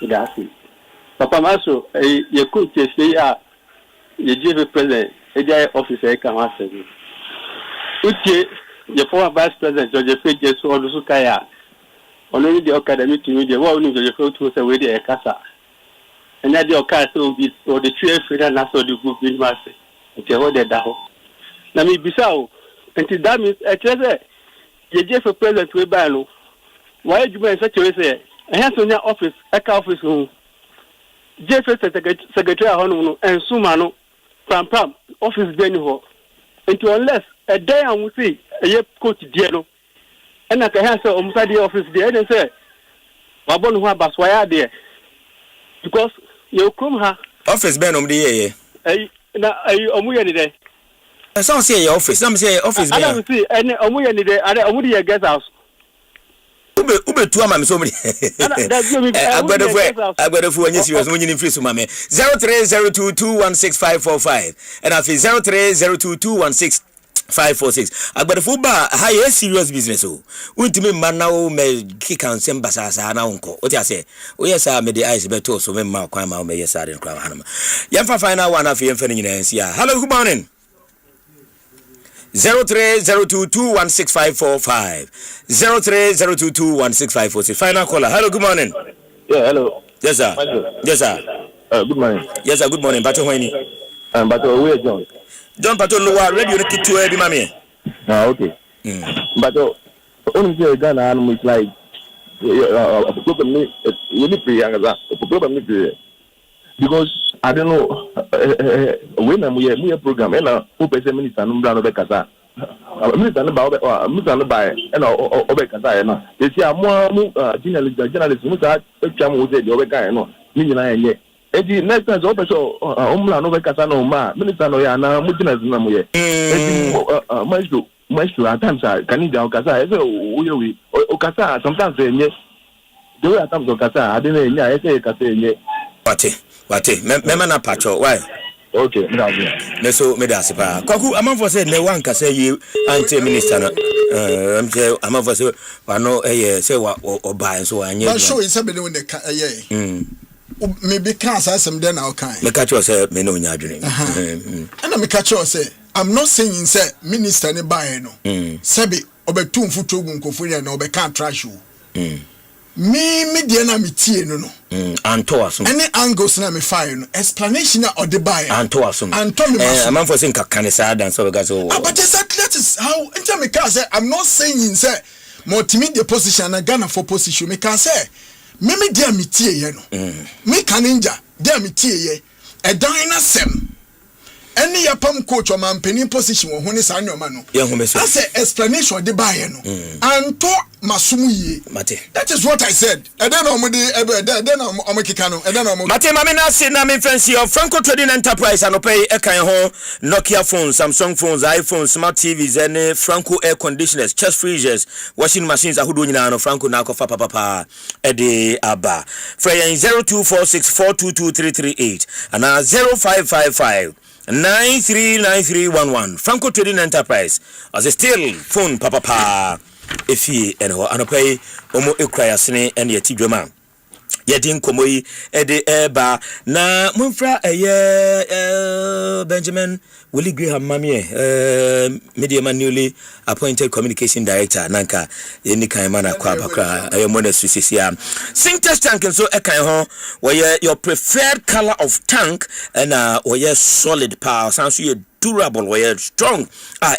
Idasi. Papa Maso, you could say, you give a president, a officer, can answer you. Uche, your former vice president, George Fedges, or the Sukaya. Only the academy to me, the one who is to say, with the Casa. And that your castle is or the tree freedom, that's all the good in Master. It's a whole day. Now, me Bissau, and to that means, I tell you give a president to a ban. Why do you such a say? I have on your office, a office room. Jeffrey Secretary Hono and Sumano, Pram, office Benny. And to unless a day I will see a year coach Diano. And I can answer on the office there and say, Wabon Wabas, why are there? Because you come her office Ben the year. Omuya day. I saw say your office. Some say office. I don't see any Omuya day. I don't guest house. Ube tu ama so many. Agbede fu onye serious onye free so mame 0302216545 and afi 0302216546 agbede fu ba ha ye serious business o untimi man na o me kika nsem basasa na onko o ti ase o yesa me the eyes beto so me ma kwan ma o me yesa de kwa hanama yemfa final one afi yemfa nyina ensi a hello good morning 0302216545 0302216546 final caller. Hello, good morning. Yeah, hello. Yes, sir. Yes, sir. Good morning. Yes, sir. Good morning. Pato Hoini. Pato, where John? John Pato Lowa radio to every mami. Okay. Pato, only Ghana animal is like problem. You need to problem because I don't know when we a program and who pays a minister no brand of Kasa. Minister no buy and Obekasa no. They say more journalists who are chamo say the Obeka no. Nina and yet. Edi next time so person omla no Obekasa no ma minister no ya na mujina zina mo ye. Myxtro at times Kanija Okasa say we Okasa sometimes say nye. The way at times Okasa I didn't nya I say Kasa nye. Wate, mema na pacho, why? Okay, Neso medasipa. Kwaku amanfo say ne wanka say you anti minister no. Amanfo say wano say wa oba so anye. But show is be no ne maybe can say some den now kan. Me catch you say me no nya adwene. And me catch you say I'm not saying say minister ne buy no. Sabi obetu mfuto gu nkofuri na obeka trash you. Me dia na me tie no anto aso any angles na me fire no explanation na ode buy anto aso anto me man for say nkaka say dan so because but exactly that is how enter me can say I'm not saying say multimedia position na Ghana for position me can say me dia me tie ye no me kaninja dia me tie ye e dan na sem any yapam coach or man penny position wo hone sa nyoma no I say explanation de buy no anto masumu ye that is what I said and then omudi then omekika no and then Mate mame na say na me fancy of Franco Trading Enterprise and pay e kan ho Nokia phones, Samsung phones, iPhones, smart TVs and Franco air conditioners, chest freezers, washing machines ahudo nyina no Franco na kofa papa e de aba Freya 0246422338 and 0555 939311 Franco Trading Enterprise as a still phone papa efi eno anopai omo ekraya sene ene yatidwama yedin komoyi ede eba na munfra Benjamin Willie Graham Mamie media man newly appointed communication director nanka eni kan mana kwa bakra ayemona susisia Sintex tank so ekan ho where your preferred color of tank and where solid power sounds you durable we strong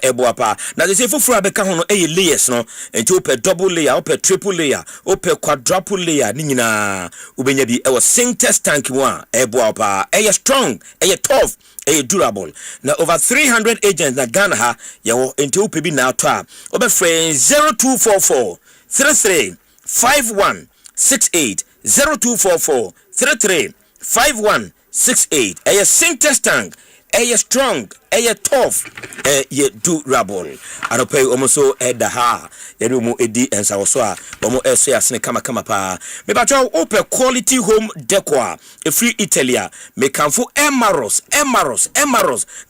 eboa pa na they say foforo abeka ho no layers no enti ope double layer ope triple layer ope quadruple layer ni nyina ubenya bi e sink test tank one eboa pa strong tough durable na over 300 agents na Ghana ha yawo enti ope bi na ato a obe friend 0244 33 5168 0244 33 5168 sink test tank strong tough durable anope omoso da ha yenu mu edi ensawoso a omo eso asene kama pa me ba twa open quality home decor free Italia me kanfo Emaros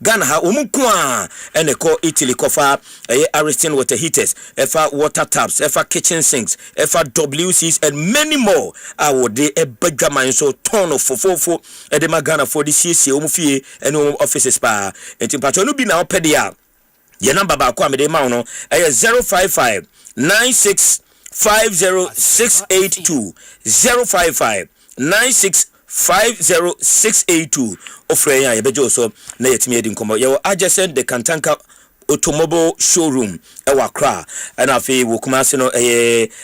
Ghana ha omu kwa ene ko Italy kofa Ariston water heaters efa water taps efa kitchen sinks efa WCs and many more awo de badwaman so ton of fofofo e de Ghana for the CC omu fie ene offices pa mpacho no bi na opedia ye number ba kwa me de ma no 055 9650 055 9650 ofre ya ye bejo so na yetimi edi nkomo ye adjacent the Kantanka automobile showroom ewa Accra and afi wo kumase no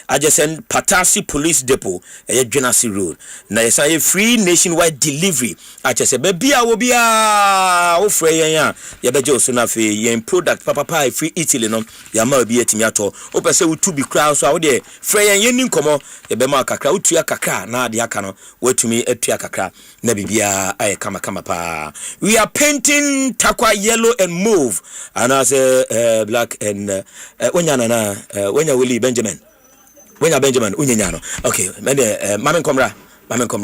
adjacent Patasi police depot Dwenasi road na yesa free nationwide delivery achese be bia wo bia wo frɛ yɛn a yɛbɛgye so na afi yɛn product papa free Italy no ya ma bi etimi ato wo pɛ wo tu bi kra so a wo de frɛ yɛn ni nkomo yɛbɛma kakra wo tua kakra na ade aka no watumi atua kakra na bibia ay kama pa we are painting takwa yellow and mauve and as black and wenya Willie Benjamin unyenya no okay mame nkomra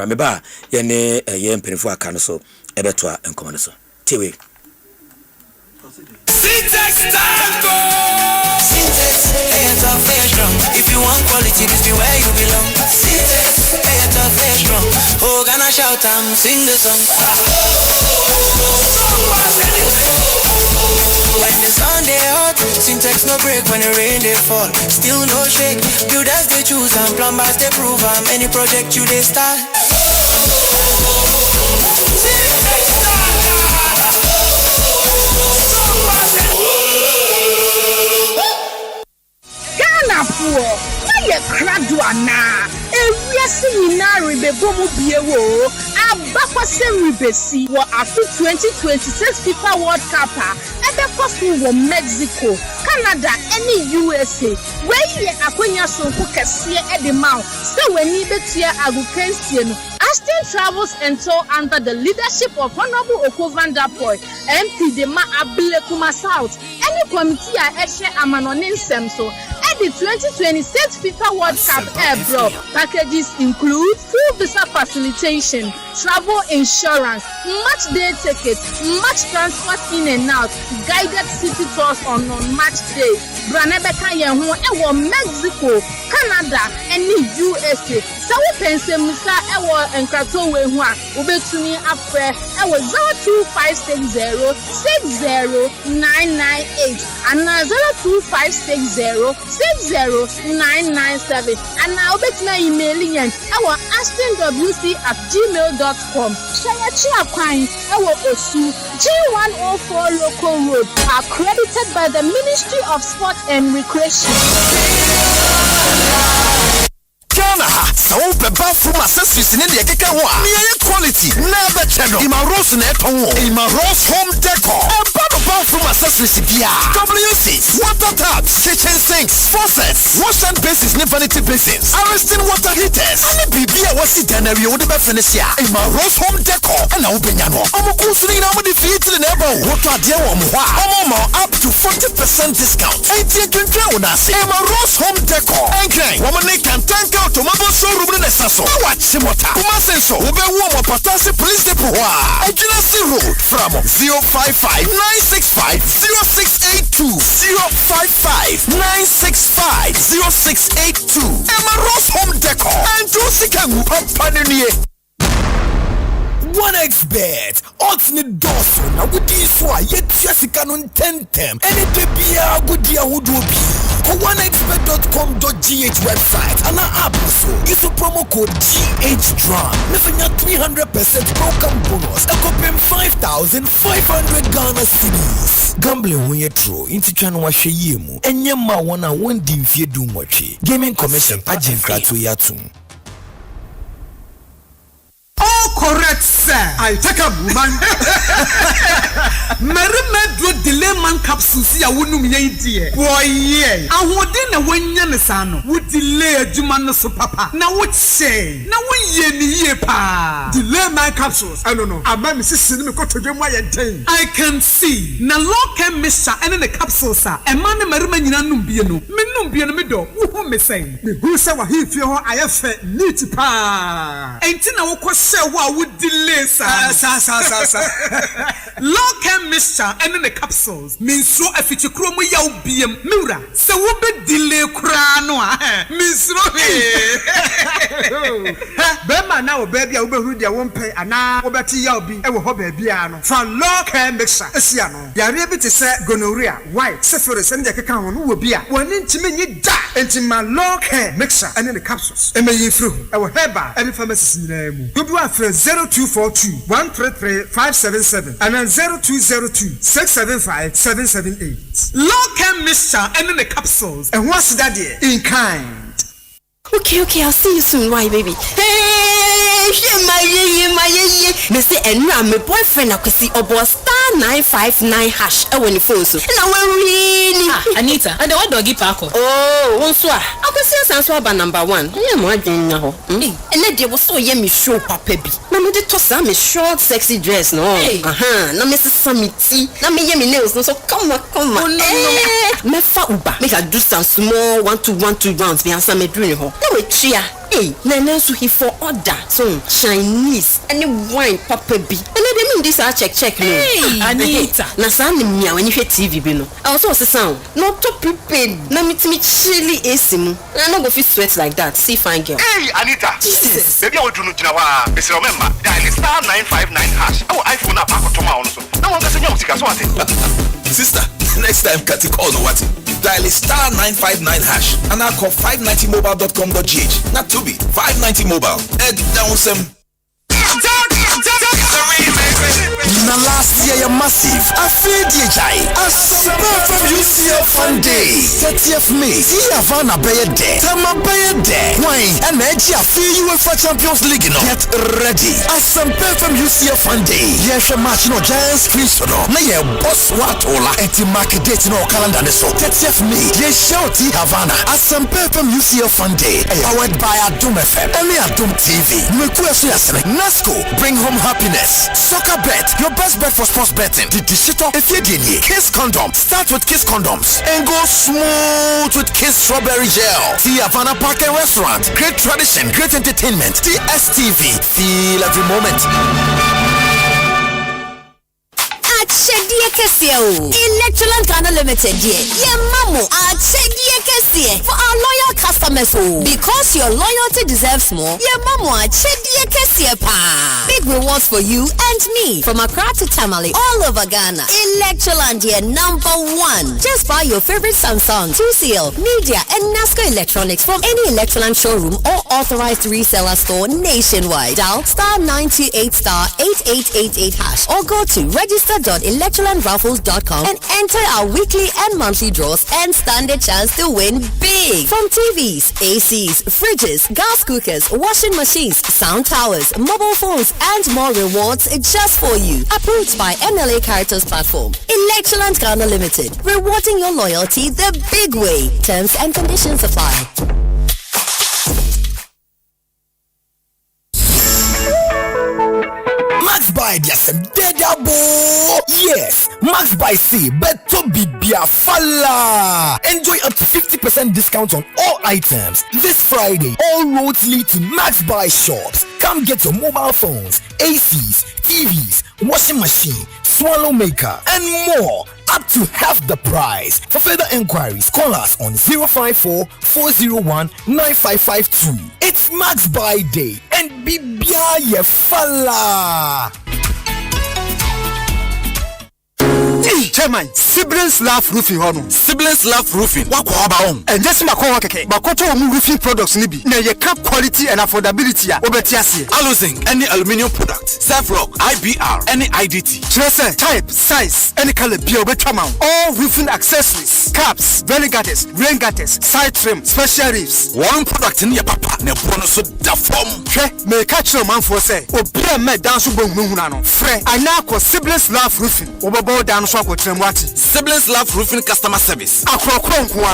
me ba ye ne ye mpenfo aka no so ebeto a nkomano so tewe Syntax tango Syntax fair strong if you want quality this be where you belong Syntax fair strong oh gonna shout and sing the song when the sun they hot, Syntax no break when the rain they fall. Still no shake, builders they choose and plumbers they prove and any project you they start. Ghana poor, why you graduana? Yes, we now rebomu biewo. Abakwa sem ribesi wa afi 2026 FIFA World Cup. Ebe kosu wo Mexico, Canada, any USA. Where ye akwenya sonko kese e de maw. So when ni betia agukensie no. Ashton travels and tour under the leadership of Honorable Okovan Dapoy, MP Dema Ablekuma South. Any committee a eshe amanonin semso. The 2026 FIFA World Cup bro. Packages include full visa facilitation, travel insurance, match day tickets, match transport in and out, guided city tours on match day. Branebeka Yehu ewo Mexico, Canada, and USA. So we pense Musa ewo enkrato we hu a obetumi afre ewo 02560 60998 and 02560 60997 and now bet my emailing and our astonwc@gmail.com. Shayachi Akwai, our Osu, G104 Local Road, accredited by the Ministry of Sport and Recreation. Ghana so beba from accessories in the keke ho a quality never channel Imaros na eton Imaros home decor baba from accessories bia WC water taps kitchen sinks faucets wash and basins ne vanity basins Ariston water heaters and bibia wasi danary wo de be finish ya Imaros home decor and na obenya no omokusuri na mo de fit le na eba wo to ade wo mo ho up to 40% discount enti twentwe wo na se Imaros home decor enkai wo mo ne Kantanka automobile showroom in the Sasso. Watch Simota. Kumasenso. Ube Womo Patasi Police Depot. Dwenasi Road from 055 965 0682 055 965 0682. Emaros Home Decor and Josikamu Papanini. 1xBet odds ni doso na wudi so a yetua sika no tentem ene de bia gudi a wodo bi 1xbet.com.gh website and our app so use the promo code GHDRAM. Mefanya 300% welcome bonus. Ekopim 5,500 Ghana cedis. Gambling when you throw into channel wa sheyemu. Enye ma wana wondi mfie du mwachi. Gaming Commission ajinka to yatum. Oh, correct, sir. I take a woman. Merimedro delay man capsules ya wonu mye die. Boy ye. Ahode na wanya ne sano. Wo delay adwuma no so papa. Na wo che. Na wo ye ni ye pa. Delay man capsules. I don't know. Ama me sisi ni me ko todwemu ayenten. I can see. Na low chem mixture ene ne capsules a. E ma ne merima nyina num bie no. Me num bie no me do. Wo ho me say. Me hu se wa hifie ho ayefe neat pa. Enti na wo ko wa would delay sa. Low chem mixture and the capsules means so a feature chromo yaw biem mura. So we be delay crano means no. Bema now baby I will be won't pay and now obeti yaw be a babyano. From low chem mixture esiano. Ya rebi to say gonorrhea, white, syphilis and the account will be a one intimate da into my low chem mixture and the capsules. And may you through our heba and pharmacy name. Good one for 0242 133 577 and then 0202 675 778. Low chem mixture and the capsules. And what's that there? In kind. Okay, I'll see you soon. Why, baby? Hey, my Mr. Enra, my boyfriend, I could see about *959# when you phone so. Now we're really Anita, and the what doggy parko. Oh, one swa. I could see us answer number one. Yeah, my now. And then there was so yummy show, Papa. Now me the toss a short, sexy dress, no. Now Mrs. Samiti. Now me yummy nails, no. So come on. Oh, no. Me fa uba. Make a do some small 1-2 rounds. Be answer me doing ho. No we chia. Hey, Nana so he for order. So Chinese any wine Papa B. And they mean this I check no. Hey, Anita. Na sa ni mia when you hear TV bi no. I also say sound. No to prepared. Na me chilly AC mu. I no go fit sweat like that. See fine girl. Hey, Anita. Jesus. Baby I will do no jina wa. Mr. Remember, dial *959#. Oh, iPhone na pa ko to ma on so. Na won ga senya usika so ate. Sister, next time cut it call no what? Dial *959# and I call 590mobile.com.gh. Not to be 590 mobile. Head down some. Na last year you massive. I feel DJI. Asempa from UCF Fun Day. 30th May. See Havana Bay Day. Tama Bay Day. Wine and Edge. I feel UEFA Champions League. No. Get ready. Asempa from UCF Fun Day. Yes, a match no Giants Fish no. Na ye boss what ola. Eti mark date no calendar so. 30th May. Yes, shouty Havana. Asempa from UCF Fun Day. Powered by Adum FM. Only Adum TV. Mekuesu yasene. Nasco. Bring home happiness. Soccer bet. Your best bet for sports betting. The digital Efedini. Kiss condom. Start with Kiss condoms and go smooth with Kiss strawberry gel. See Havana Park and Restaurant. Great tradition, great entertainment. DSTV. Feel every moment. Chedia Casio. Electroland Ghana Limited, yeah. Mamo, Chedia Casio. For our loyal customers, because your loyalty deserves more, yeah, Mamo, Chedia Casio pa. Big rewards for you and me. From Accra to Tamale, all over Ghana. Electroland, yeah, #1. Just buy your favorite Samsung, 2CL, Media, and NASCO Electronics from any Electroland showroom or authorized reseller store nationwide. Dial *98*8888# or go to register.electrolandraffles.com and enter our weekly and monthly draws and stand a chance to win big. From TVs, ACs, fridges, gas cookers, washing machines, sound towers, mobile phones, and more rewards just for you. Approved by MLA Caritas Platform. Electroland Ghana Limited. Rewarding your loyalty the big way. Terms and conditions apply. Max by some dead abo. Yes, Max by C beto bibia falla. Enjoy up to 50% discount on all items this Friday. All roads lead to Max by shops. Come get your mobile phones, ACs, TVs, washing machine, swallow maker, and more. Up to half the price. For further enquiries, call us on 054-401-9552. It's Max Buy Day and Bibia Yefala. Hey, Chairman, Siblings Love Roofing Hono. Siblings Love Roofing. Wakwa aba on. And just Mako Keke. Makoto omu roofing products nibi. Na ye cap quality and affordability ya. Obetiasi. Aluzing any aluminium product. Self-rock, IBR, any IDT. Tracer, type, size, any color be obetama. All roofing accessories, caps, belly gutters, rain gutters, side trim, special reefs. One product in your papa. Ne bono so da form. Me catch your man for say. Obi me dance bo mununano. Fre, anako Siblings Love Roofing. Obobo dan so akotremwati. Siblings Love Roofing customer service. Akrokronkwa.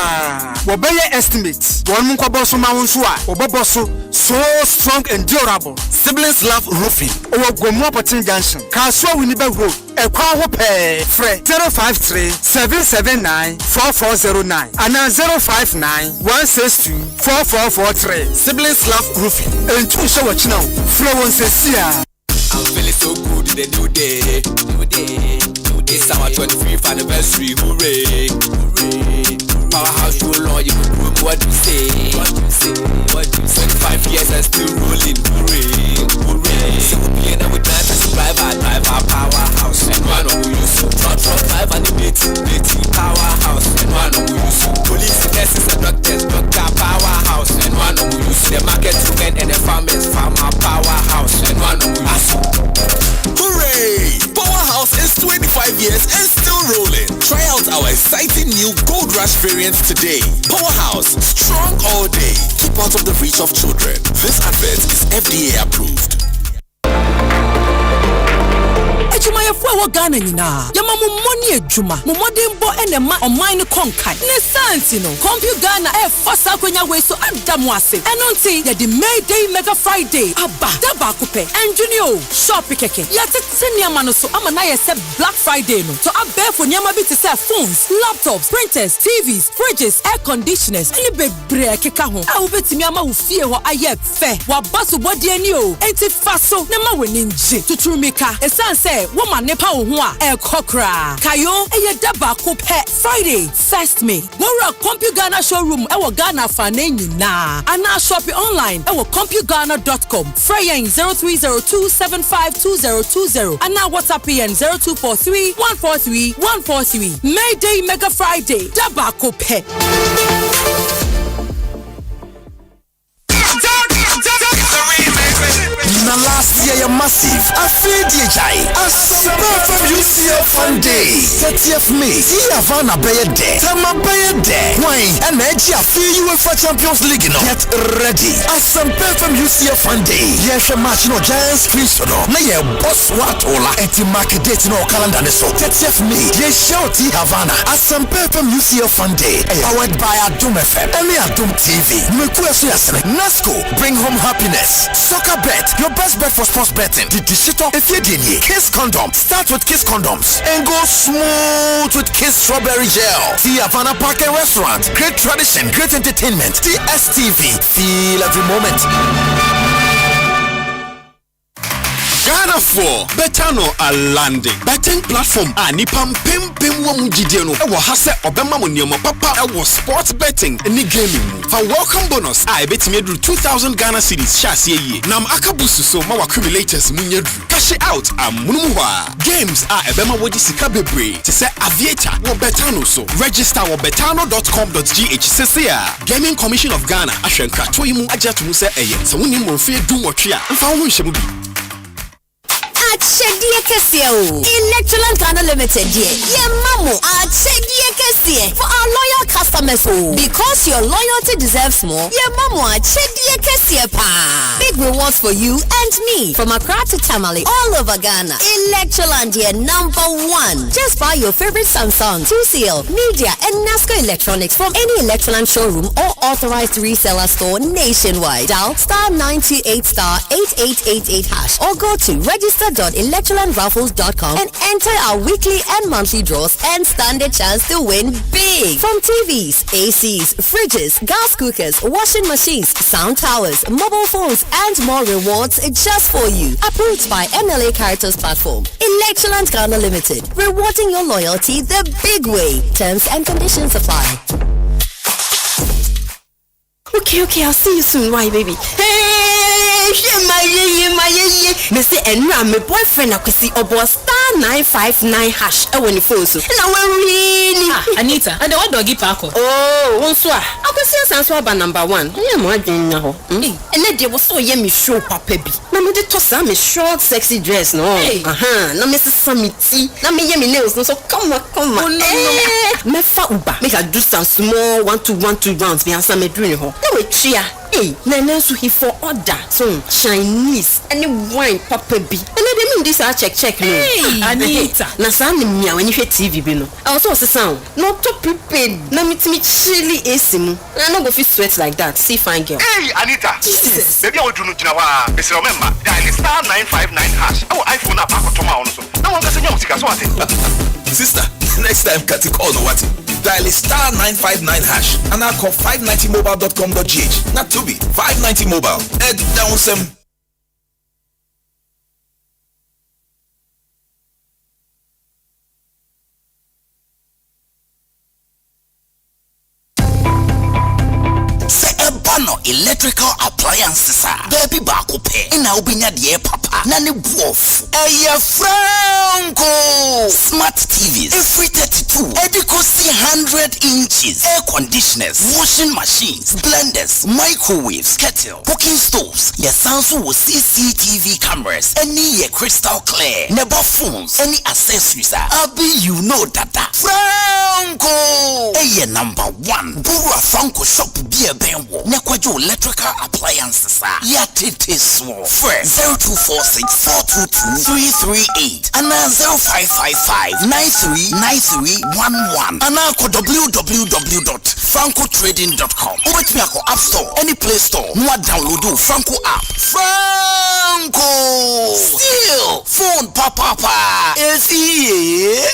Wobeye estimate. Won mu kwabo so ma wonso a. Obobo so strong and durable. Siblings Love Roofing. Owo Gomu Opportunity Junction. Kasua Winnipeg Road. Ekwa ho pe. Fre 053 779 4409 and 059 162 4443. Siblings Love Roofing. And two show what now. Fre won say sia. I'm feeling so good in the new day. It's our 25th anniversary. Hooray! Powerhouse roll on, you room. What you say? 25 years and still rolling. Hooray! So we'll be in with night as drive our powerhouse. And one of you so truck 5 and the powerhouse. And one of you so police, nurses and doctors, doctor powerhouse. And one of you so the market women and the farmers, farmer powerhouse. And one of you so hooray! Powerhouse is 25 years and still rolling. Try out our exciting new Gold Rush variants today. Powerhouse, strong all day. Keep out of the reach of children. This advert is FDA approved. Ejuma yefo wa Ghana nyina. Yama mo money ejuma. Mo modern bo enema online konkai. Ne santi no. Compute Ghana fasa kwenya we so adamu ase. Eno nti ye the May Day Mega Friday. Aba daba kupe. Engineer shop keke. Ya tete niama no so ama na ye se Black Friday no. So abe for niama bi te se phones, laptops, printers, TVs, fridges, air conditioners. Any bebre keka ho. A wo betimi ama wo fie ho aye fe. Wa baso body ani o. Enti faso na ma we ninje. Tuturumika. Esan se woman nepa wo ho a kokra kayo eye daba ko pe Friday 1st May Mora Compute Ghana showroom e wo Ghana fa na nyina ana shop online e wo computeghana.com Freyen 0302752020 ana WhatsApp yen 0243143143 May Day Mega Friday daba ko pe Na last year you're massive. I feel DJI. Asempa from UCF Fun Day. 30th May. See Havana Bayer Day. Tama Bayer Day. Wine and Edge. I feel UEFA Champions League. Get ready. Asempa from UCF Fun Day. Yes, a match no Giants Chris no. Na ye boss watola. Eti market date no calendar ne so. 30th May. Yes, show T Havana. Asempa from UCF Fun Day. Powered by Adum FM. Only Adum TV. Mekuesu yasene. Nasco. Bring home happiness. Soccer bet. Your best bet for sports betting. The digital if you didn't Kiss Condom. Start with Kiss Condoms and go smooth with Kiss Strawberry Gel. See Havana Park and Restaurant. Great tradition, great entertainment. TSTV. Feel every moment. Ghana 4 Betano a landing. Betting platform a nipam pim wa mujideno. Ewa hase obema mo nioma papa ewa sports betting ni gaming mu. For welcome bonus a ebetime dru 2000 Ghana cedis shase ye. Nam akabusu so ma accumulators munye dru. Cash out amunumu hwa. Games a ebema wodi sika bebre. Te se aviator wo Betano so. Register wo betano.com.gh sesea. Gaming Commission of Ghana ahwenka toyimu ajatu se eye. Se woni mo fe du wotwe a mfa ho nhye mu bi. Achedie Kesie o. Electroland Ghana Limited ye. Ye mamo. Achedie Kesie. For our loyal customers o. Because your loyalty deserves more. Ye mamo Achedie Kesie pa. Big rewards for you and me. From Accra to Tamale. All over Ghana. Electroland ye #1. Just buy your favorite Samsung, 2CL, Media and Nasco Electronics from any Electroland showroom or authorized reseller store nationwide. Dial *928*8888# or go to register.electrolandraffles.com and enter our weekly and monthly draws and stand a chance to win big. From TVs, ACs, fridges, gas cookers, washing machines, sound towers, mobile phones, and more rewards just for you. Approved by MLA Caritas Platform. Electroland Ghana Limited. Rewarding your loyalty the big way. Terms and conditions apply. Okay, I'll see you soon. Why, baby? Hey, my Mr. Enra, my boyfriend, I could see a boss star *959# when the phone so. And I really Anita, and the what doggy park? Oh, one so. I could see us answer number 1. Yeah, my dream now. And then there was so yummy show papa be. Na me de to some short sexy dress no. Na me se samiti. Na me yummy nails no so come on. Oh no. Me fa uba. Make I do some small 1-2 rounds be answer me doing ho. They were chia. Hey, na so he for order. So Chinese any wine papa be. And they mean this I check no. Hey, Anita. Na sa ni mia when you hear TV be no. I also say sound. Not to prepared. Na me chilly AC mu. I no go fit sweat like that. See fine girl. Hey, Anita. Jesus. Baby, I will do no jinawa. Mr. Remember, dial *959#. Oh, iPhone up to my own so. No one gets a young sicker so what? Sister, next time Kati call no what? Dial *959# and I'll call 590mobile.com.gh. Not to be 590 mobile. Head down some. Electrical appliances baby baako pe ina obinya de papa na ne buof Franco smart TVs every 32 edicosi 100 inches air conditioners washing machines blenders microwaves kettle cooking stoves your Samsung with CCTV cameras any your crystal clear never phones any accessories abi you know that Franco number 1 Bura Franco shop be a benwo nekwajo electrical appliances yatete small first 0246-422-338 and 0555-939311 and www.francotrading.com wait me ako app store any play store no download Franco app Franco still phone papa is here.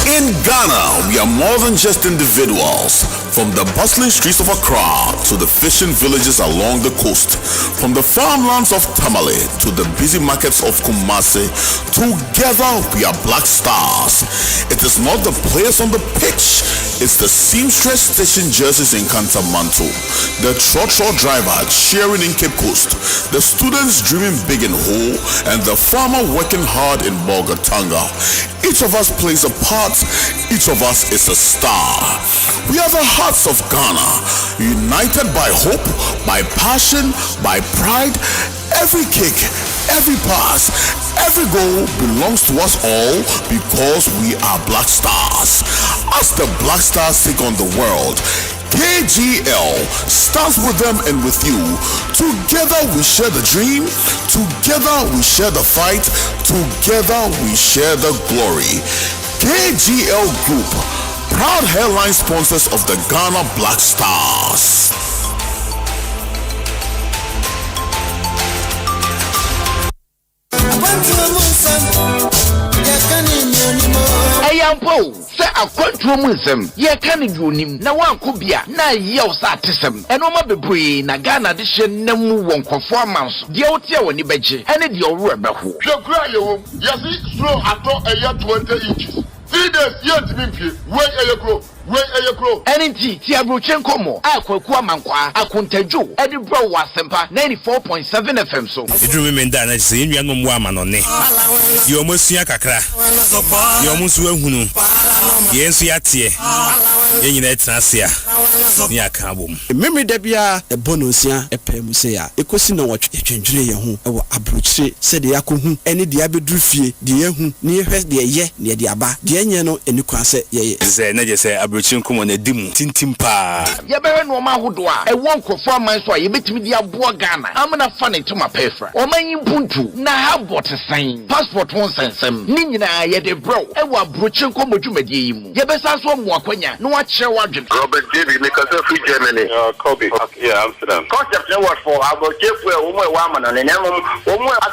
In Ghana, we are more than just individuals. From the bustling streets of Accra to the fishing villages along the coast, from the farmlands of Tamale to the busy markets of Kumasi, together we are Black Stars. It is not the players on the pitch, it's the seamstress station jerseys in Kantamanto, the trotro driver cheering in Cape Coast, the students dreaming big in Ho, and the farmer working hard in Bolgatanga. Each of us plays a part, each of us is a star. We are the hearts of Ghana, united by hope, by passion, by pride. Every kick, every pass, every goal belongs to us all because we are Black Stars. As the Black Stars take on the world, KGL starts with them and with you. Together we share the dream, together we share the fight, together we share the glory. KGL Group, proud headline sponsors of the Ghana Black Stars. Ayampo, say a quantum ye can unim, na one kubia, na yell satism, and Oma Bebri, na Ghana edition, Nemu won't conformance, the Otia when you beji, and it your rubber. Yes, slow at all a year 20 inches. 3 days, yet to be wait a crow. NNT Tiabruchen Como, Aqua Mankwa, Akunteju, Eddie Bro was Asempa 94.7 FM so. It remained that I say you are no woman on it. You almost see a cacra. You almost will who. Yes, Yatia. Yennet Nasia. Nia Kabum. Memory Debia, a bonusia, a pemusea, a question of what you change your home, or Abruche, said the Yaku, any Diabedrufi, the Yahu, near her, the ye, near the Abba, the Yano, and you can say, yes, say, Abruchim come on a dim, tintimpa. Yaberan Woma Hudwa, a one conformance why you bet me the Abua Ghana. I'm not funny to my paper. Or my Buntu, now have what a sign. Passport won't send some. Nina, yet a bro, and what Bruchim come with you, Medium. Yabesas one more Quenya, no what share wagon. Robert David, because of free Germany. Kobe. Yeah, Amsterdam. Concept network for I will take where woman and then woman, a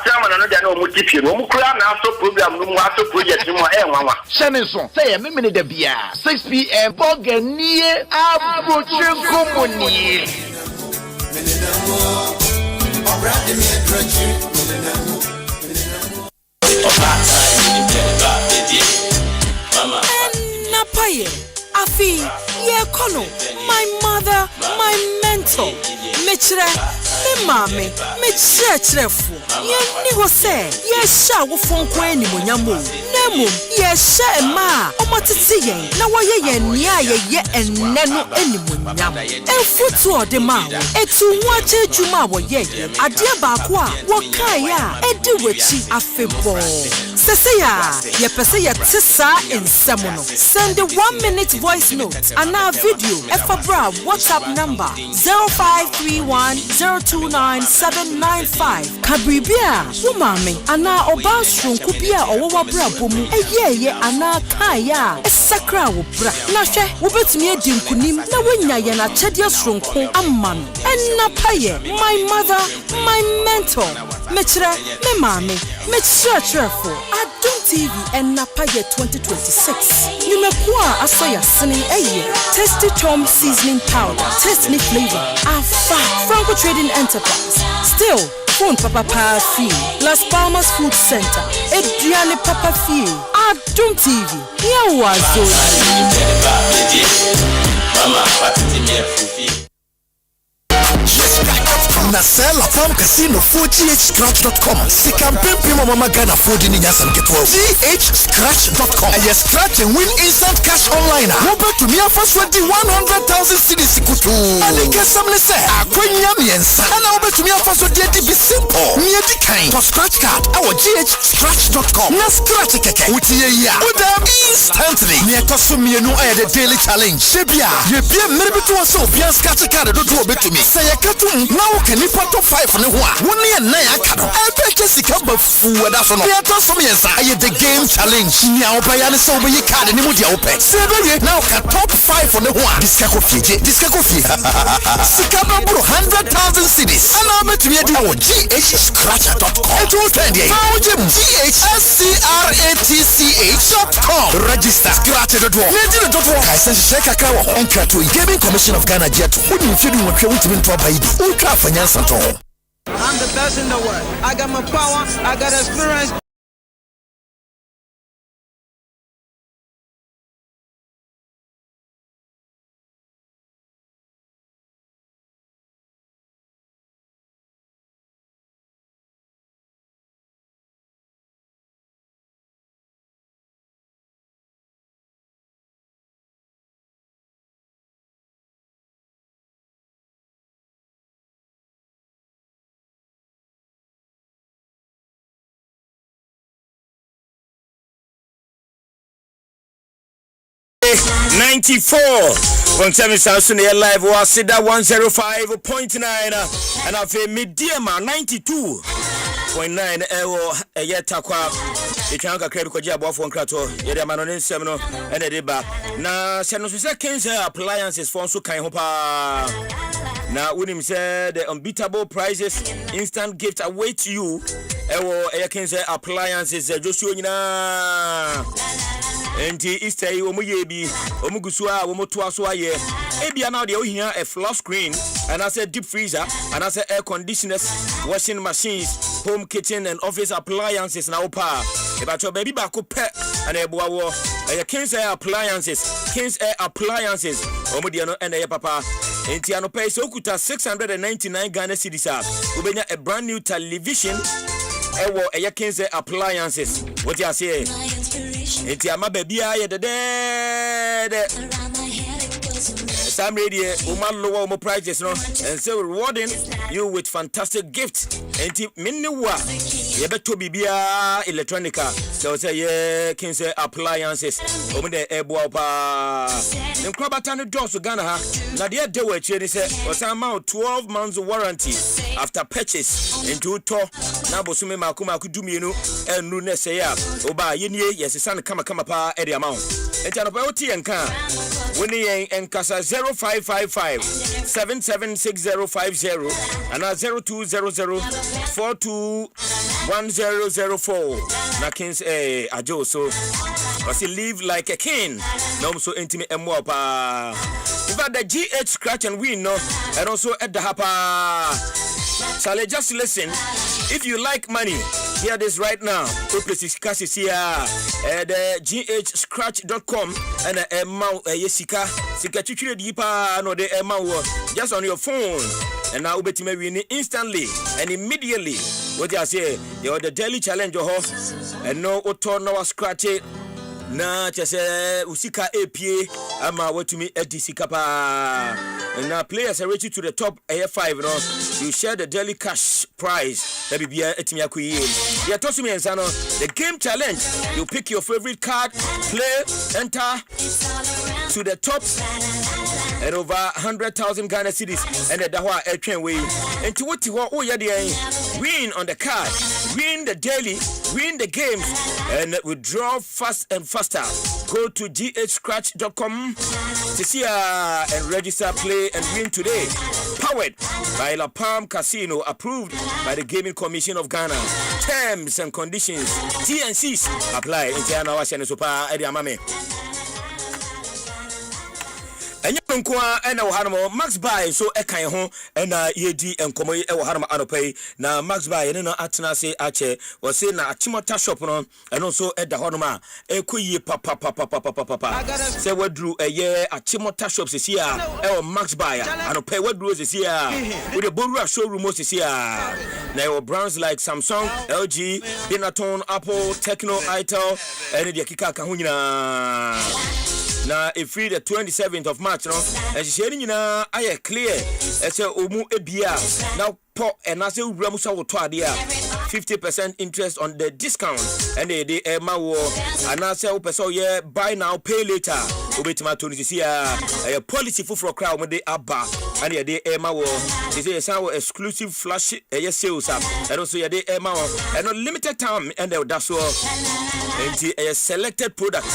chairman and no motivation. Woman, also program, no more project, no more. Shannon, say a minute the beer. 6 p.m. Boganie Abruchim Kumuni. Napaye Afi, ye kono, my mother, my mentor. Mechre, me mame, me chrefu. Ye nigo se, ye sha wo fonko eni mo nyamo. Nemu, ye sha ma, omatiti yen, na wo ye nia ye enenu eni mo nyamo. Enfutu ode ma wo, etu wache juma wo ye. Adia ba kwa, wo kaya, edi wechi afebo. Seseya, ye pese ye tisa in semono. Send a 1-minute voice note and our video Efabra WhatsApp number 0531029795. Kabribia, Wumami, Ana Obastron Kupia or Wabra Bomu, ye Ana Kaya, a Sakra Wubra. Nashe, Wubet me Dimkunim, Nawinya Yana Chedia Stronko, Amman, and Napaye, my mother, my mentor, Metra, me mami, Metra Trefo, Adum TV and Napaye 2026. You may pour a soya sinning a year. Tasty Tom seasoning powder, taste me flavor. Afa, Franco Trading Enterprise. Still, phone Papa Pa Fee, Las Palmas Food Center, Adriani Papa Fee, Adum TV. Here was Nasela Farm Casino 4GHscratch.com. Si campaign pima mama Ghana food in Yasan get 12. GHscratch.com. And you scratch and win instant cash online. Wobet to me for 100,000 cedis kutu. And you get some less. Akwenya miensa. And I bet to me for so dear be simple. Near the kind. To scratch card. Our GHscratch.com. Na scratch keke. Uti ya. Udam instantly. Near to me no air the daily challenge. Shebia. Ye be maybe to us so be scratch card do bet to me. Say ya katum. Now can you put 5 on the one year nine card? I bet you see come food that's on the the game challenge. Now by any so be card and you open. Now can top 5 on the one. This coffee. Sikaba 100,000 cities. And I'm at our GHscratcher.com. It will tell you GHscratch.com. Register scratcher.com. I sent Sheka Kawa on Katu Gaming Commission of Ghana Jet. Who you feeling what you're to I'm the best in the world. I got my power, I got experience. On 7 South live was Sida 105.9 and I've a Mediama 92.9 a yetakwa. The Chanka Credit Job of one crato, Yedamanon Semino and a deba. Now, Senos appliances for so kind hopa. Now, William said the unbeatable prizes, instant gift await you. Appliances, just you Enti Easter omuyebi omugusua omotoaso aye ebia now dey here a flat screen and as a deep freezer and as air conditioners, washing machines, home kitchen and office appliances na opa about your baby back up and eboawo King's Air appliances omudiano and papa enti ano pay so kuta 699 Ghana cedis ubenya a brand new television King's Air appliances what you say enti ama baby aye de Sam radio lower more prices no and so rewarding you with fantastic gifts enti minwa yebeto bibia electronica so say King's Air appliances omude eboa pa nkrobata no doors Ghana ha na de we chire say osama 12 months warranty after purchase into to na bosume makuma kudumienu enu ne say ya oba yenie yesesa kama pa area amount enti anopa oti enka woni enkasa 0555 776050 and 0200 42 1004 na Kings ajo so I say live like a king no so intimate emo pa in fact the GH scratch and win no and also at the hapa shall I just listen if you like money hear this right now places cash is here the ghscratch.com and yesika sika chichire dipa no de just on your phone and now ubetime win instantly and immediately what I say the daily challenge and no auto no scratch it na chese usika APA ama watumi edisika pa na players are reaching to the top AF5 no you share the daily cash prize that be etimi akuyi ya tosu mi ensano the game challenge you pick your favorite card play enter to the top and over 100,000 Ghana cedis and the dawa etwen way enti woti ho o yade win on the card win the daily win the games and withdraw fast and faster go to ghscratch.com to see and register play and win today powered by La Palm Casino approved by the Gaming Commission of Ghana terms and conditions T&Cs apply into our super area mame Enya nkwa ena wo hanamo Max Buy so ekan ho ena yedi enkomo yi wo hanamo anopai na Max Buy ne no atena se ache wo se na Achimota shop no eno so eda honoma a ekoyi papa se wadru eye Achimota shop se sia e Max Buy anopai wadru se sia we the Borua showroom se sia na wo brands like Samsung, LG, Benaton, Apple, Tecno, Itel ene de kika ka ho nyina na if free the 27th of March no and she nyina aye clear e say omu ebia now po and I say wura musa wo to ade a 50% interest on the discount and the ma wo and I say wo person ye buy now pay later obetima to ni see a policy for crowd when they aba and the ma wo they say some exclusive flash sales up and also the ma wo and no limited time and that's so and a selected product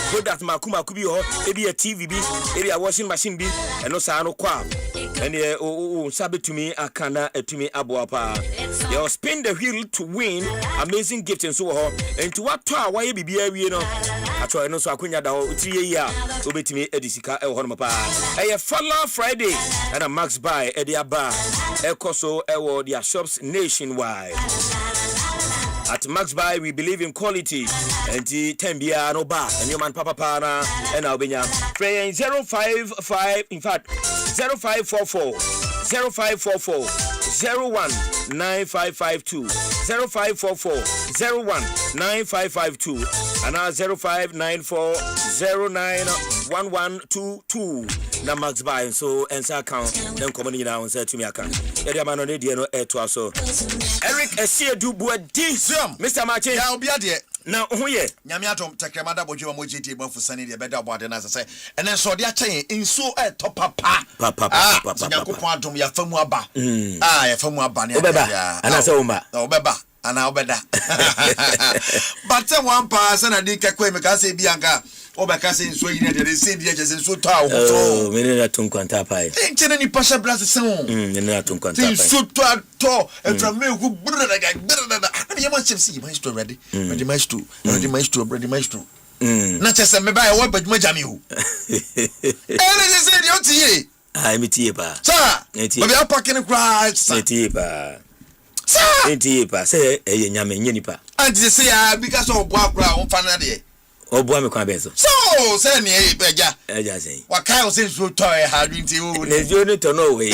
makuma kubi ho ebi a TV bi ebi a washing machine bi and no sa no kwa and sabe to me akana etumi aboa pa you spin the wheel to win amazing gifts and so ho and to what to why bibia wie no atwa no so akonya da ho tiye ya obetumi edisika e ho no pa e follow Friday and a Max Buy e dia ba e koso e wo their shops nationwide. At Max Buy, we believe in quality. And the Tembia no bar. And your man Papa Pana and Albania. Pray 055, in fact, 0544 0544 019552 0544 019552 and now 0594 091122. Na Max Buy so ensa account then come in now and say to me account. Area man on the no to so. Eric Esiedu Buadi Mr. Martin. Ya obi ade. Na ho ye. Nyame atom tekremada bodwe mo GT ban fusani de beda boade na say. Enen so de achen inso to papa. Papa. Yakopon adom ya famu aba. Ya famu aba ne ya. Ana say umba. Obeba. Ana obeda. But one pass na di kekwe me ka say bi anka. Obeka say nso yine de say bi eje say nso to awo so. Me ne to nkwanta pai. Enche ni pasha blast say won. Me ne to nkwanta pai. Nso to etra me ku brada. You must see Myxtro ready. Ready Myxtro. Na chese me buy what but majami hu. Ele say dey otie. Ah me tie pa. Sir. But we are packing cry. Me tie pa. Sir. Me tie pa. Say eye nyame nye nipa. And they say because of boa cry on fan dey. Oboa me kwa bezo. So say ni eja. Eja say. Wakai o say so toy hard nti o. Ne joni to no way.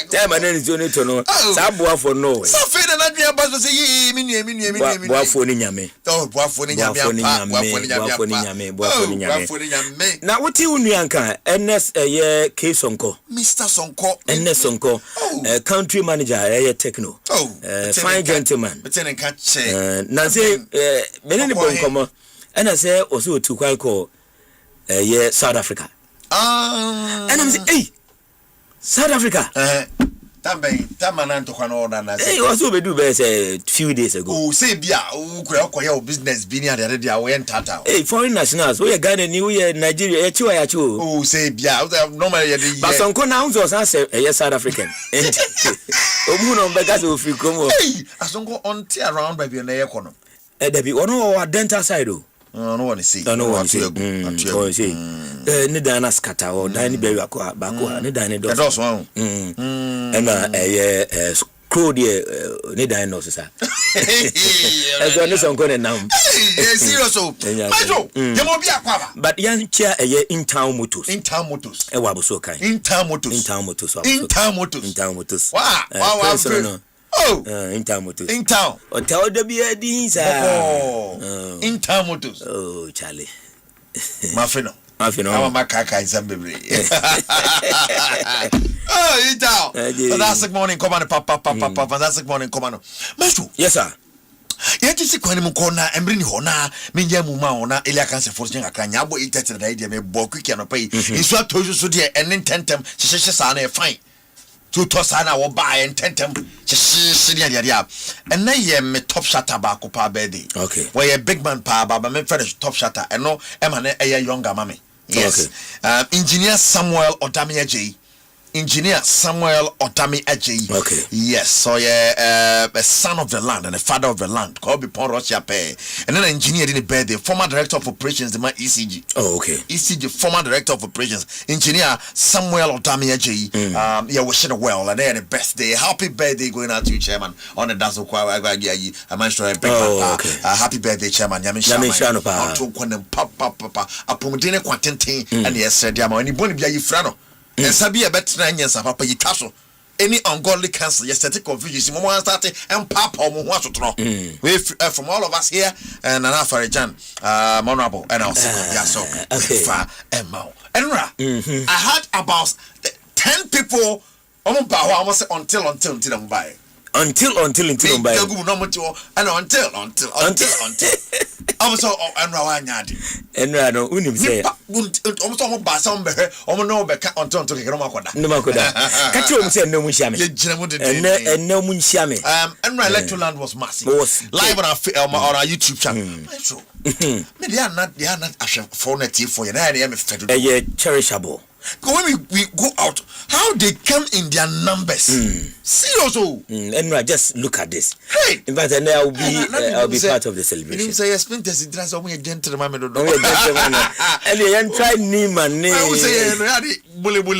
Tell my name is Johnny Tono. Saboa for no way. So fe na dua bazo say yi mi nu. Boa for ni nyame. Oh, boa for ni nyame. Na wuti unu anka NS ye K Sonko. Mr. Sonko. NS Sonko. Country manager ye Techno. Fine gentleman. Betene ka che. Na say menene bon komo. And say also to call South Africa. And I'm saying, hey, South Africa. Tamananto kwano na say was we do best a few days ago. Oh say bia o kura koya business bi ni ade dia we ntata. Hey foreign nationals we Ghana ni we Nigeria echi wa ya chi o. Oh say bia normally ye dey. But some na unzo san say South African. Omu no be gas o free come. Hey asonko onti around by na ye kono. There be one dental side o. No one see. No one see. Oh see. Ni dana scatter or dani be akwa bako ni dani do. That's one. And screw the ni dani no sir. As one is on corner now. Serious o. Majo, you mo bi akwa ba. But yan chia in town motors. In town motors. E wa so kan. In town motors. In town motors. In town motors. In town motors. Wow. Oh, in town motors. In town. O tell the be dis in town motors. Oh, Charlie. Mafino. I'm a kaka in Zambia. Oh, in town. Fantastic morning, come on, papa. Fantastic morning, come on. Maestro. Yes, sir. Yet you see when you call now and bring Hona, Minja Muma, Elia Cancer Fortune, a cranyabo, eat the idea, may book can pay. It's what told you so dear, and then tentem, she says, fine. To Tosana will buy and tentem, and they me top shutter back up birthday. Okay. Where a big man pa, but my friend top shutter, and no, Emma, a younger mammy. Yes. Okay. Engineer Samuel Odamia J. Engineer Samuel Otami Aji. Okay. Yes, so yeah, a son of the land and a father of the land. Called Bipon Russia Pay. And then an engineer in the birthday, former director of operations, the man ECG. Oh, okay. ECG, former director of operations. Engineer Samuel Otami Aji. Yeah, wishing a well, and then the best day. Happy birthday going out to you, Chairman. On the Dazzle Kwa, I'm sure a big happy birthday, Chairman. Yamin Pa. Papa. A Pomodine Quantin, and yes, said Yama, and you won't be a frano. And Sabia better 9 years of Papa Yitaso. Any ungodly cancer, yesterday confusion, Mama started and Papa wants to know. We from all of us here and an Afarijan, Monable, and our second so far and Mao. Enra, I had about 10 people almost until I'm by. Until I'm by. And until. I'm so Enra Enra no unim say. Almost some bear, no back until to Ramakoda. No Makoda. Catch you say no Mushami. And no Munshami. Enra Electroland was massive. Live on our YouTube channel. They are not for you. I am cherishable. When we go out, how they come in their numbers. Seriously. And just look at this. Hey, in fact, and I'll be part of the celebration. You say Splinters in dress only a gentleman. And you try Neiman. I would say bully more.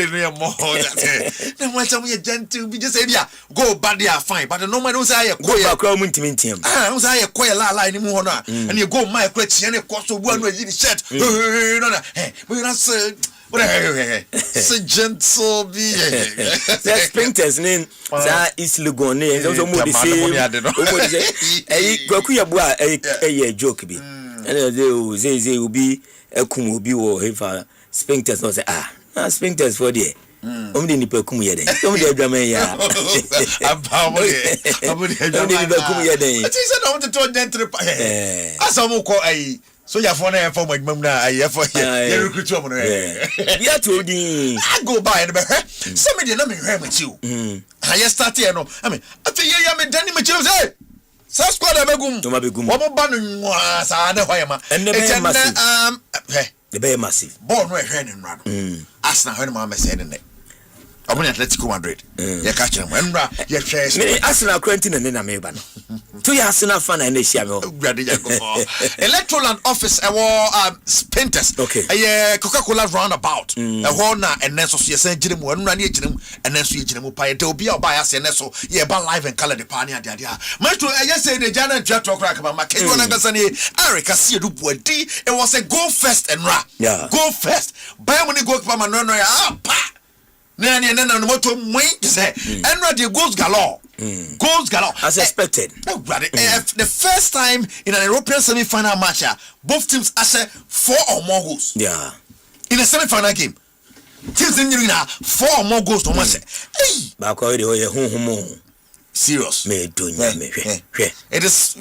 Then when some gentle, we just say, yeah, go bad, they are fine. But no man don't say a quiet crowd to him. I don't say a quiet la anymore. And you go my question, of course, one way you said, hey, we're not saying. So gentle be. That Sprinters name that is Lugone. Those are more the same. Gokuya Bua a joke be. And they will be a Kumubi or if Sprinters not say Sprinters for the only Nipper Kumia. Only a drama. Yeah, I'm to tell gentle. I saw call a. So you for my mum now, I for you recruit woman. Yeah, told you. I go by and somebody let me hear with you. I just started here. No, I mean, I think you am a Danny Mitchell. So squad of a gum to my gum. What about was I know why am I? And the bay massive. Born where Henry run. Ask now, Mamma said in it. I'm going to Atletico Madrid. You catch him. When you share Arsenal Quentin and then I'm able. 2 years enough fun and they share. Electroland office, a war Spinters. Okay. A Coca-Cola roundabout. A horna and then so you say Jim, one run each and then so you pay to be a bias and so yeah, but live and color the pioneer. Maestro, I just say the Janet Jet or crack about my kid. Eric, I see you do it was a go first and rap. Yeah. Go first. Buy when you go from a no. No, motor say, and radio goes galore. Goes galore. As expected. The first time in an European semi-final match, both teams assess 4 or more goals. Yeah. In a semi-final game, teams in 4 or more goals to match. Hey, back already, serious. It is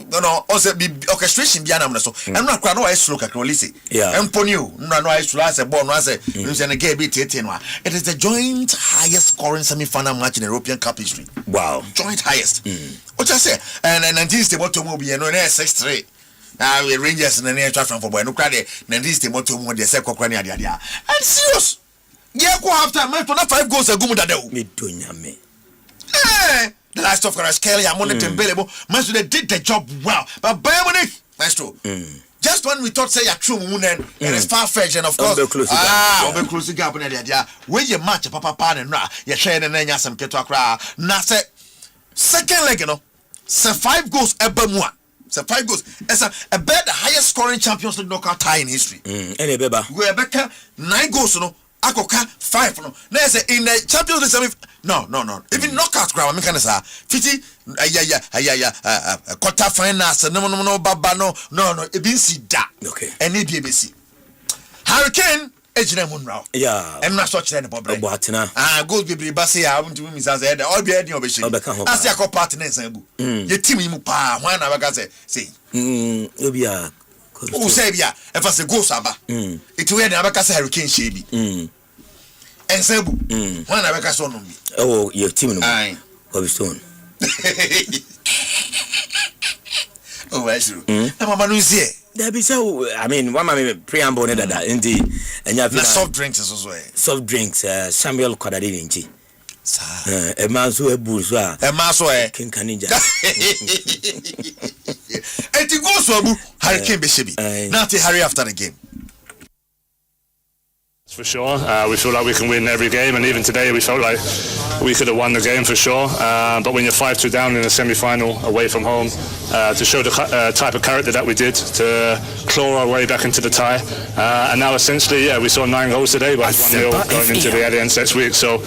also be orchestration behind so I'm not quite no I slow calculate. Yeah. And ponu no I slow as a born as a and gay bit it is the joint highest scoring semi-final match in European Cup history. Wow. Joint highest. What I say? And 19 stable will be 6-3. Now we Rangers and the near traffic for boy no cry 19 stable to the second crania. And serious. Yeah, go after match on 5 goals a good day. Me donya me. The last of Karas Kelly, I'm on the available. Master they did the job well. But Bayern Munich, Maestro. Just when we thought say a true moon and it's far-fetched and of course be close gap on the where you match papa pan and ra you share and then some keto akra na say second leg you know say 5 goals ebamwa say 5 goals as a bet the highest scoring Champions League knockout tie in history any beba we beka 9 goals no akoka 5 no na say in the Champions League semi no even knockout ground me can say 50 quarter finals no baba no e bin si da okay and e BBC Hurricane ejina munraw yeah and na so chere ne bobre oboatena goals be base ya won't mi say there all be edin obeshi as ya ko partner nsan gu ye team mu pa hwan na baka say obia o say bia e fa say goals aba it we na baka say Hurricane shebi nsan bu hwan na baka so no bi oh your team no Obistone. Oh, I see. Mama no see. There be so I mean one man preamble ne dada ndi enya fi soft drinks so soft drinks Samuel Kwadade nchi e man so ebu so a e man so King Kaninja enti go so abu Hurricane be shebi now to hurry after the game. For sure, we feel like we can win every game, and even today we felt like we could have won the game for sure. But when you're 5-2 down in a semi-final away from home, to show the type of character that we did, to claw our way back into the tie, and now essentially, we saw 9 goals today, but 1-0 going into the Allianz next week. So,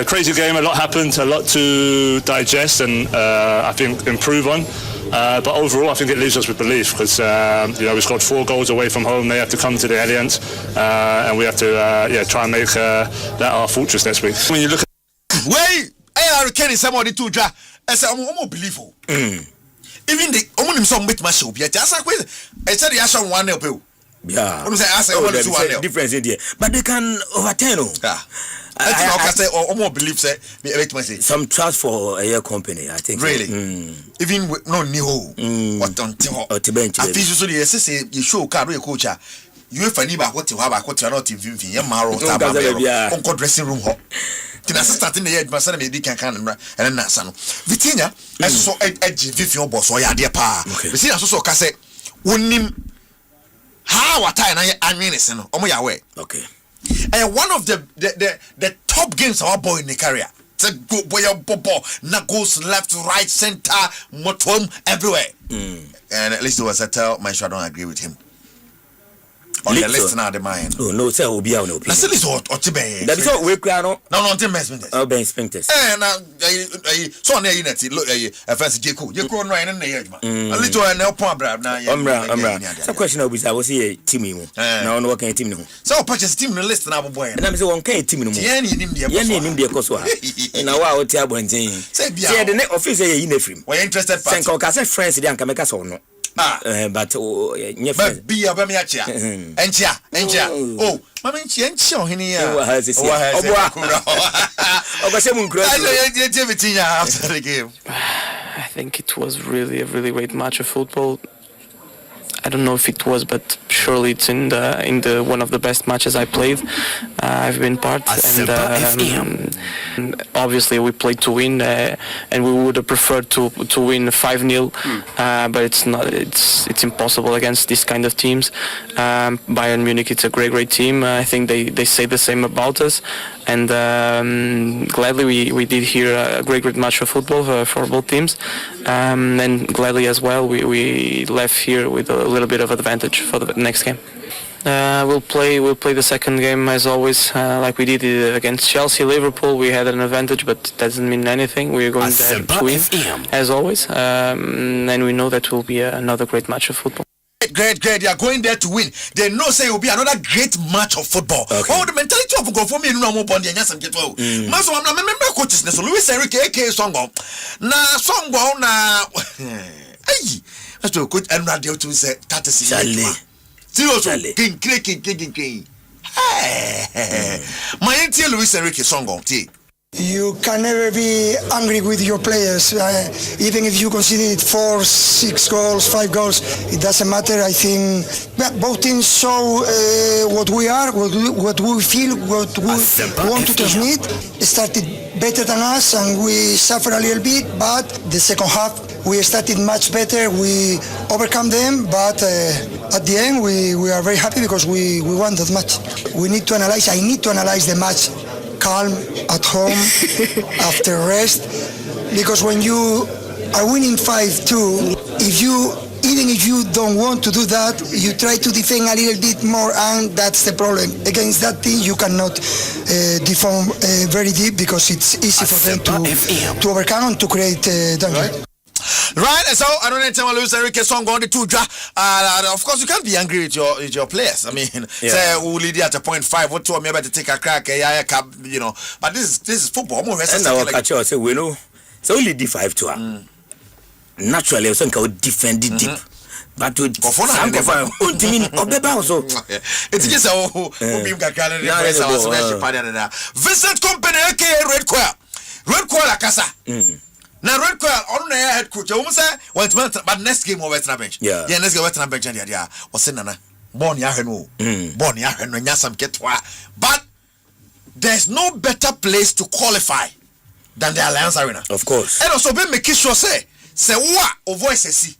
crazy game. A lot happened, a lot to digest, and I think improve on. But overall, I think it leaves us with belief because we scored 4 goals away from home. They have to come to the Allianz, and we have to try and make that our fortress next week. When you look at wait, Hurricane is somebody to draw. I say I'm more believable. Even the only some bit much be just like I said the Ashan 1-0. Yeah. I say difference in there, but they can overturn. I say or more believe say some trust for a company I think really even with no new what on to bench I feel so the say you show card coach you if any back what you have what you are not in maro on dressing room hop the assistant in the head must be can and nasa no Vitinha so edge vifi boss or ya dear pa we see so ka say wonim how atai na anwene no omo ya we okay. And one of the top games our boy in the career. It's a good boy, bobo, na goes left, right, center, motom everywhere. And at least it was a tell. My sure I don't agree with him. On the list now, the mind. Oh no, sir, will be out. That's at least what Tibe. That is what we cry no. No, investment. Oh, Ben Spinkters. So on the unity, look, a fancy Jaco. You go right in the edge, man. A little and no problem now. Some question I was here, Timmy. Now, no, can team. So, purchase team in the list now, boy. And I'm so one K team. Yen in India, Koswa. In a while, Tiabo and Jane. Say, the next officer in the film. We're interested. Sanko Casa friends, they can make us or no. But be a bamiacha. Encha. Oh, Mamma Chiencho here. After the game. I think it was really a really great match of football. I don't know if it was, but surely it's in the one of the best matches I played. I've been part, and obviously we played to win, and we would have preferred to win 5-0, but it's not. It's impossible against this kind of teams. Bayern Munich, it's a great team. I think they say the same about us, and gladly we did here a great match of football for both teams, and gladly as well we left here with a little bit of advantage for the next game. We'll play the second game as always, like we did against Chelsea, Liverpool. We had an advantage, but it doesn't mean anything. We're going there to win as always, and we know that will be another great match of football. Great. They are going there to win. They know say it will be another great match of football. Okay. Oh, the mentality of go for me no more bond and yes, I'm get well. Maso I'm not member coaches. So Louis Enrique AK Songo. Na Songo na. Hey, that's what coach and radio to say. That is King. Hey, My auntie Luis Enrique Songo. You can never be angry with your players, even if you conceded 4, 6 goals, 5 goals. It doesn't matter. I think both teams show what we are, what we feel, what we want to transmit. It started better than us, and we suffered a little bit. But the second half, we started much better. We overcome them, but at the end, we are very happy because we won that match. We need to analyze. I need to analyze the match. Calm at home after rest, because when you are winning 5-2, even if you don't want to do that, you try to defend a little bit more, and that's the problem. Against that team, you cannot defend very deep, because it's easy for them to overcome and to create danger. Right, and so I don't know Luis Enrique song on the two of course you can't be angry with your players. I mean, say we lead at a 0.5, what to me about to take a crack, you know. But this is football. More and now catch us say we know. So only D5 naturally we can defend the deep. But to it's just Vincent Company aka Red Choir Akasa. Now Red Choir on the head coach almost say but next game over at bench. Yeah, next game over bench and yeah. Or say nana born yahenu nyasam ketwa. But there's no better place to qualify than the Alliance Arena. Of course. And also be make sure say wa o voice see.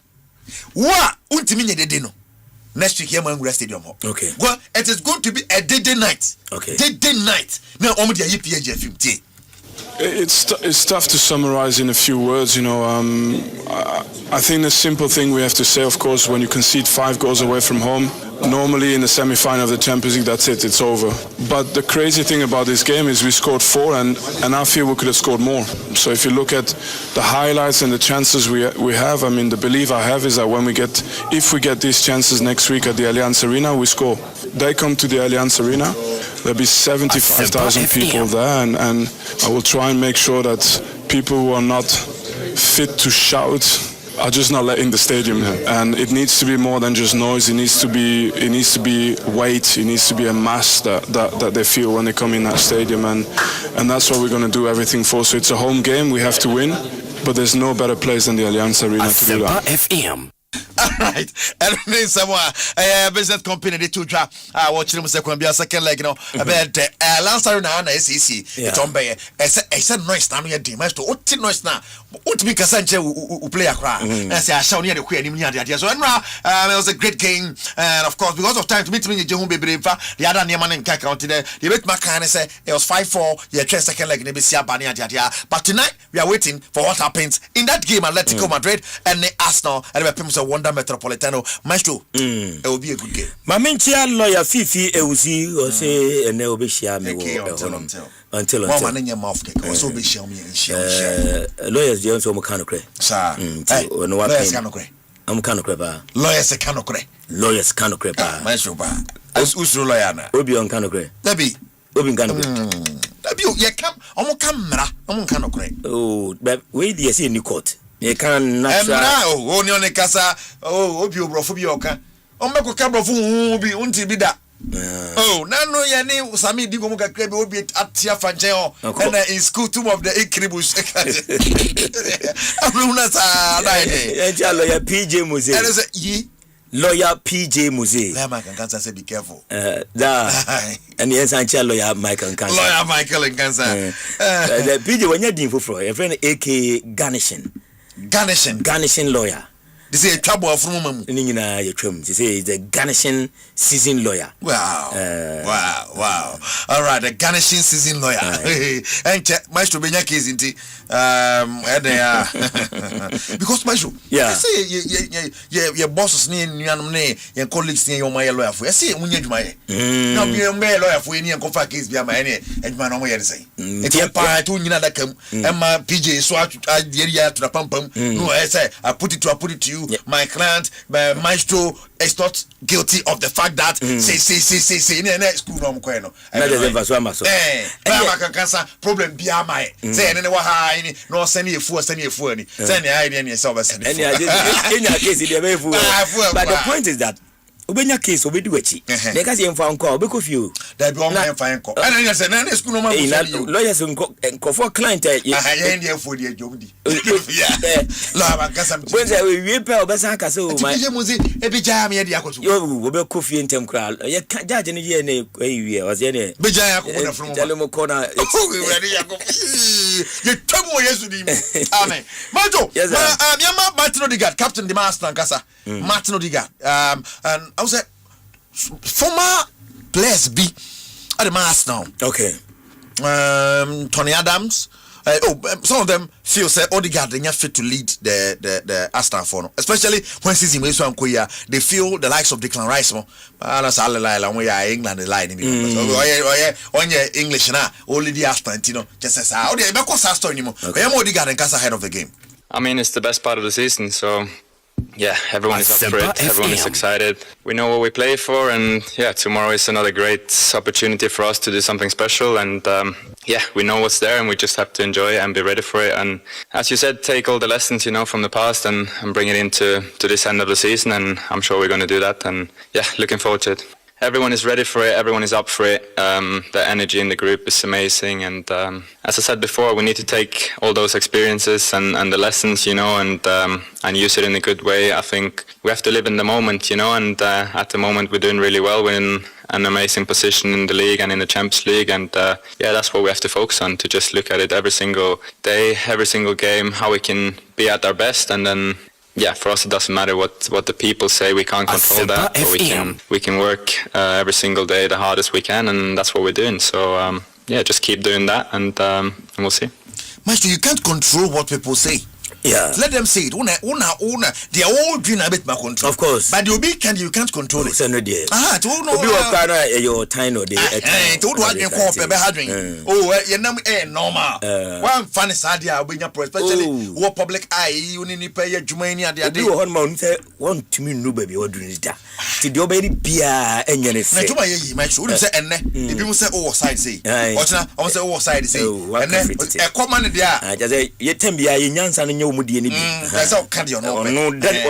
Wa untimi nye dede no. Next week here Mwangura Stadium. Okay. Well, it is going to be a day night. Okay. Day night. Now omo dia YPG film day. It's tough to summarize in a few words, you know. I think the simple thing we have to say, of course, when you concede 5 goals away from home, normally in the semi-final of the Champions League, that's it, it's over. But the crazy thing about this game is we scored 4 and I feel we could have scored more. So if you look at the highlights and the chances we have, I mean, the belief I have is that if we get these chances next week at the Allianz Arena, we score. They come to the Allianz Arena, there'll be 75,000 people there, and I will try and make sure that people who are not fit to shout are just not letting the stadium. And it needs to be more than just noise. It needs to be weight. It needs to be a mass that they feel when they come in that stadium, and that's what we're going to do everything for. So it's a home game. We have to win, but there's no better place than the Allianz Arena to do that. FM. Alright, and then someone business company they two drop watching them second be a second leg, you know, about last time na SEC it's on by a noise now near the match to what noise now what be Casanche who play a cry and say I shall near the queen in the so it was a great game, and of course because of time to meet me in Jehun Baby the other name in Kaka today the bet Macan say it was 5-4 yeah second leg in the Bania, but tonight we are waiting for what happens in that game Atletico Madrid and the Arsenal and the Wonder Metropolitano. Myxtro, it will be a good game. Mamentia lawyer Fifi Eusi or say and they'll be share me until Mama in your mouth also be share me and share. Lawyers the answer Mechanocre. Sir, no one Canocre. I'm Canocre. Lawyers a Canocre. Lawyers Canocre. Myxtro, as Usru Layana. Obi on Canocre. Debbie. Obi Canocre. You come, I'm camera, I'm Canocre. Oh, but wait, you see in the court. You can natural. Oh, on your casa. Oh, you brofubioka. Oh, Mako Cabrofu be unti bida. Oh, Nano Yani, Sami Digomuka Crebe will be at Tia Fangeo and in school tomb of the Ekribus. Lawyer PJ Muse. Ye lawyer PJ Muse. Cancer say be careful. And the answer lawyer Michael Cancer. Lawyer Michael and Cancer. The PJ when you're doing for a friend AK Garnishing lawyer. They say trouble from mum. They say the garnishing season lawyer. Wow. Wow. All right, the garnishing season lawyer. And Myxtro Benya case inti because Myxtro, yeah. Say your bosses near your colleagues near your my lawyer for. I say when you my now be a lawyer for any and confa case be my any and man on say. It's a part to that come and my PJ so I to the pum. No, I say I put it to you. Yeah. My client, Myxtro, is not guilty of the fact that say in the school no kweno. Cancer problem be my say any no send you for send the idea and yourself send. But the point is that obenya case obedi wachi they ka say mfa nko obeko fie da bi o ma mfa nko ana nya say na school no ma go lawyers nko for client ya ndi afo di ajobdi la ba kasam ti when say we pay obesa ka say o my ti muzi e bi ja me di akoto yo obeko fie ntem kra ya judge ne ye ne ewie o say ne be ja yakoko na from tell mo ko na we ready yakoko ye twemo yesu di amen majo ma Martin Odegaard captain the master kasa Martin Odegaard and I was former players be at the master now. Okay. Tony Adams. Some of them feel say Odegaard they not fit to lead the Aston for no. Especially when season we so they feel the likes of Declan Rice mo. That's all when we are England the line. So on your English na only the Aston just as how they make us story anymore. Odegaard and Casa ahead of the game. I mean, it's the best part of the season, so yeah, everyone is up for it. Everyone is excited. We know what we play for, and yeah, tomorrow is another great opportunity for us to do something special. And yeah, we know what's there, and we just have to enjoy it and be ready for it. And as you said, take all the lessons from the past and bring it into this end of the season. And I'm sure we're going to do that. And yeah, looking forward to it. Everyone is ready for it. Everyone is up for it. The energy in the group is amazing. And as I said before, we need to take all those experiences and the lessons, and use it in a good way. I think we have to live in the moment, and at the moment we're doing really well. We're in an amazing position in the league and in the Champions League. And yeah, that's what we have to focus on, to just look at it every single day, every single game, how we can be at our best. And then yeah, for us it doesn't matter what the people say. We can't control that, but we can work every single day the hardest we can, and that's what we're doing. So yeah, just keep doing that, and we'll see. Maestro, you can't control what people say. Yeah. Let them say it. Una. They are all doing a bit my control. Of course. But you can't control it. No dear. To no. Be what your time or day. To what you call pebe hadring. Oh, you know normal. One funny sadia when you especially what public eye you need pay your Jumani at the day. One month want to me no baby or doing it. To the obey Pia and Yanis. To my should say and if you say side say. I say side say. And then a common there. I just say you tell me I Yansan and you mudi ni that's all cardio no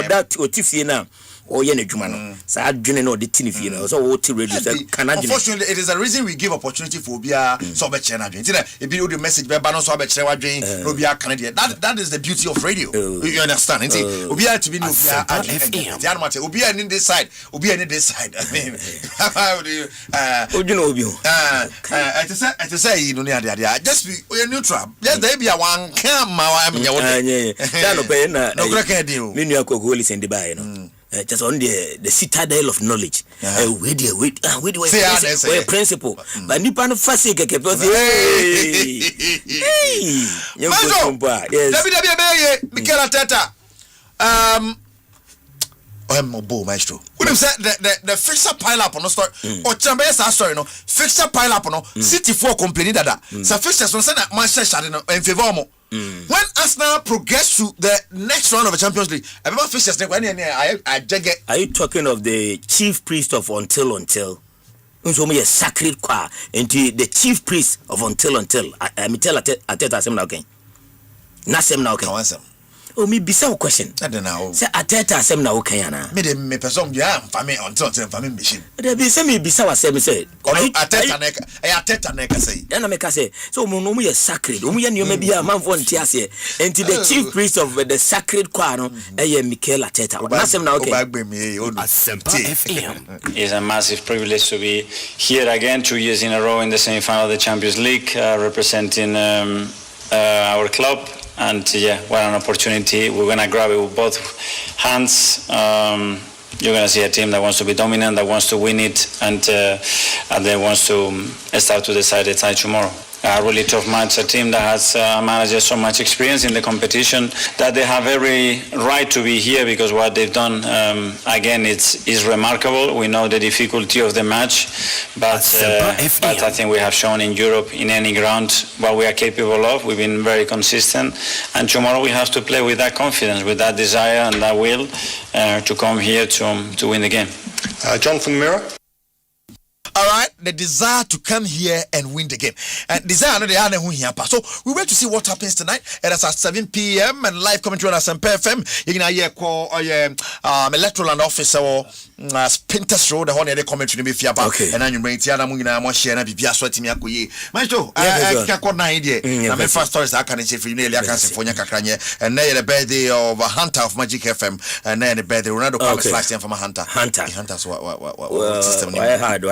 that otifie na o ye na dwuma no sa adwene na o de tinifie na so o ti radio can adwene. Unfortunately, it is a reason we give opportunity for bia so be chere na adwene tina e bi o the message be ba no so be chere wadwene no bia Canadian. That is the beauty of radio. You understand? Obi a to be no bia adwene the animal obi a in this side obi a in this side. I mean how do you odwene obi o I say you no ade just be neutral. Just there be a one come ma wa me wo no pe na no crack head o me nua kokoli sendi bae no just on the citadel of knowledge where the principle but nipa no fase keke yes Mikel Arteta Maestro. When you say the fixture pile up on the story, or Chambers story, no fixture pile up no City 4 complaining that so fixtures on that Manchester in favor more. When Arsenal progress to the next round of the Champions League, I remember fixtures. Are you talking of the chief priest of until? So me a sacred choir into the chief priest of until. I me tell Ateta Asem now okay. Nasem now okay. Oh, me bisa a question. I don't know. Say Ateta Asem na okay ana. Me person ya family until family machine. There be say me bisa Asem say. Ateta neka say. Na me ka say. So mo no ye sacred. Mo ye nneoma bia manfo ntia ase. Enti the chief priest of the sacred choir no Mikel Arteta. Nasem na okay. Asempa FM. It's a massive privilege to be here again 2 years in a row in the semi-final of the Champions League representing our club. And yeah, what an opportunity. We're going to grab it with both hands. You're going to see a team that wants to be dominant, that wants to win it, and then wants to start to decide the tie tomorrow. A really tough match, a team that has managed so much experience in the competition that they have every right to be here because what they've done, again, is remarkable. We know the difficulty of the match, but I think we have shown in Europe, in any ground, what we are capable of. We've been very consistent, and tomorrow we have to play with that confidence, with that desire and that will to come here to win the game. John from the Mirror. All right, the desire to come here and win the game. And desire no they are who here. So we wait to see what happens tonight. It is at 7 p.m. and live commentary on Asempa FM. You can hear call electoral and officer or Spinters Road. The whole other commentary be fear about. And then you bring Tiana Mungina Moshi and be a sweaty me akuye. Myxtro, I can't call 9 idea. I'm a first stories I can say for you nearly I can say for Nyakakranye. And then the birthday of a hunter of Magic FM. And then the birthday Ronaldo Palmer's last time from a hunter. Hunters what system? Why hard?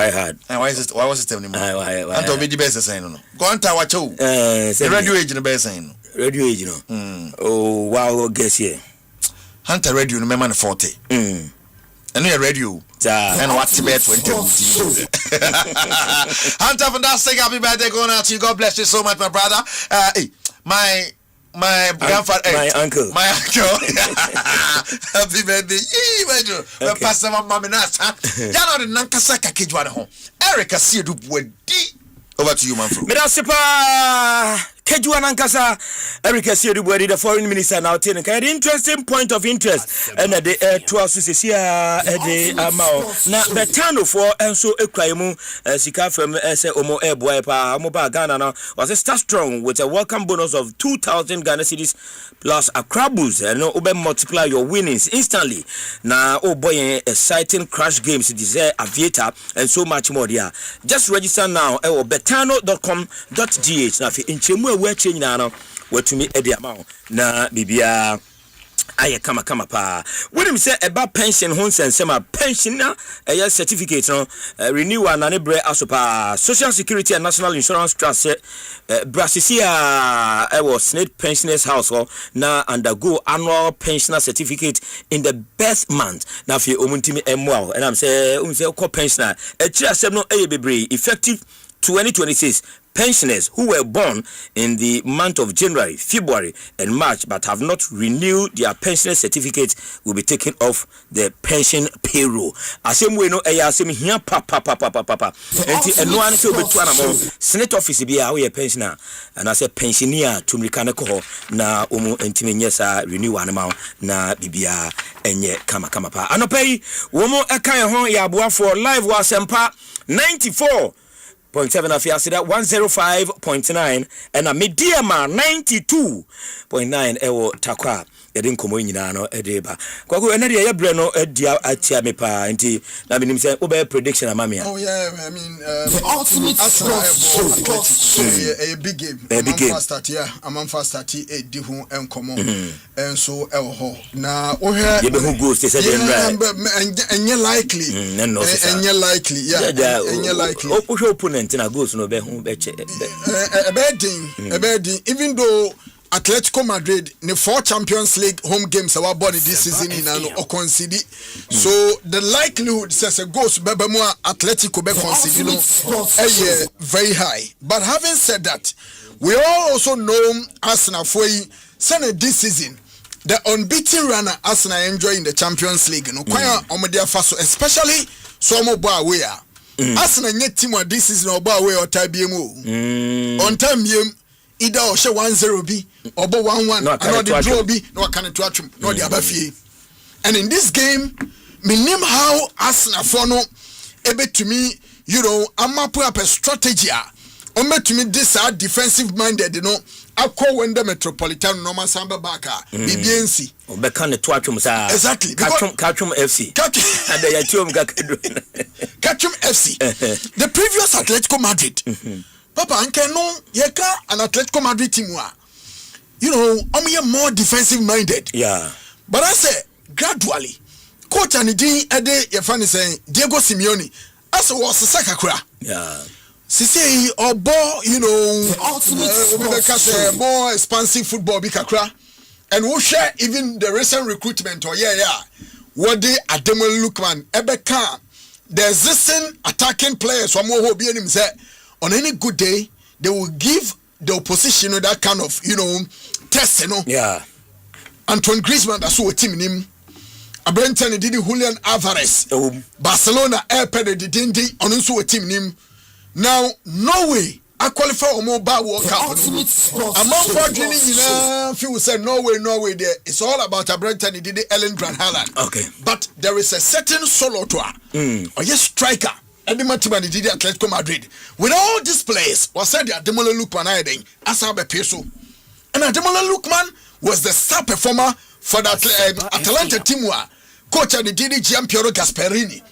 And why was it telling me? I told me the best saying no. Go on to watch you. The radio agent the best saying. Radio agent no. Oh wow, guess here. Hunter radio no man 40. And we radio. And what's the best 20? Hunter from that thing, happy birthday going out to you. God bless you so much, my brother. My grandfather, my uncle. Happy birthday, my pastor, my mom, and us. Y'all know the Nankasaka Kijwana home. Eric, I see you do over to you, man. Medasipa Kejuan Ankasa, Erica Siedubuedi, the foreign minister now taking an interesting point of interest. And at the 12 Susia at the Amao. Now, the Tano for and so Equaimu, Sika from Omo Airboy, Mobile Ghana was a star strong with a welcome bonus of 2,000 Ghana cedis plus a crabus and Ube multiply your winnings instantly. Now, oh boy, exciting crash games, desire aviator, and so much more. There. Just register now at betano.com.gh. Now, in Chemu. We're changing now. What to me at the amount na bibia aye kama pa when him say about pension homes and sema pensioner a certificate no renewal na nebre asopa social security and national insurance trust brasisia was Senate pensioners house na undergo annual pensioner certificate in the best month na fi omuntimi emwa and I'm say ko pensioner e kira asem no bebre effective 2026 pensioners who were born in the month of January, February, and March but have not renewed their pensioner certificates will be taken off the pension payroll. Asem we no asem here papa. Enti eno an se obetu anamo Senate office bi a we pensioner and I say pensioner to mrikane ko na omu enti nyesa renew anama na bibia enye kama pa. Anopai womo ekan ho ya aboafo live wa Asempa 94.7 afiasida 105.9 and a mediama 92.9 ewo takwa yɛde nkomo nyina no edeba kwako ena de ye bre no edia atia me pa nti na menim say obe prediction amamia. Oh yeah, I mean the ultimate a big game. First start here, I'm first start e di ho enkomo and so ewo ho na o hwe ye be who goes say dey right enye likely enye likely yeah enye likely o hwe opponent na goes no be hu be che a bad even though Atletico Madrid ne 4 Champions League home games our body this season in or concede. So the likelihood says a goes bebemu Atletico be concede very high. But having said that, we all also know Arsenal for this season the unbeaten runner Arsenal enjoy in the Champions League no kwaya omodia faso especially so mo boy away Arsenal net team this season obo away or tabiemu on time either or 1-0 be or 1-1 no the draw be no can to atwum no the abafie. And in this game minim how Arsenal for no ebe to me amapu up a strategy to me this defensive minded akọ when the Metropolitan normal samba baka BBNC obeka ne to atwum sa exactly Katchum FC and the yatium Katchum FC the previous Atletico Madrid Papa, no, yeka an Atletico Madrid team I'm more defensive minded. Yeah. But I say gradually, coach and the ede yefani saying Diego Simeone, as was Sakakura. Yeah. Sisi obo, more expansive football bikakra, and we share even the recent recruitment what they Ademo Lukman Ebeka, the existing attacking players from who be him say. On any good day, they will give the opposition that kind of, test, Yeah. Antoine Griezmann, that's what team him. Abrenton did Julian Alvarez. Barcelona airpad the Dindi on also a team him. Now, Norway, I qualify or more bar walk out. Among Fordini, few said Norway there. It's all about Abrenton did Ellen Brand Haaland. Okay. But there is a certain solo tour or yes striker. Edema team and the Atletico Madrid. With all these players, was said that Ademola Lookman as a peso. And Ademola Lookman was the star performer for that Atalanta team. Coach and the Gian Piero Gasperini.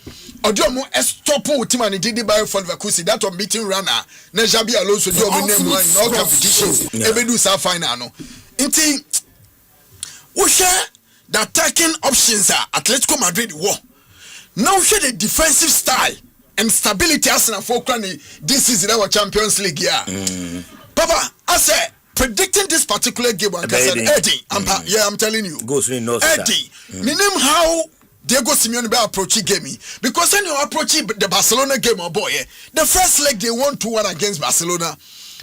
Odiomo estopo team and the Bayer Leverkusen that unbeaten runner. Nejabi Alonso do name one in all competitions. Ebedu sa final no. Inti we share the attacking options are Atletico Madrid war. Now share the defensive style and stability Arsenal for this is our Champions League year. Papa, I say predicting this particular game, Eddie, I'm telling you, Eddie, meaning how Diego Simeone be approaching game because when you approach the Barcelona game, oh boy, the first leg they won 2-1 against Barcelona,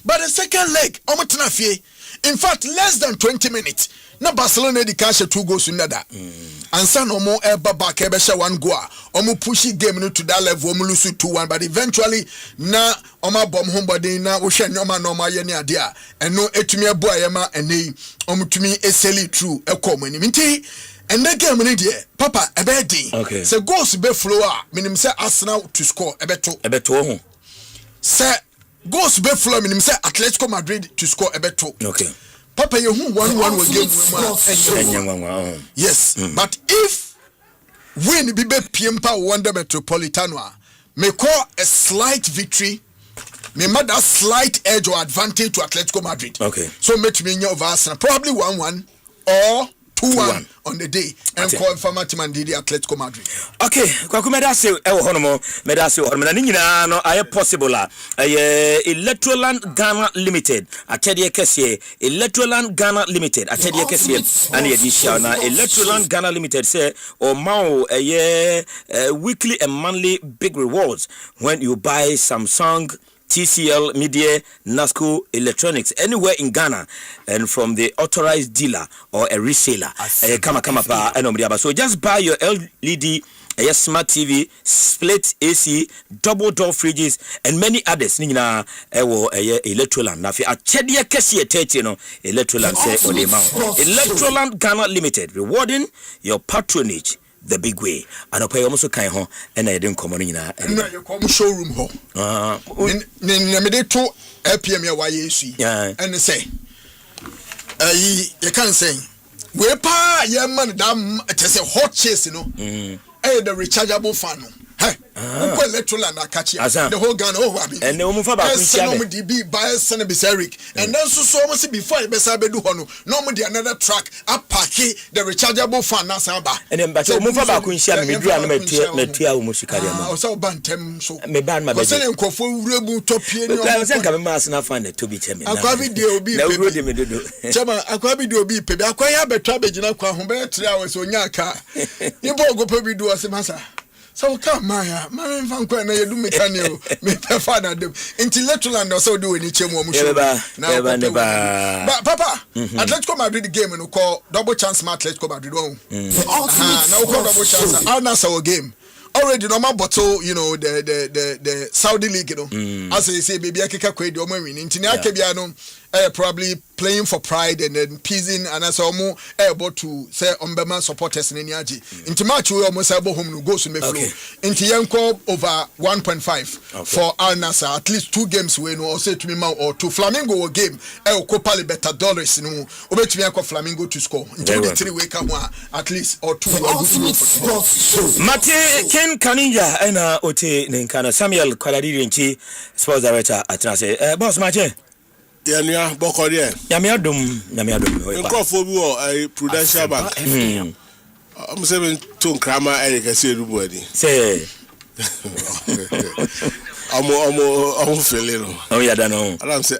but the second leg, in fact, less than 20 minutes. Na Barcelona di cash 2 goals in that. And some no more ever back ever 1 goal. Omo push game to that level, omo lose 2-1, but eventually na oma bomb home body na wo hwe nyoma no ma ye ne ade a eno etumi abo ayema ene omo tumi eseli through ekom ani nti and the game ni de papa ebe din say goals be flow a minim say Arsenal to score ebeto ho say goals be flow minim say Atletico Madrid to score ebeto. Okay. Papa, you 1-1 will game. Yes, but if win be Piempa Wonder Metropolitano, may call a slight victory, may make a slight edge or advantage to Atletico Madrid. Okay. So make me over Arsenal, probably 1-1 or 2-1 on the day and call Farmatim and Didi Atletico Madrid. Okay, Kwakumedasi Honomo, Medasi Hormona no I possible Electroland Ghana Limited, Atedia Kessie, Electroland Ghana Limited, Atedia Kessie, and Edishana, Electroland Ghana Limited say or Mao weekly and monthly big rewards when you buy Samsung, TCL, Media, Nasco Electronics, anywhere in Ghana, and from the authorized dealer or a reseller. So just buy your LED, smart TV, split AC, double door fridges, and many others. Nina, Electroland. Now, if you are Chedia Kessie, Electroland say on the amount. Electroland Ghana Limited, rewarding your patronage the big way. And I pay almost kind ho and I didn't come on in you come showroom ho. To LPM YAC and say you can't say we pa your man damn it is a hot chase, the rechargeable fan. Hey, Electroland I catch the whole gun and no move about DB by Eric and then so almost before you best do hono normally another track up parky the rechargeable fan nasaba and then but move about Quincy me do metia musikaria so bantem so me ban my say nkofo rebu topie ni o say nka me mas na fan to be cheme akwa video bi pe chama akwa video bi pe akwa ya betwa begina kwa ho be 3 hours onya ka ni bo go pe video asemasa. So come my fan kwa na yedu mekanio me prefer na dem intellectual so do any chemu omusho na but papa Atletico Madrid game no call double chance ma Atletico Madrid one now call double chance our game already normal bottle the Saudi league as they say baby akeka kwedi o ma win intini akebia no probably playing for pride and then peasing and as omo able to say ombema supporters in niaji into match we almost able home no goals me flow into yanko over 1.5 for Al Nassr at least 2 games we no or say to me or to Flamengo game Copa Libertadores no obetumi akọ Flamengo to score into the 3 week at least or 2 Mate Ken Kaninja and Ote Ninkana Samuel Kwaladiri nchi sports director at boss Mate Yania Bokoria. Yamiadum. Nkofo bi wo Prudential Bank. I'm saying to Kramer Eric say everybody. Say. I'm feeling. Oh yeah, da no. And I'm say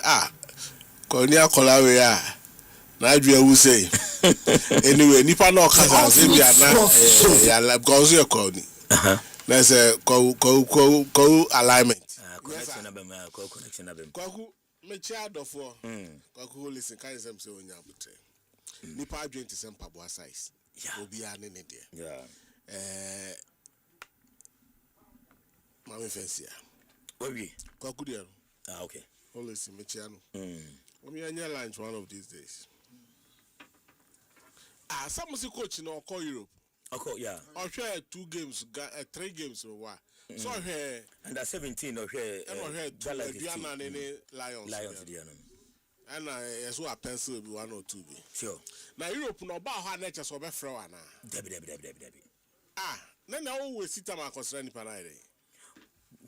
Konia Kolawe ya. Na adua wu say. Anyway, nipa na okasa say bia na ya la because you call ni. Na say ko alignment. Connection abem. Me child of Kwaku listen kind some say onya butre. Nipa adwen to sem pabo size. Obi ane ne de. Yeah. Mama fancy. Obi. Kwaku de. Okay. Always me child no. Omi anya lunch one of these days. Some music coach no call Europe. Okay, yeah. I'll share 2 games, 3 games or what. So here under 17 or here Lions and as well pencil be 1 or 2 be. Sure. Now Europe no ba ha na chese obefre wa na. Debi. Na always sit am consider ni panai.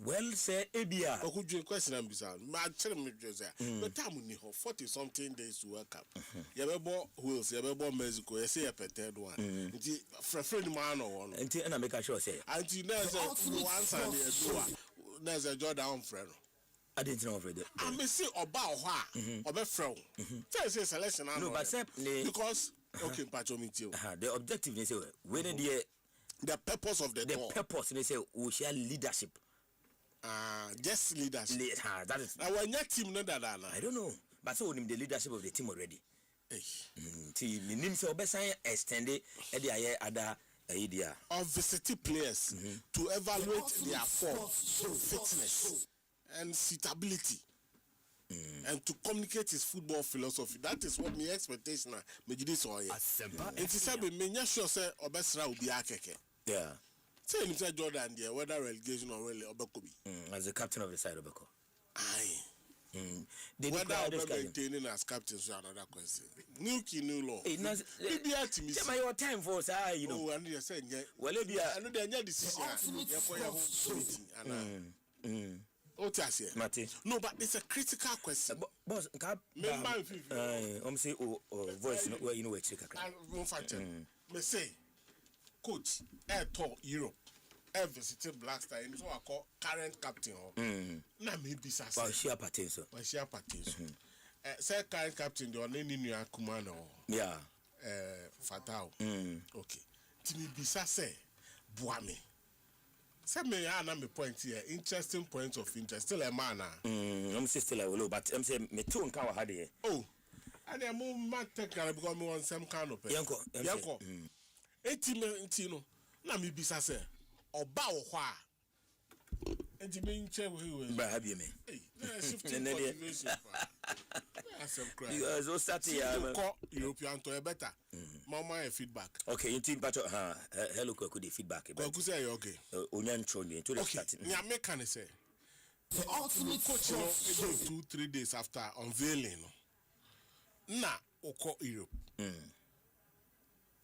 Well, say Abia. Okudwe question am bisa. Ma chere me dwese. But time ni ho 40 something days to work up. Ye be bo Wales, ye be bo Mexico, ye say ye peted one. Nti frefre ni ma no one. Nti na make sure say. Anti na say once and ye do na say Jordan friend. I didn't know already. I may say oba ho a obefre. Say selection no but because okay, Pacho meet you. The objective is say when the purpose of the purpose they say we share leadership. Just leadership. That is. Now when your team no that I don't know, but so the leadership of the team already. See, the name so best extend it. Other idea of visiting players to evaluate their form, fitness, and suitability. And to communicate his football philosophy. That is what my expectation are. Asempa. It is said me sure say Obesra will be akeke. Yeah. Say Mr. Jordan there whether relegation or really Obekobi. As the captain of the side Obeko. Aye. Whether Obeko maintaining as captain is another question. New key new law. Your time for say you know. Oh, and you say well it be I know they are decision. No, but it's a critical question. Boss, say voice where you know where check. Me say coach to Europe visited Black Star in so I call current captain na me bisa say share parties say current captain the only new Akuma no yeah Fatao okay timi bisa say Boame say me na me point here interesting point of interest still a man I'm still a low but I'm say me two nka wa had here oh and I move my technical because me want some kind of yanko eti no na me bisa say oba wo ho a enti me nche we ba ha bi me na shifting motivation asem cry because o start here European to better mama feedback okay you think pato hello ko the feedback but ku say okay onyan tro ni to the start nya me can say the ultimate coach no 2-3 days after unveiling na oko Europe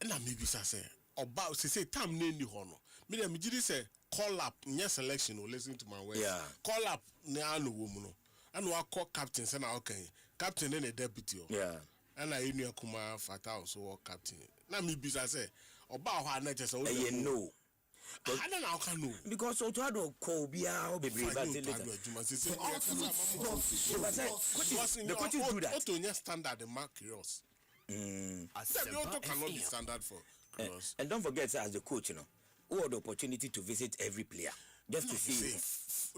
na me bisa say oba say time na ni ho no me dem gidi say call up nya selection or listen to my words call up na anu wo mu no anu akọ captain say na okay captain and a deputy and I enu Akuma Fatao so captain na me bisa say oba ho na je say no I don't know how can know because so to do call bia o bebre but the coach do that to standard the mark yours Asempa cannot be standard for and don't forget as the coach you know who had the opportunity to visit every player just to see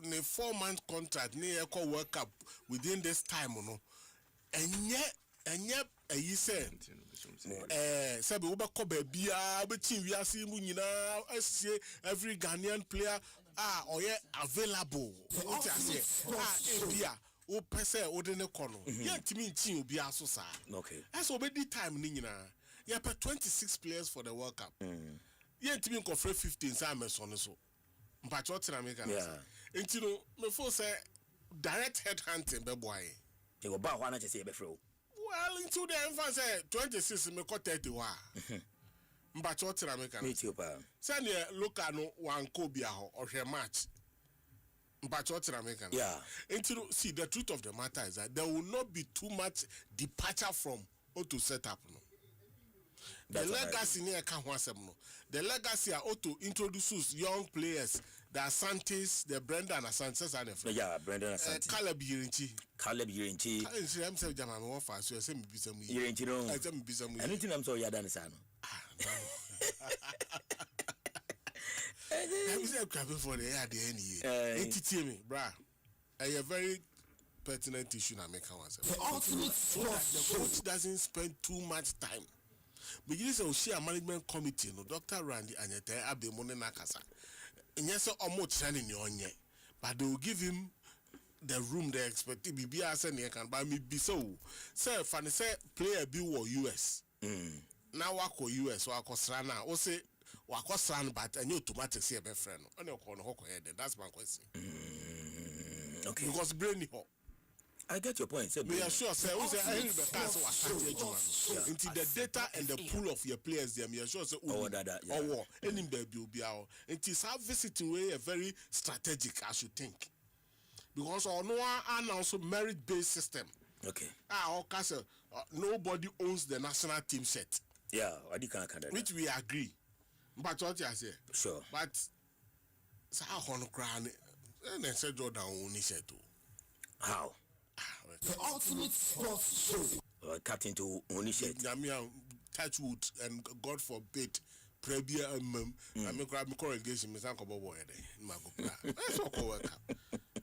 in a 4-month contract near equal World Cup within this time no and yet you said said we be ko bia be team we see mu nyina every Ghanaian player available what you say bia o pese o de ne kono ye ntimi ntin obi aso sa okay that's obedi time ni nyina ye per 26 players for the World Cup ye ntimi nko for 15 sa meso ne so mpacho tira me kan enti no me fo say direct head hunting be boy e go ba ho na say be fro well into the emphasis 26 me ko 30 wa mpacho tira me kan me too pa say ne local no wan ko bia ho ohwe match see the truth of the matter is that there will not be too much departure from auto setup no. The legacy near no. The legacy are auto introduces young players, the Asantes, the Brendan Asantes and the Brendan Asante. Caleb Yirinchi. I'm saying Jama mo fa so say me bi some Yirinchi no. I say me bi some. Anything I'm so ya done say no. I was grabbing for the entity me, brah. A very pertinent issue na make one say. The coach doesn't spend too much time. But you say share management committee no Dr. Randy Anyete Abemone Nakasa. Nyese omo training onye. But they will give him the room they expect bibia say ne kan ba me bi so. Say fani say player bi wo US. Now wako US wako sra na o say wakosran but any automatic say be friend no on your no head. That's my question. Okay. Because brainy ho. I get your point. Me sure say who say I hear the cars was into the data and the pool of your players there. Me sure say any baby will be out. It is our visiting way a very strategic, I should think. Because no and also merit-based system. Okay. Nobody owns the national team set. Yeah, I can't. Which we agree. But what you say? Sure. But so how on crown and then say Jordan only said to how the ultimate sports show. Captain to only said touch wood and God forbid Premier I'm engaging Miss Uncle Boy. That's all work.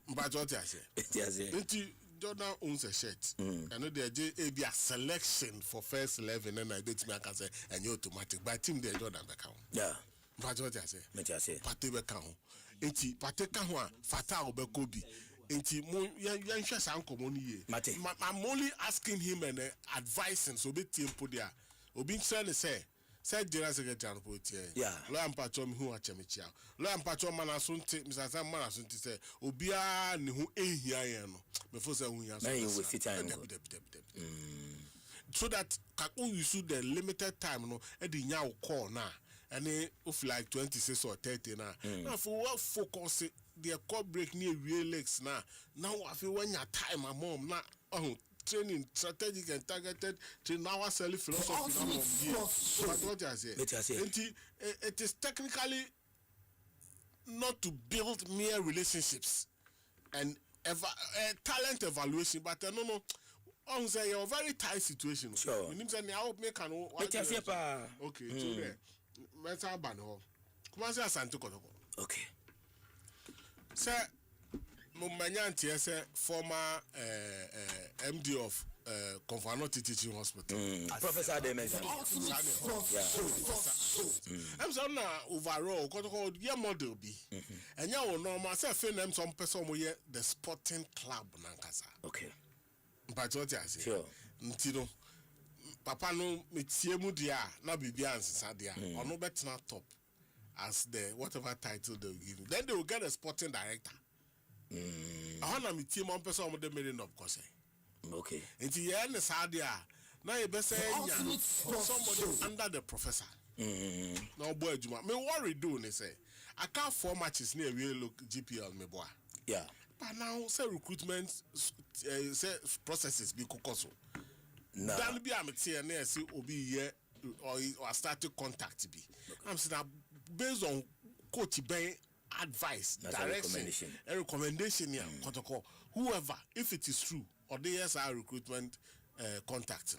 But what I say? Jordan owns a shirt. I know there be a selection for first 11 and I bet me I can say and you automatic. But team there Jordan account. Yeah. But what I say? Pate account. Enti pate kahwa fata obekobi. Enti yan shasa anko money ye. I'm only asking him and advising so be team put there. Obi trying to say general secretary report here. Yeah. Lo ampacho mi hu achemichia. Lo ampacho manasunti Mr. Sam manasunti say obia ni hu ehia yen no. Me for say hu yan so. Na you waste time. So that kako use the limited time no e di nya call na and of like 26 or 30 na. Now for what focus the call break near real legs na. Now I feel when your time mom na training strategic and targeted to now selling philosophy. But what I say, it is technically not to build mere relationships and talent evaluation, but no. On say a very tight situation. Sure. You need to know make an okay. So there. Let's have ban ho. Come on, say Ashantigold. Okay. Sir, Mumanyanti say former MD of Confanoti Teaching Hospital. Professor Demes. I'm saying now overall, because your model be, and you will normal say feel them some person who the sporting club nankasa. Okay. But what I say, sure. Ntino, Papa no metie mu dia na bibia ansesa dia. Ono betina top as the whatever title they will give you. Then they will get a sporting director. Ahona metie mo person omo de meeting up kose. Okay. Nti ye ne sa dia na ye be say nya somebody under the professor. No boy adwuma. Me worry do ne say I can't 4 matches near we look GPL me boy. Yeah. But now say recruitment say processes be kokoso. No. Dan be am tie na see obi here or started contact be. I'm saying based on coach Ben advice, direction, recommendation here, protocol, whoever, if it is true, or they are recruitment contact.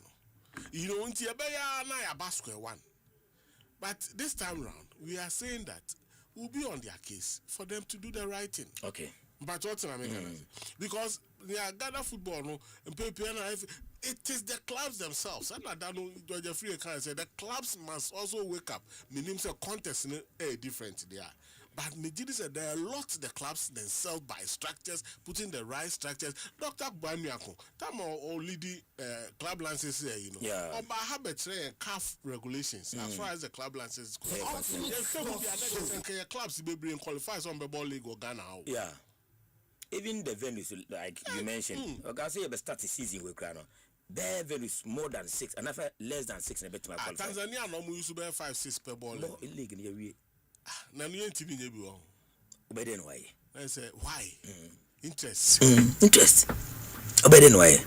You know, until na square one. But this time round, we are saying that we'll be on their case for them to do the right thing. Okay. But what's I mean? Because Ghana football, no, it is the clubs themselves. And I don't know, George Free can say the clubs must also wake up. Meaning, say contest different there. But Mijidi said there are lots the clubs themselves by structures, putting the right structures. Dr. Banyako, Tam or leading club licenses here, you know. Yeah. Or by habits and CAF regulations, as far as the club licenses go. Clubs be bring qualifies on the ball league or Ghana. Yeah. Even the venues, like you mentioned, I say you start the season with Ghana. Their venues more than 6, and after less than 6, and better my qualify. Tanzania no used to be 5-6 per ball. No, illegal in your na no enti bi nyebi wo. Obeden why? I say why? Interest. Interest. Obeden why?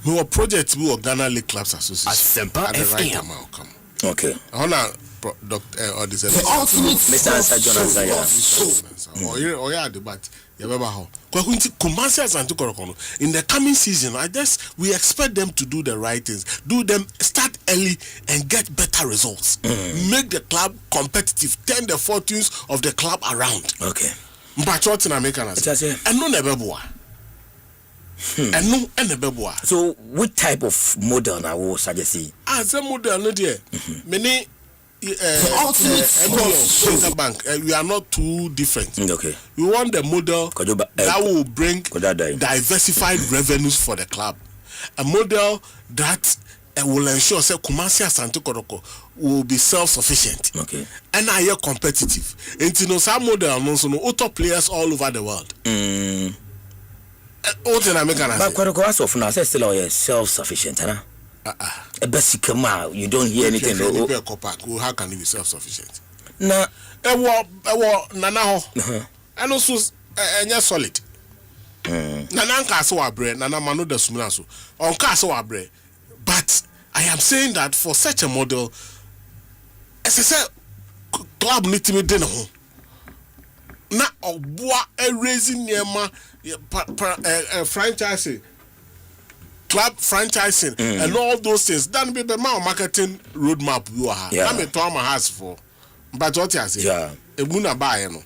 Me wo project we Ghana League Clubs Association. Asempa FM. Okay. Hona Dr. or this Mr. Jonathan. Oh yeah, but in the coming season, I guess we expect them to do the right things, start early and get better results. Make the club competitive, turn the fortunes of the club around. Okay. But what in America? And no never boy. And no never. So, what type of model now will suggest? As a model, no dear. Many bank, we are not too different. Okay. We want the model that will bring diversified revenues for the club. A model that and will ensure say Kumasi Ashantigold will be self-sufficient. Okay. And are here competitive. And you know some model also no auto players all over the world. What in America? But Kodoko as of now, say still are self-sufficient, huh? Basic you don't hear anything. How can you be self-sufficient? Na nana ho. And also solid. Nana nka so abre, nana manu da sumina so. Onka so abre. But I am saying that for such a model, as I said, club need to be done. Na oboa raising nema franchising, club franchising, and all those things. Then be the marketing roadmap you are. I'm a trauma has for. But what you say? Yeah. A muna buy no.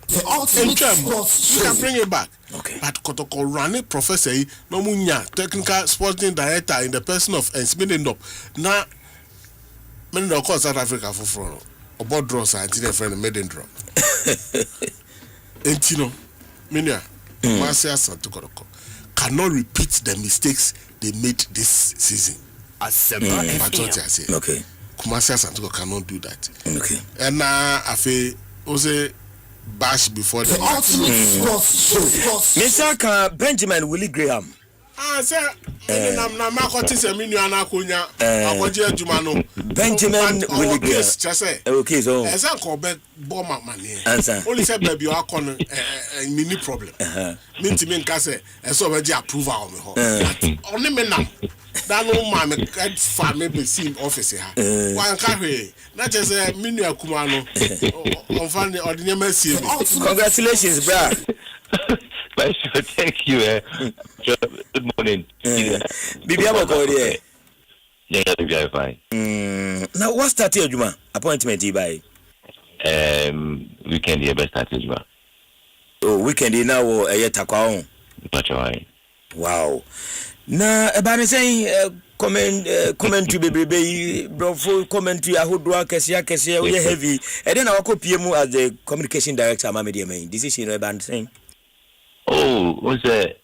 You can bring it back. Okay. But Kotoko running professor, no munya technical sporting director in the person of Ensmithing up. Now, many of course South Africa for front. About draws and a friend made in draw. And you know, Minya, Marcia Santokoroko cannot repeat the mistakes they made this season. Asempa FM. Okay. Kumasi Ashantigold cannot do that. Okay. And now I feel also bash before the Mr. Benjamin Willie Graham. Sir, na makoti se minu anakonya akoje adwuma no Benjamin Willie Graham. Okay, so esa ko be bo mane. Answer. Only say baby akon mini problem. Minti men ka say esa obeji approval me ho. Oni me nam. That no man me fa me be see office ha. Wan ka hwe. Na je say minu akuma no. On fan the ordinary see. Congratulations, bro. Thank you. Good morning. Bibi aboko there. Yeah, Bibi fine. Now what started Juma? Appointment you buy? Weekend here best started Juma. Oh, weekend now takwa on. That's right. Wow. Na about saying commentary baby bro full commentary ahodwa kese we heavy. And then I go PM as the communication director am media main. Decision about saying oh, what's that?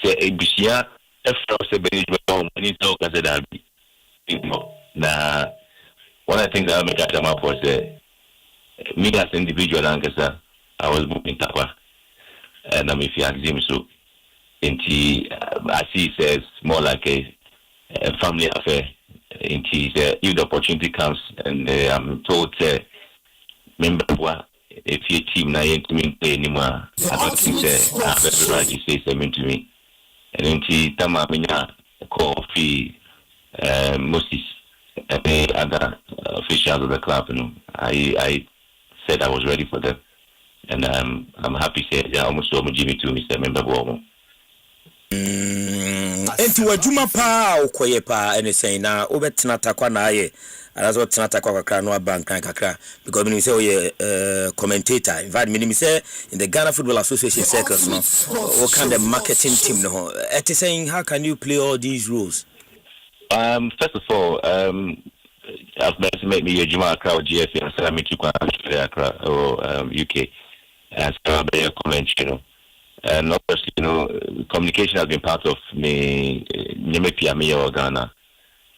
Say Bishia, FRC Benjamin, when you talk as a derby. Now, one of the things that make a time for say, me as an individual, I was moving Takwa, and I'm if you ask him so, I see says more like a family affair. If the opportunity comes, and I'm told, member if your team na ain't me play anymore, I don't think that I have every right to say something to me. And then Tama Minya call fee Moses and other officials of the club, you know. I said I was ready for them. And I'm happy to say that almost so much Jimmy to Mr. Member Bomo. Enti wajuma pa okoye pa anything na obetina takwa na aye alazo tina takwa kakra no bank kakra because me say oye commentator in fact me say in the Ghana Football Association circles no what kind of marketing team no it is saying how can you play all these roles? First of all, I've been to make me a Juma crowd GFA and so I meet you Accra or UK as a comment, you know. And obviously, you know, communication has been part of me, or Ghana.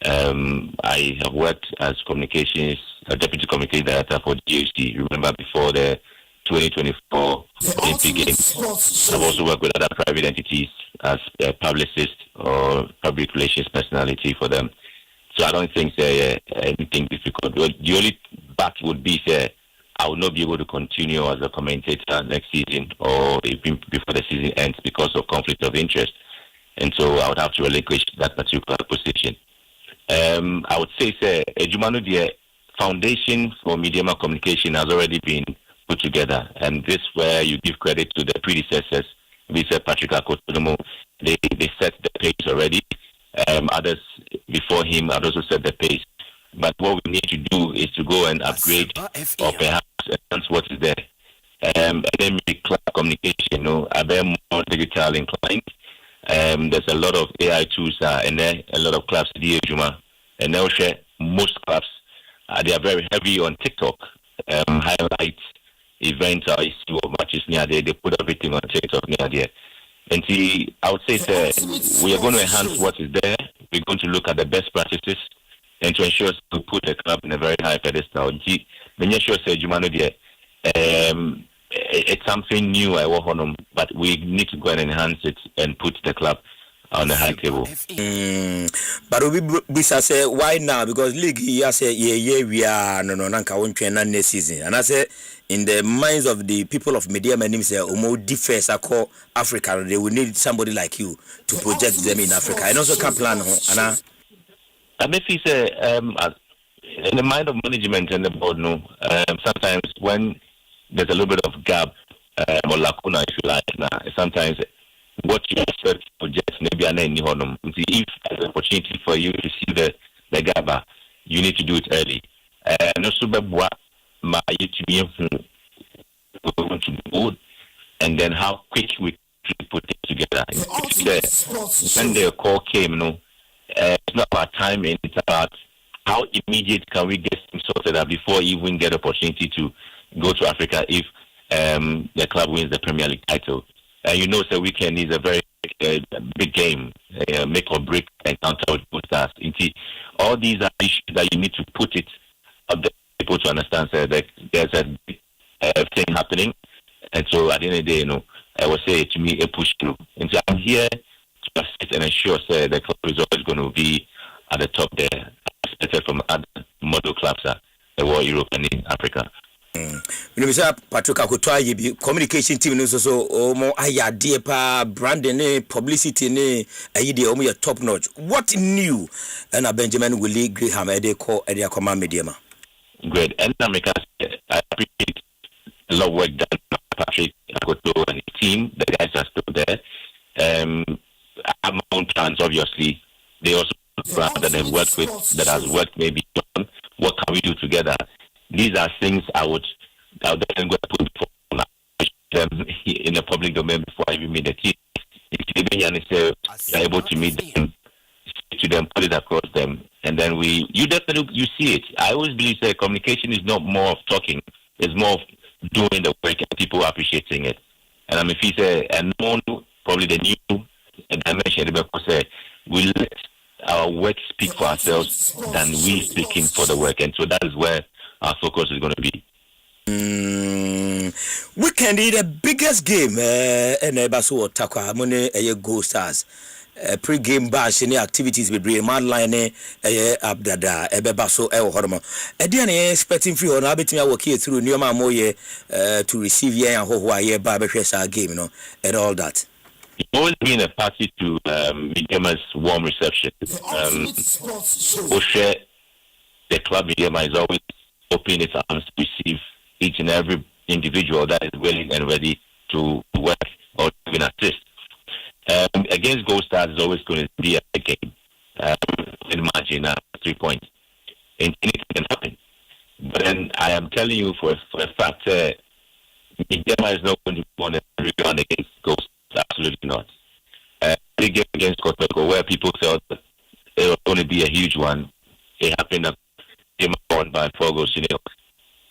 I have worked as deputy communications director for DHD. Remember before the 2024 Olympic Games, I've also worked with other private entities as a publicist or public relations personality for them. So I don't think anything difficult. The only back would be I will not be able to continue as a commentator next season or even before the season ends because of conflict of interest. And so I would have to relinquish that particular position. I would say, Ejumano, the foundation for media communication has already been put together. And this where you give credit to the predecessors. We said Patrick Akotonomo, they set the pace already. Others before him had also set the pace. But what we need to do is to go and upgrade or perhaps enhance what is there. And then make communication, you know, a bit more digital inclined. There's a lot of AI tools in there, a lot of clubs, and now most clubs, they are very heavy on TikTok. Highlights, events, matches near there, they put everything on TikTok near there. And see, I would say we are going to enhance what is there. We're going to look at the best practices and to ensure to put the club in a very high pedestal. It's something new, but we need to go and enhance it and put the club on the high table. But we say why now? Because league here say we are next season, and I say in the minds of the people of media, my name is differs. I call Africa. They will need somebody like you to project them in Africa, and also can plan. I may say in the mind of management and the board, sometimes when there's a little bit of gap or lacuna, if you like, sometimes what you expect projects maybe an any honum. If there's an opportunity for you to see the gap, you need to do it early. No super my YouTube going to board, and then how quick we put it together. When the call came, it's not about timing, it's about how immediate can we get things sorted out before you even get opportunity to go to Africa if the club wins the Premier League title. And the weekend is a very big game, make or break encounter with both stars. All these are issues that you need to put it up there for people to understand that there's a big thing happening. And so at the end of the day, I would say to me a push through. And so I'm here to assist and ensure the club is always going to be at the top there, expected from other model clubs the world, Europe and in Africa. Patrick Akutwa communication team no so omo ayade pa branding publicity ne ayide omo top notch. What new and Benjamin Willie Graham e dey call e dey command media ma. Great. And I appreciate a lot of work done by Patrick Akutwa and his team. The guys are still there. I have my own plans, obviously. They also brand that they've worked with that has worked maybe on what can we do together. These are things I would then go put before them in the public domain before I even meet the team. If you're able to meet them, speak to them, put it across them, and then you definitely see it. I always believe that communication is not more of talking; it's more of doing the work and people appreciating it. And I mean, if you say, and probably the new dimension, because we let our work speak for ourselves than we speaking for the work, and so that is where our focus is going to be. Weekend is the biggest game in Ebaso Takwa Mone Gold Stars. Pre-game bash any activities with man line abdada Ebaso Hormo. Edian expecting free on Abitia work here through Neoma Moye to receive ye and Hawaii Barbara game, and all that. It's always been a party to Midema's warm reception. Oshe, the club Midema is always open its arms to receive each and every individual that is willing and ready to work or even assist. Against Gold Stars is always going to be a game. Imagine 3 points. Anything can happen. But then I am telling you for a fact, Midema is not going to be on every round against Gold Stars. Absolutely not. Big game against Kotoko where people thought that it was going to be a huge one. It happened that they won by 4 goals to 0.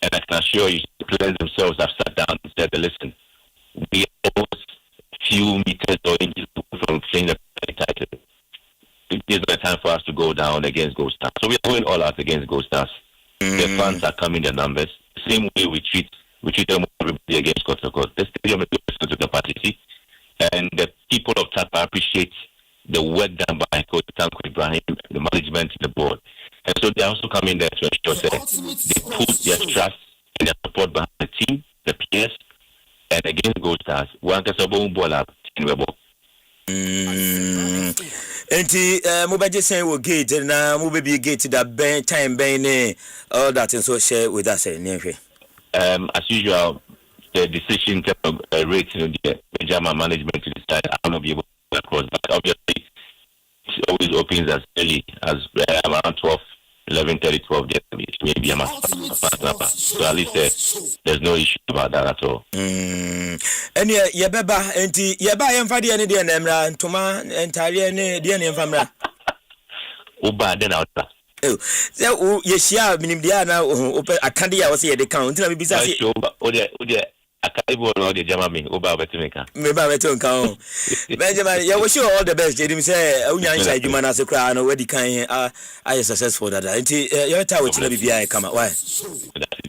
And I can assure you, the players themselves have sat down and said, listen, we are almost few meters or inches from playing the title. It is not time for us to go down against Gold Stars. So we are going all out against Gold Stars. The fans are coming in numbers. Same way we treat them everybody against Kotoko. The stadium is close to capacity. And the people of Tapa appreciate the work done by Coach Tanko Ibrahim, the management, the board. And so they also come in there to ensure that they put their trust and their support behind the team, the PS, and against Gold Stars. One can say, Mubaje saying we gate na mubabe gate that ben time ben all that and so share with us as usual. The decision rate the German management to decide. I will not be able to across, but obviously it always opens as early as around 12, 11:30, 12. Maybe I'm a so at least there's no issue about that at all. And yeah, beba, and yeba, and Fadi and the Nemra, and Toma, and Talia, and the Famra. Uba, then out. Oh, so yes, yeah, Minimdiana, I can't hear what's here. The count. Let me be Akaibo no de jama me oba betimeka. Me ba beto nka Benjamin, you wish you all the best. Jedim say unya nsa adwuma na se kra no wedi kan are successful that. Nti you ta wetina bibia kama why?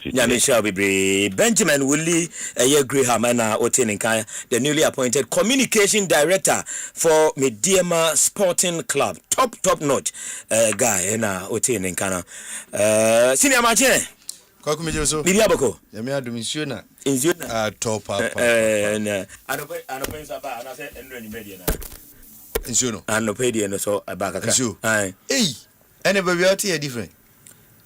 Nyame shall be Benjamin Wuli Graham na Otin Nkan, the newly appointed communication director for Mediema Sporting Club. Top notch guy na Otin Nkan. Senior Martin. Kwa kumejeso. Bibia boko. Yame adum insuona. Top up. Anopensa ba na se enro ni media na. Insuono. Anopedia no so abaka ka. Aye. Ene baby out here different.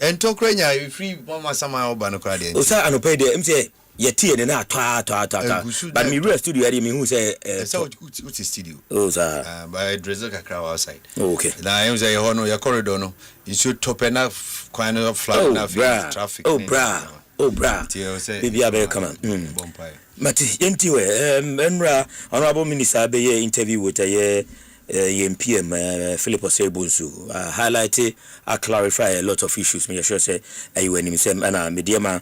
En to kranya you free mama sama oba no kra de. O sa anopedia mse ye tie ne na atwa. But me real studio area me hu say what studio. Oh sir. By drizzle kakra outside. Okay. Na em say ho no your corridor no. You should top enough kind of flat enough traffic. Oh bra. Baby abe come on. Mati yenti we Emra honorable minister be ye interview with PM Philip Osebunsu highlighted clarify a lot of issues. Me sure say you when him say na Mediema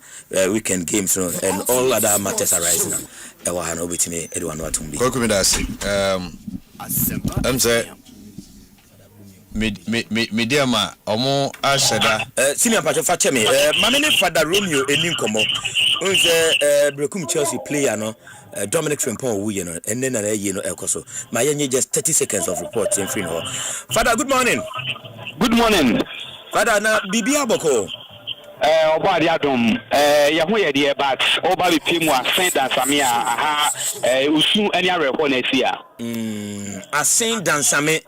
weekend games no and all other matters arising now. E wa no betimi e de wano atumbi. Ko kumida say say Mediema omo asheda senior patch fa cheme mamene Father Romeo eninkomo unse Brekum Chelsea player no Dominic Frimpong wu no and then no ekoso ma yenye just 30 seconds of report in free no. Father, good morning. Good morning. Father, na bibia boko oba dia dom ya ho ye de but oba bi pimu asen dansame aha usu ani areko na sia asen dansame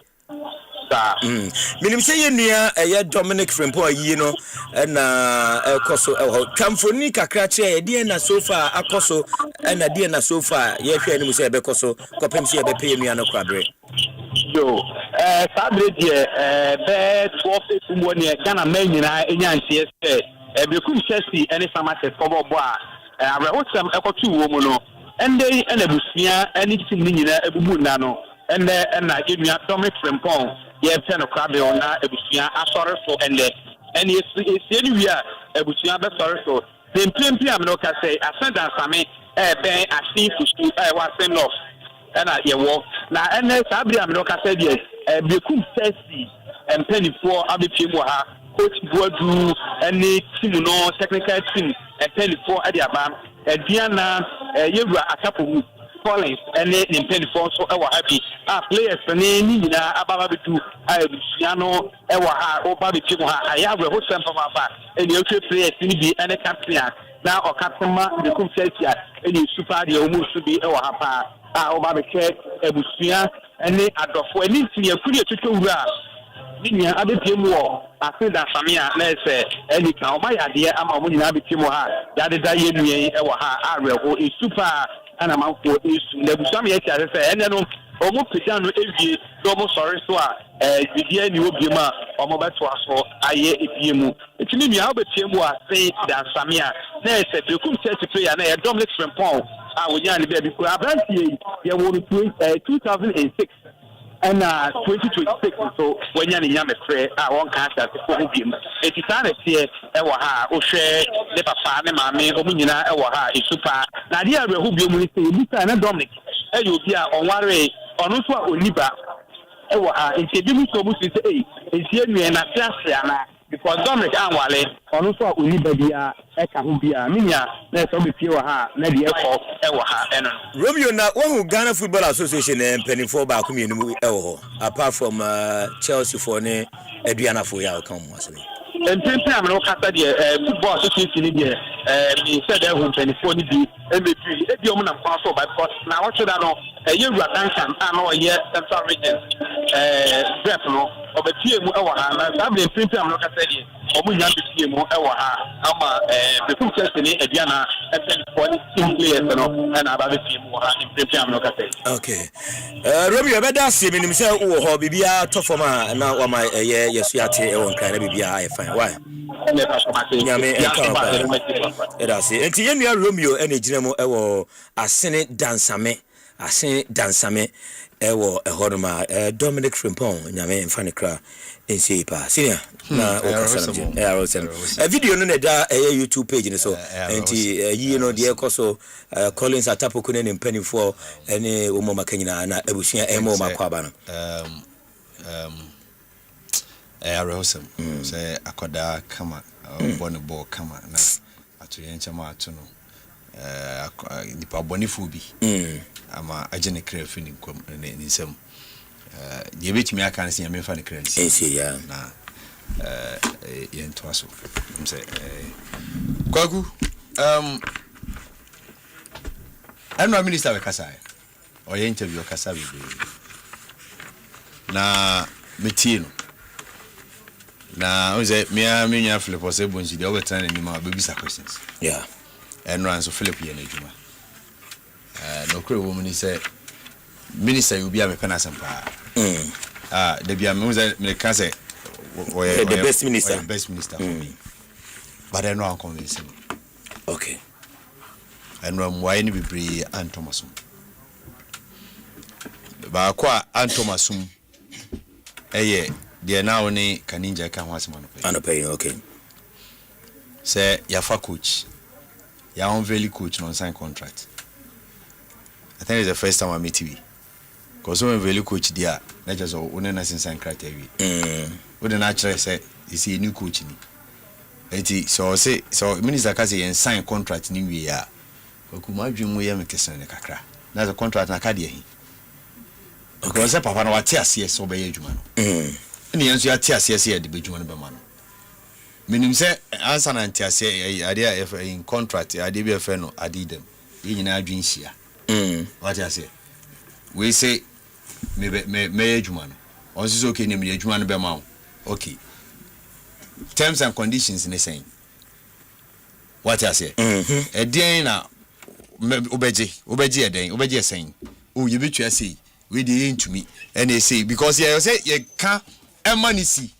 minim say yenua Dominic Frimpong yi no na ekoso kamfoni kakra che de na sofa akoso na de na sofa ye hwe ani mu say be koso kopem say be pay nua no kwabre yo sabre die be 12 fumo ne Ghana man nyina enya ntie se Brekum Chelsea any Samaset cover boy arehotsam ekotu wo mu no ende na busia ani tim ni nyina ebubu na no ende na yenua Dominic Frimpong ye pen crab on ebusia asore so ende is anywhere ebusia be sorry so dem plempli am no ka say ascendant same ben asin fustu wa same love na ye wo na ene sabri am no ka say die Brekum Chelsea penifo abepiem ha coach Boadu any team no technical team penifo adiaba ediana yewura akapo Collins and in penifo so happy players ni nyina ababa bitu abusiano ewa oba bitu ha ayawe hosem papa ba eni otwe players ni bi ene captain na o captain ma de kum Chelsea eni super de omu su bi ewa ha pa oba be che abusia ene adofo eni tin yakuri etwetwe wura ninya abepiem wo aseda samia na ese eni kan oba yade ama omu nyina abepiem ha yade da yenue ewa ha areho super ana manfo isu na busam ye tia se ene no omo pija no ewie do mo sorry so bidie ni obiema omo beto aso aye ebiemu etimi mi a obetiemu a say dan samia na ese Brekum Chelsea player na Dominic Frimpong wonya ni be bi ko abrantie ye wo 2006 and 2026 so when you nyame frɛ won ka asa ko biem etitane tie ɛwɔ ha o hwɛ ne papa ne maame o munyina ɛwɔ ha isupa na de awe ho biem ni sɛ bisa na Dominic ɛyɛ obi a ɔnware ɔno so a oniba ɛwɔ ha nti bi mu so mu sɛ esie nue na fiase ana because Dominic anwale ɔno so a oniba bia ɛka ho bia minya na so be pie wɔ ha na de ɛkɔ ɛwɔ ha ɛno Romeo na wo Ghana Football Association penifo ba ko mienu ɛwɔ hɔ apart from Chelsea for ne aduana for ya kan mo asemi Mpempe am no kasa de football association ni de me said that when 24 ni bi emepi e bi omo na kwa so by because na what that no yewura dankan na ye central region rep no obetie mu e wa ha na sabre mpempe am no kasa de omo nya betie mu e wa ha ama Brekum Chelsea ni aduana for team players no na aba betie mu ha mpempe am no kasa okay Romeo be da se minim se wo ho bibia to form na wa ma ye yesuate e won kan na bibia fine why nyame edase enti yenua Romeo ene ginemu ewo asene dansame ewo ehonoma Dominic Frimpong nyame mfane kra ensi pa senior na okasa video no na da YouTube page ni so enti yi no de ekoso Collins Atapoko ne mpanifo ene omo makanyina na abusua emo makwaba no arosem say akoda kama born ball kama na atu yenchama atu no nipa bonifu bi ama agene krefi ni kom ne nsem de betimi aka nse yame fa ne krefi ensi ya na yento aso mse kwagu eno minister we kasa o ye interview kasa bi na metino na oze me nya Philip o se bonji de obetana ni ma be bisa questions yeah eno anso Philip ye na adwuma no kure wo muni say minister you be am pena Asempa the be am me can say the best minister for me but I know I'm convinced okay eno am why ni bebre Antomasum ba kwa Antomasum de na woni kaninja ka ho asema no pay okay say ya fa coach ya on very coach non sign contract. I think it's the first time I meet you. Because when very coach there, not just one na sign criteria. What the natural say is a new coach ni. Eti so say so minister ka say sign contract ni we ya. Okuma dwemu ya mekese ne kakra. Na the contract na ka de hi. Because papa na wate ase so be adwuma no. Ni yanso ya te ase ase ya de bedwuma no be ma no. Minim say answer na nte ase ade in contract ade be fe no ade dem. Yi nyina adwin hia. What I say? We say me adwuma no. On say okay ni me adwuma no be ma. Okay. Terms and conditions in the same. What I say? E den na obeje eden saying. Oh you be try say we dey into me and they say because you say you can money see.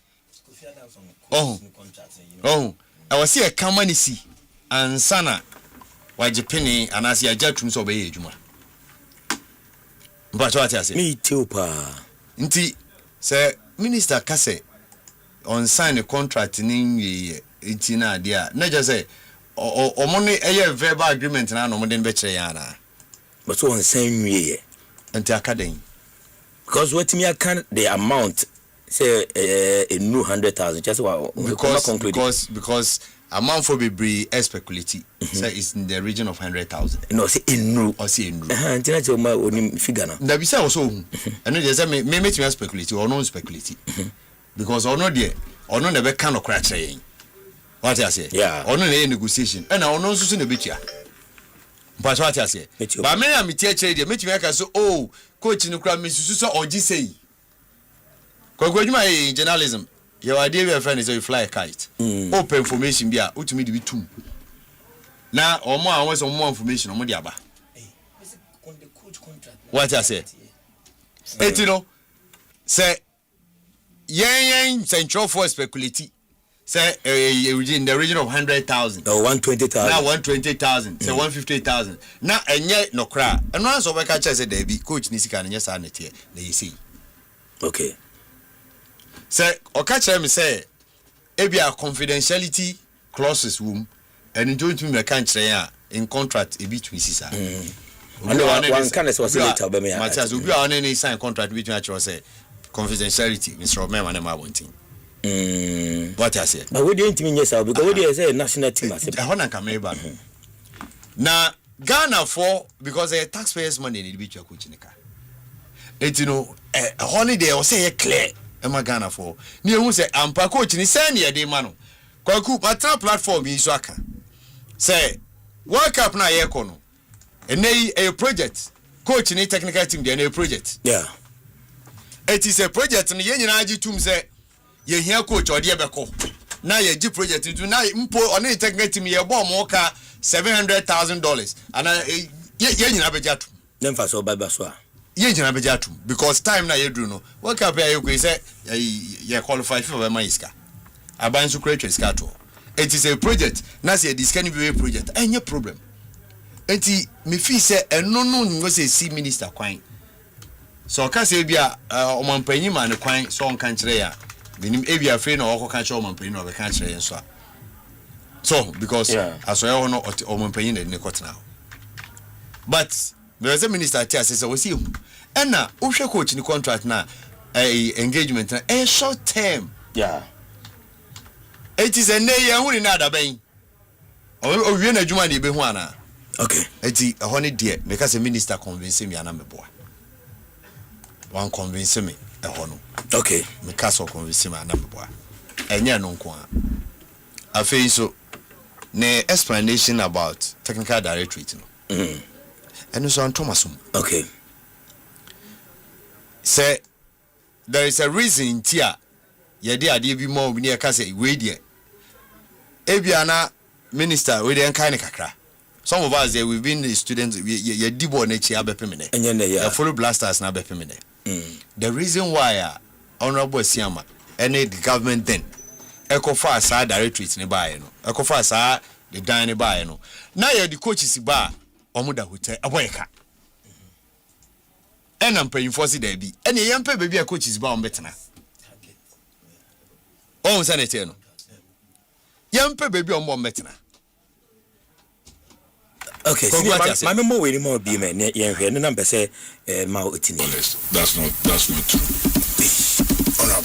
I was say can money see and sana waje penny and as ya jatum so be adwuma. But what I say? Me too pa. Nti say minister ka say on sign a contract ni enti na dia na just say o money verbal agreement na no mo den be kire ya na. But so on sign we enti akaden because what me can the amount say a new 100,000 just because amount for be speculative say it's in the region of 100,000 no say enu or say enu antina che ma oni figure na na bi say also and no just me me speculative or non speculative because or no there or no be can okra kire yen what I say yeah or no na negotiation and or no so na betua but what I say but me am tie kire there me timi aka so oh coach no kra me susu so oji say kwagwadwuma in journalism your idea be friend is you fly a kite open information bia utumi de bitum na omo awon so more information omo de aba what I say etino say yen central for speculative say in the region of 100,000 or 120,000 now 120,000 say 150,000 na enye no kra eno answer we ka che say there be coach ni sika na nyesa na tie na you see okay say okache me say ebia confidentiality clauses wom and don't me kan kire in contract e between sisa one can say later be me Matthias obi a one sign contract between actually say confidentiality Mr. Omema na ma wontin what I say but we didn't mean yes because we dey say national team as e hona ka me ba na Ghana for because the taxpayers money need be your coach nika it you know a holiday or say clear Emma Ghana for ni ehun say ampa coach ni say na dey ma no kwaku patra platform yi so aka say World Cup na ye ko no enei a project coach ni technical team dey na a project yeah it is a project ni ye nyina agi tum say ye hia coach ode be ko na ye gi project tu na mpo on technical team ye bo mo ka $700,000 and ye nyina be jatu dem fa so ba so ye nyina be jatu because time na ye dru no World Cup ye ko say ye qualify for my iska aban so create iska to it is a project na say this can be a project any problem enti me feel say eno no ngo say see minister kwan so ka say bia omampanyi ma ne kwan so on kan kire ya minim e bia free na okoka kire omampanyi na obeka kire yen so because aso ye hono omampanyi na ne kotena but there is a minister tia say we see and na uhwe coach ni contract na engagement na a short term it is a nay hu ni na da ban o wie na adwuma na ebe hu ana okay eti ehone de make as a minister convince me ana meboa one convince me ehono okay make as convince me ana meboa enye no nko a afei so ne explanation about technical directorate no and so on Thomasum okay say there is a reason tia ye dey ade bi more we near ka say we dey ebiana minister we dey kan kakra. Some of us we've been the students ye dibo na chi abepemene enye follow blasters na abepemene the reason why honorable Siama any the government then ekofa asa directorate ne bae no ekofa asa the dan ne bae no na ye the coaches ba omuda hotel aboyeka ena mpanyinfo si da bi ene ye mpa baby coaches ba ombetena on sanete no ye mpa baby ombetena. Okay, so my memo we more be me yen hwe ne number say ma otini. That's not true.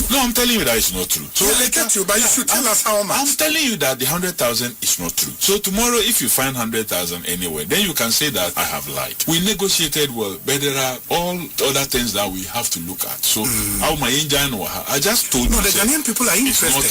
No, I'm telling you that it's not true. So get you, but you should tell us how much. I'm telling you that the 100,000 is not true. So tomorrow, if you find 100,000 anywhere, then you can say that I have lied. We negotiated well, but there are all other things that we have to look at. So how my engine I just told you. No, the Ghanaian people are interested. I'm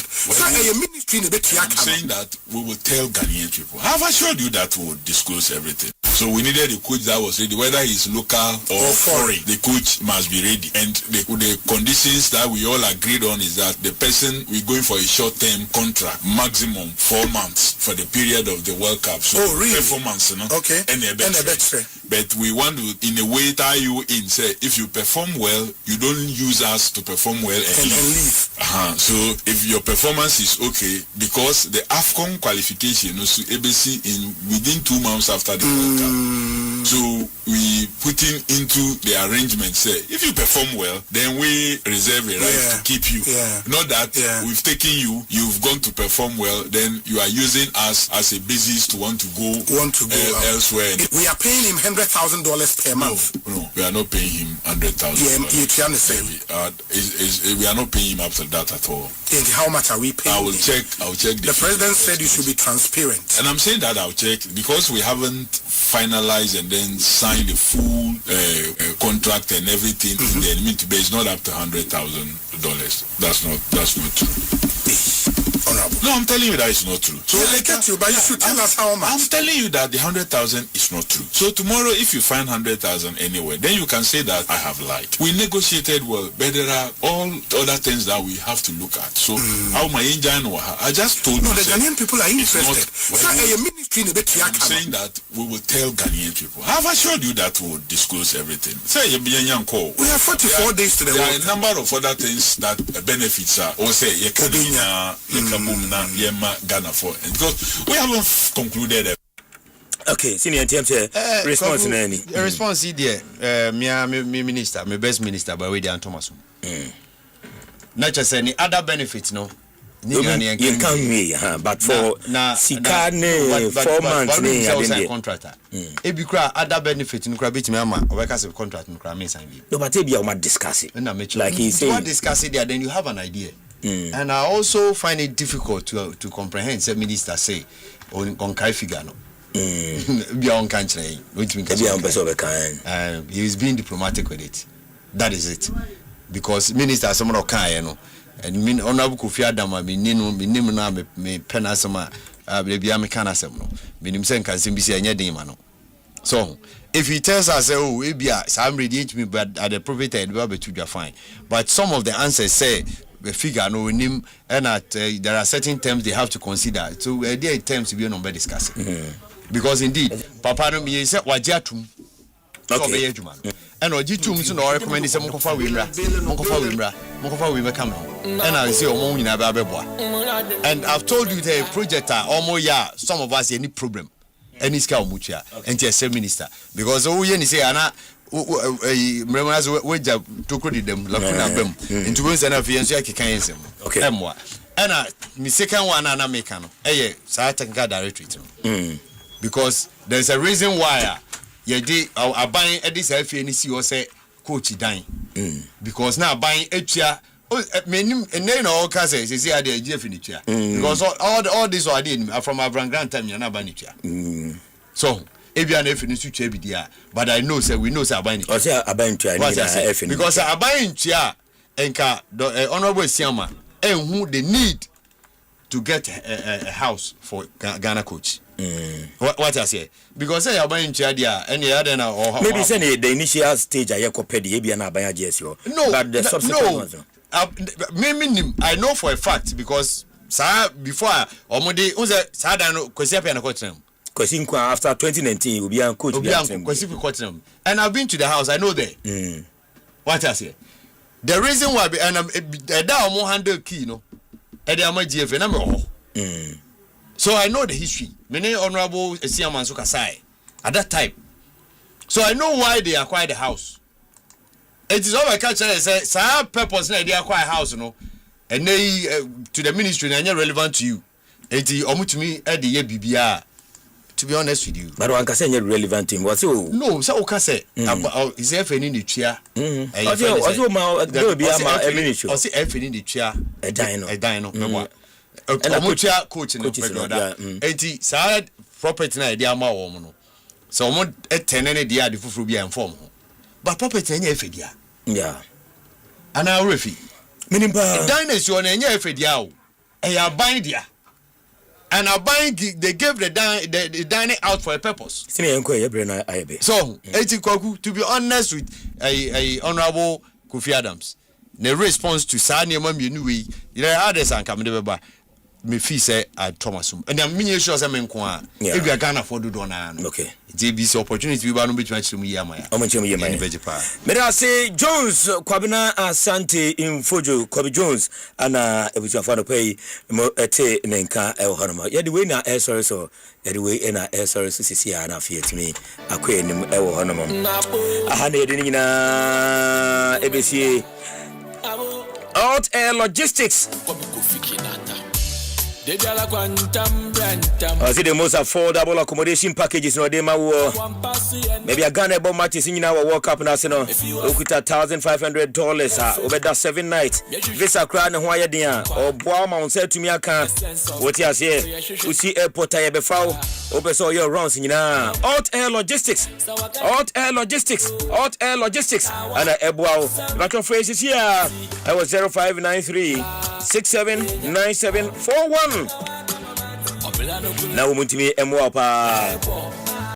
saying that we will tell Ghanaian people. I've assured you that we will disclose everything. So we needed a coach that was ready, whether he's local or foreign. The coach must be ready, and the conditions that we all agreed on is that the person we're going for a short-term contract, maximum 4 months for the period of the World Cup. So really? 4 months, you know. Okay. And a bet. But we want to, in a way, tie you in. Say, if you perform well, you don't use us to perform well and leave. So if your performance is okay, because the AFCON qualification, so ABC within 2 months after the World Cup. So we putting into the arrangement, say, if you perform well, then we reserve a right to keep you. Not that we've taken you, you've gone to perform well, then you are using us as a basis to want to go elsewhere. We are paying him $100,000 per month. No, we are not paying him $100,000. We are not paying him after that at all. And how much are we paying? I'll check. The president said you should be transparent. And I'm saying that I'll check because we haven't finalized and then signed the full contract and everything. The admit base not up to $100,000. That's not true. Honorable. No, I'm telling you that it's not true. So get you, but you should tell us how much. I'm telling you that the 100,000 is not true. So tomorrow, if you find 100,000 anywhere, then you can say that I have lied. We negotiated well, but there are all other things that we have to look at. So how my engine I just told you. No, the Ghanaian people are interested. I'm saying that we will tell Ghanaian people. I've assured you that we will disclose everything. Say we have 44 days to the There are a number of other things that benefits are. Or say Ghana for, because we haven't concluded it. Okay, senior TM say response na any. Response there. Me minister, my best minister, but we dey Thomas. Not just any other benefits, no. You can me, but for Sikane 4 months ne contractor. E bi kra other benefits no kra bit me ama o workers contract no kra me sign bi. No, but e bi o discuss it. Like he say, you discuss it there, then you have an idea. And I also find it difficult to comprehend. Say minister say on kai figure no. Be on country, which means he is being diplomatic with it. That is it. Because minister someone okay, you know. And mean honorable Kofi Adama me name na me penasema baby am kan asem no me nim say kan sem bi say anya den ma no. So if he tells us oh we be some ready me but at the prophet and we be fine, but some of the answers say the figure no nim and at there are certain terms they have to consider, so there are terms to be on discussing. Because indeed papa no me say wajiatum okay and ojitum so no recommend say monkofa we come and I say omo nyina ba beboa. And I've told you the project omo ya some of us any problem any ska omutua and say minister because oh ye ni say ana mremazo weja tokodi dem lakuna bem into we say na fi enso akeka yensem emwa ana mi second one na make no sa technical directorate because there's a reason why ye dey aban edis afie ni si o say coach dan because na aban etua menim ene na o ka say say ade agf ni tua because all this are dey from Abraham Grant time na aban ni tua so ebia na efi ni su tua bidia but I know say we know say aban ni tua say aban tua ni efi because aban tua enka honorable Siama who they need to get a house for Ghana coach. What I say? Because I aban tua dia any other na or maybe say the initial stage I yakopedi ebia na aban GSO but the subsequent ones I know for a fact because before omode unze dan kwesi apia na coach kwesi nkwa after 2019 obi an coach kwesi coach and I've been to the house I know there what I say the reason why and that omo handle key no e dey amagf na me so I know the history many honorable Esiaman so kasai at that time so I know why they acquired the house. It is all I catch say sir purpose na dey acquire house no and they to the ministry na relevant to you enti omutumi e dey bibia to be honest with you but one can say relevant to him what you no so o can say is efeni ni tua also ma dey be ama ministry o say efeni ni tua e dan no me omutua coach no brother enti sir property na dey ama wo no so omo etene dey ade fufuru bia inform but property enya efedia yeah ana refi minimpa dynasty on enya efedia o eya ban dia and a buying they gave the dining out for a purpose so eti kwaku to be honest with a honorable Kofi Adams the response to Sani Mamienu we there others and come the me fee say Thomasum and I'm mean sure say men kwa if you Ghana for do na okay JBC opportunity we ba no between chim yama me da say Jones Kwabena Asante Infojo Kwabi Jones ana ebutu afano pay mo ete nenka e honoma ye the way na air sorry so ye the way na air sorry sisi ya na fiat me akwa enim e honoma aha na yedi nyina ebesi out air logistics I see the most affordable accommodation packages no dey ma wo maybe a Ghana bomb matches in our World Cup na se no okuta $1,500 obeda 7 nights visa cra na ho ayedin or boa ma on say to me aka what you say usi airport aye be fawo obeso your runs nyina out air logistics and eboa back of phrases here I was 0593 679741 na umutimi emwa pa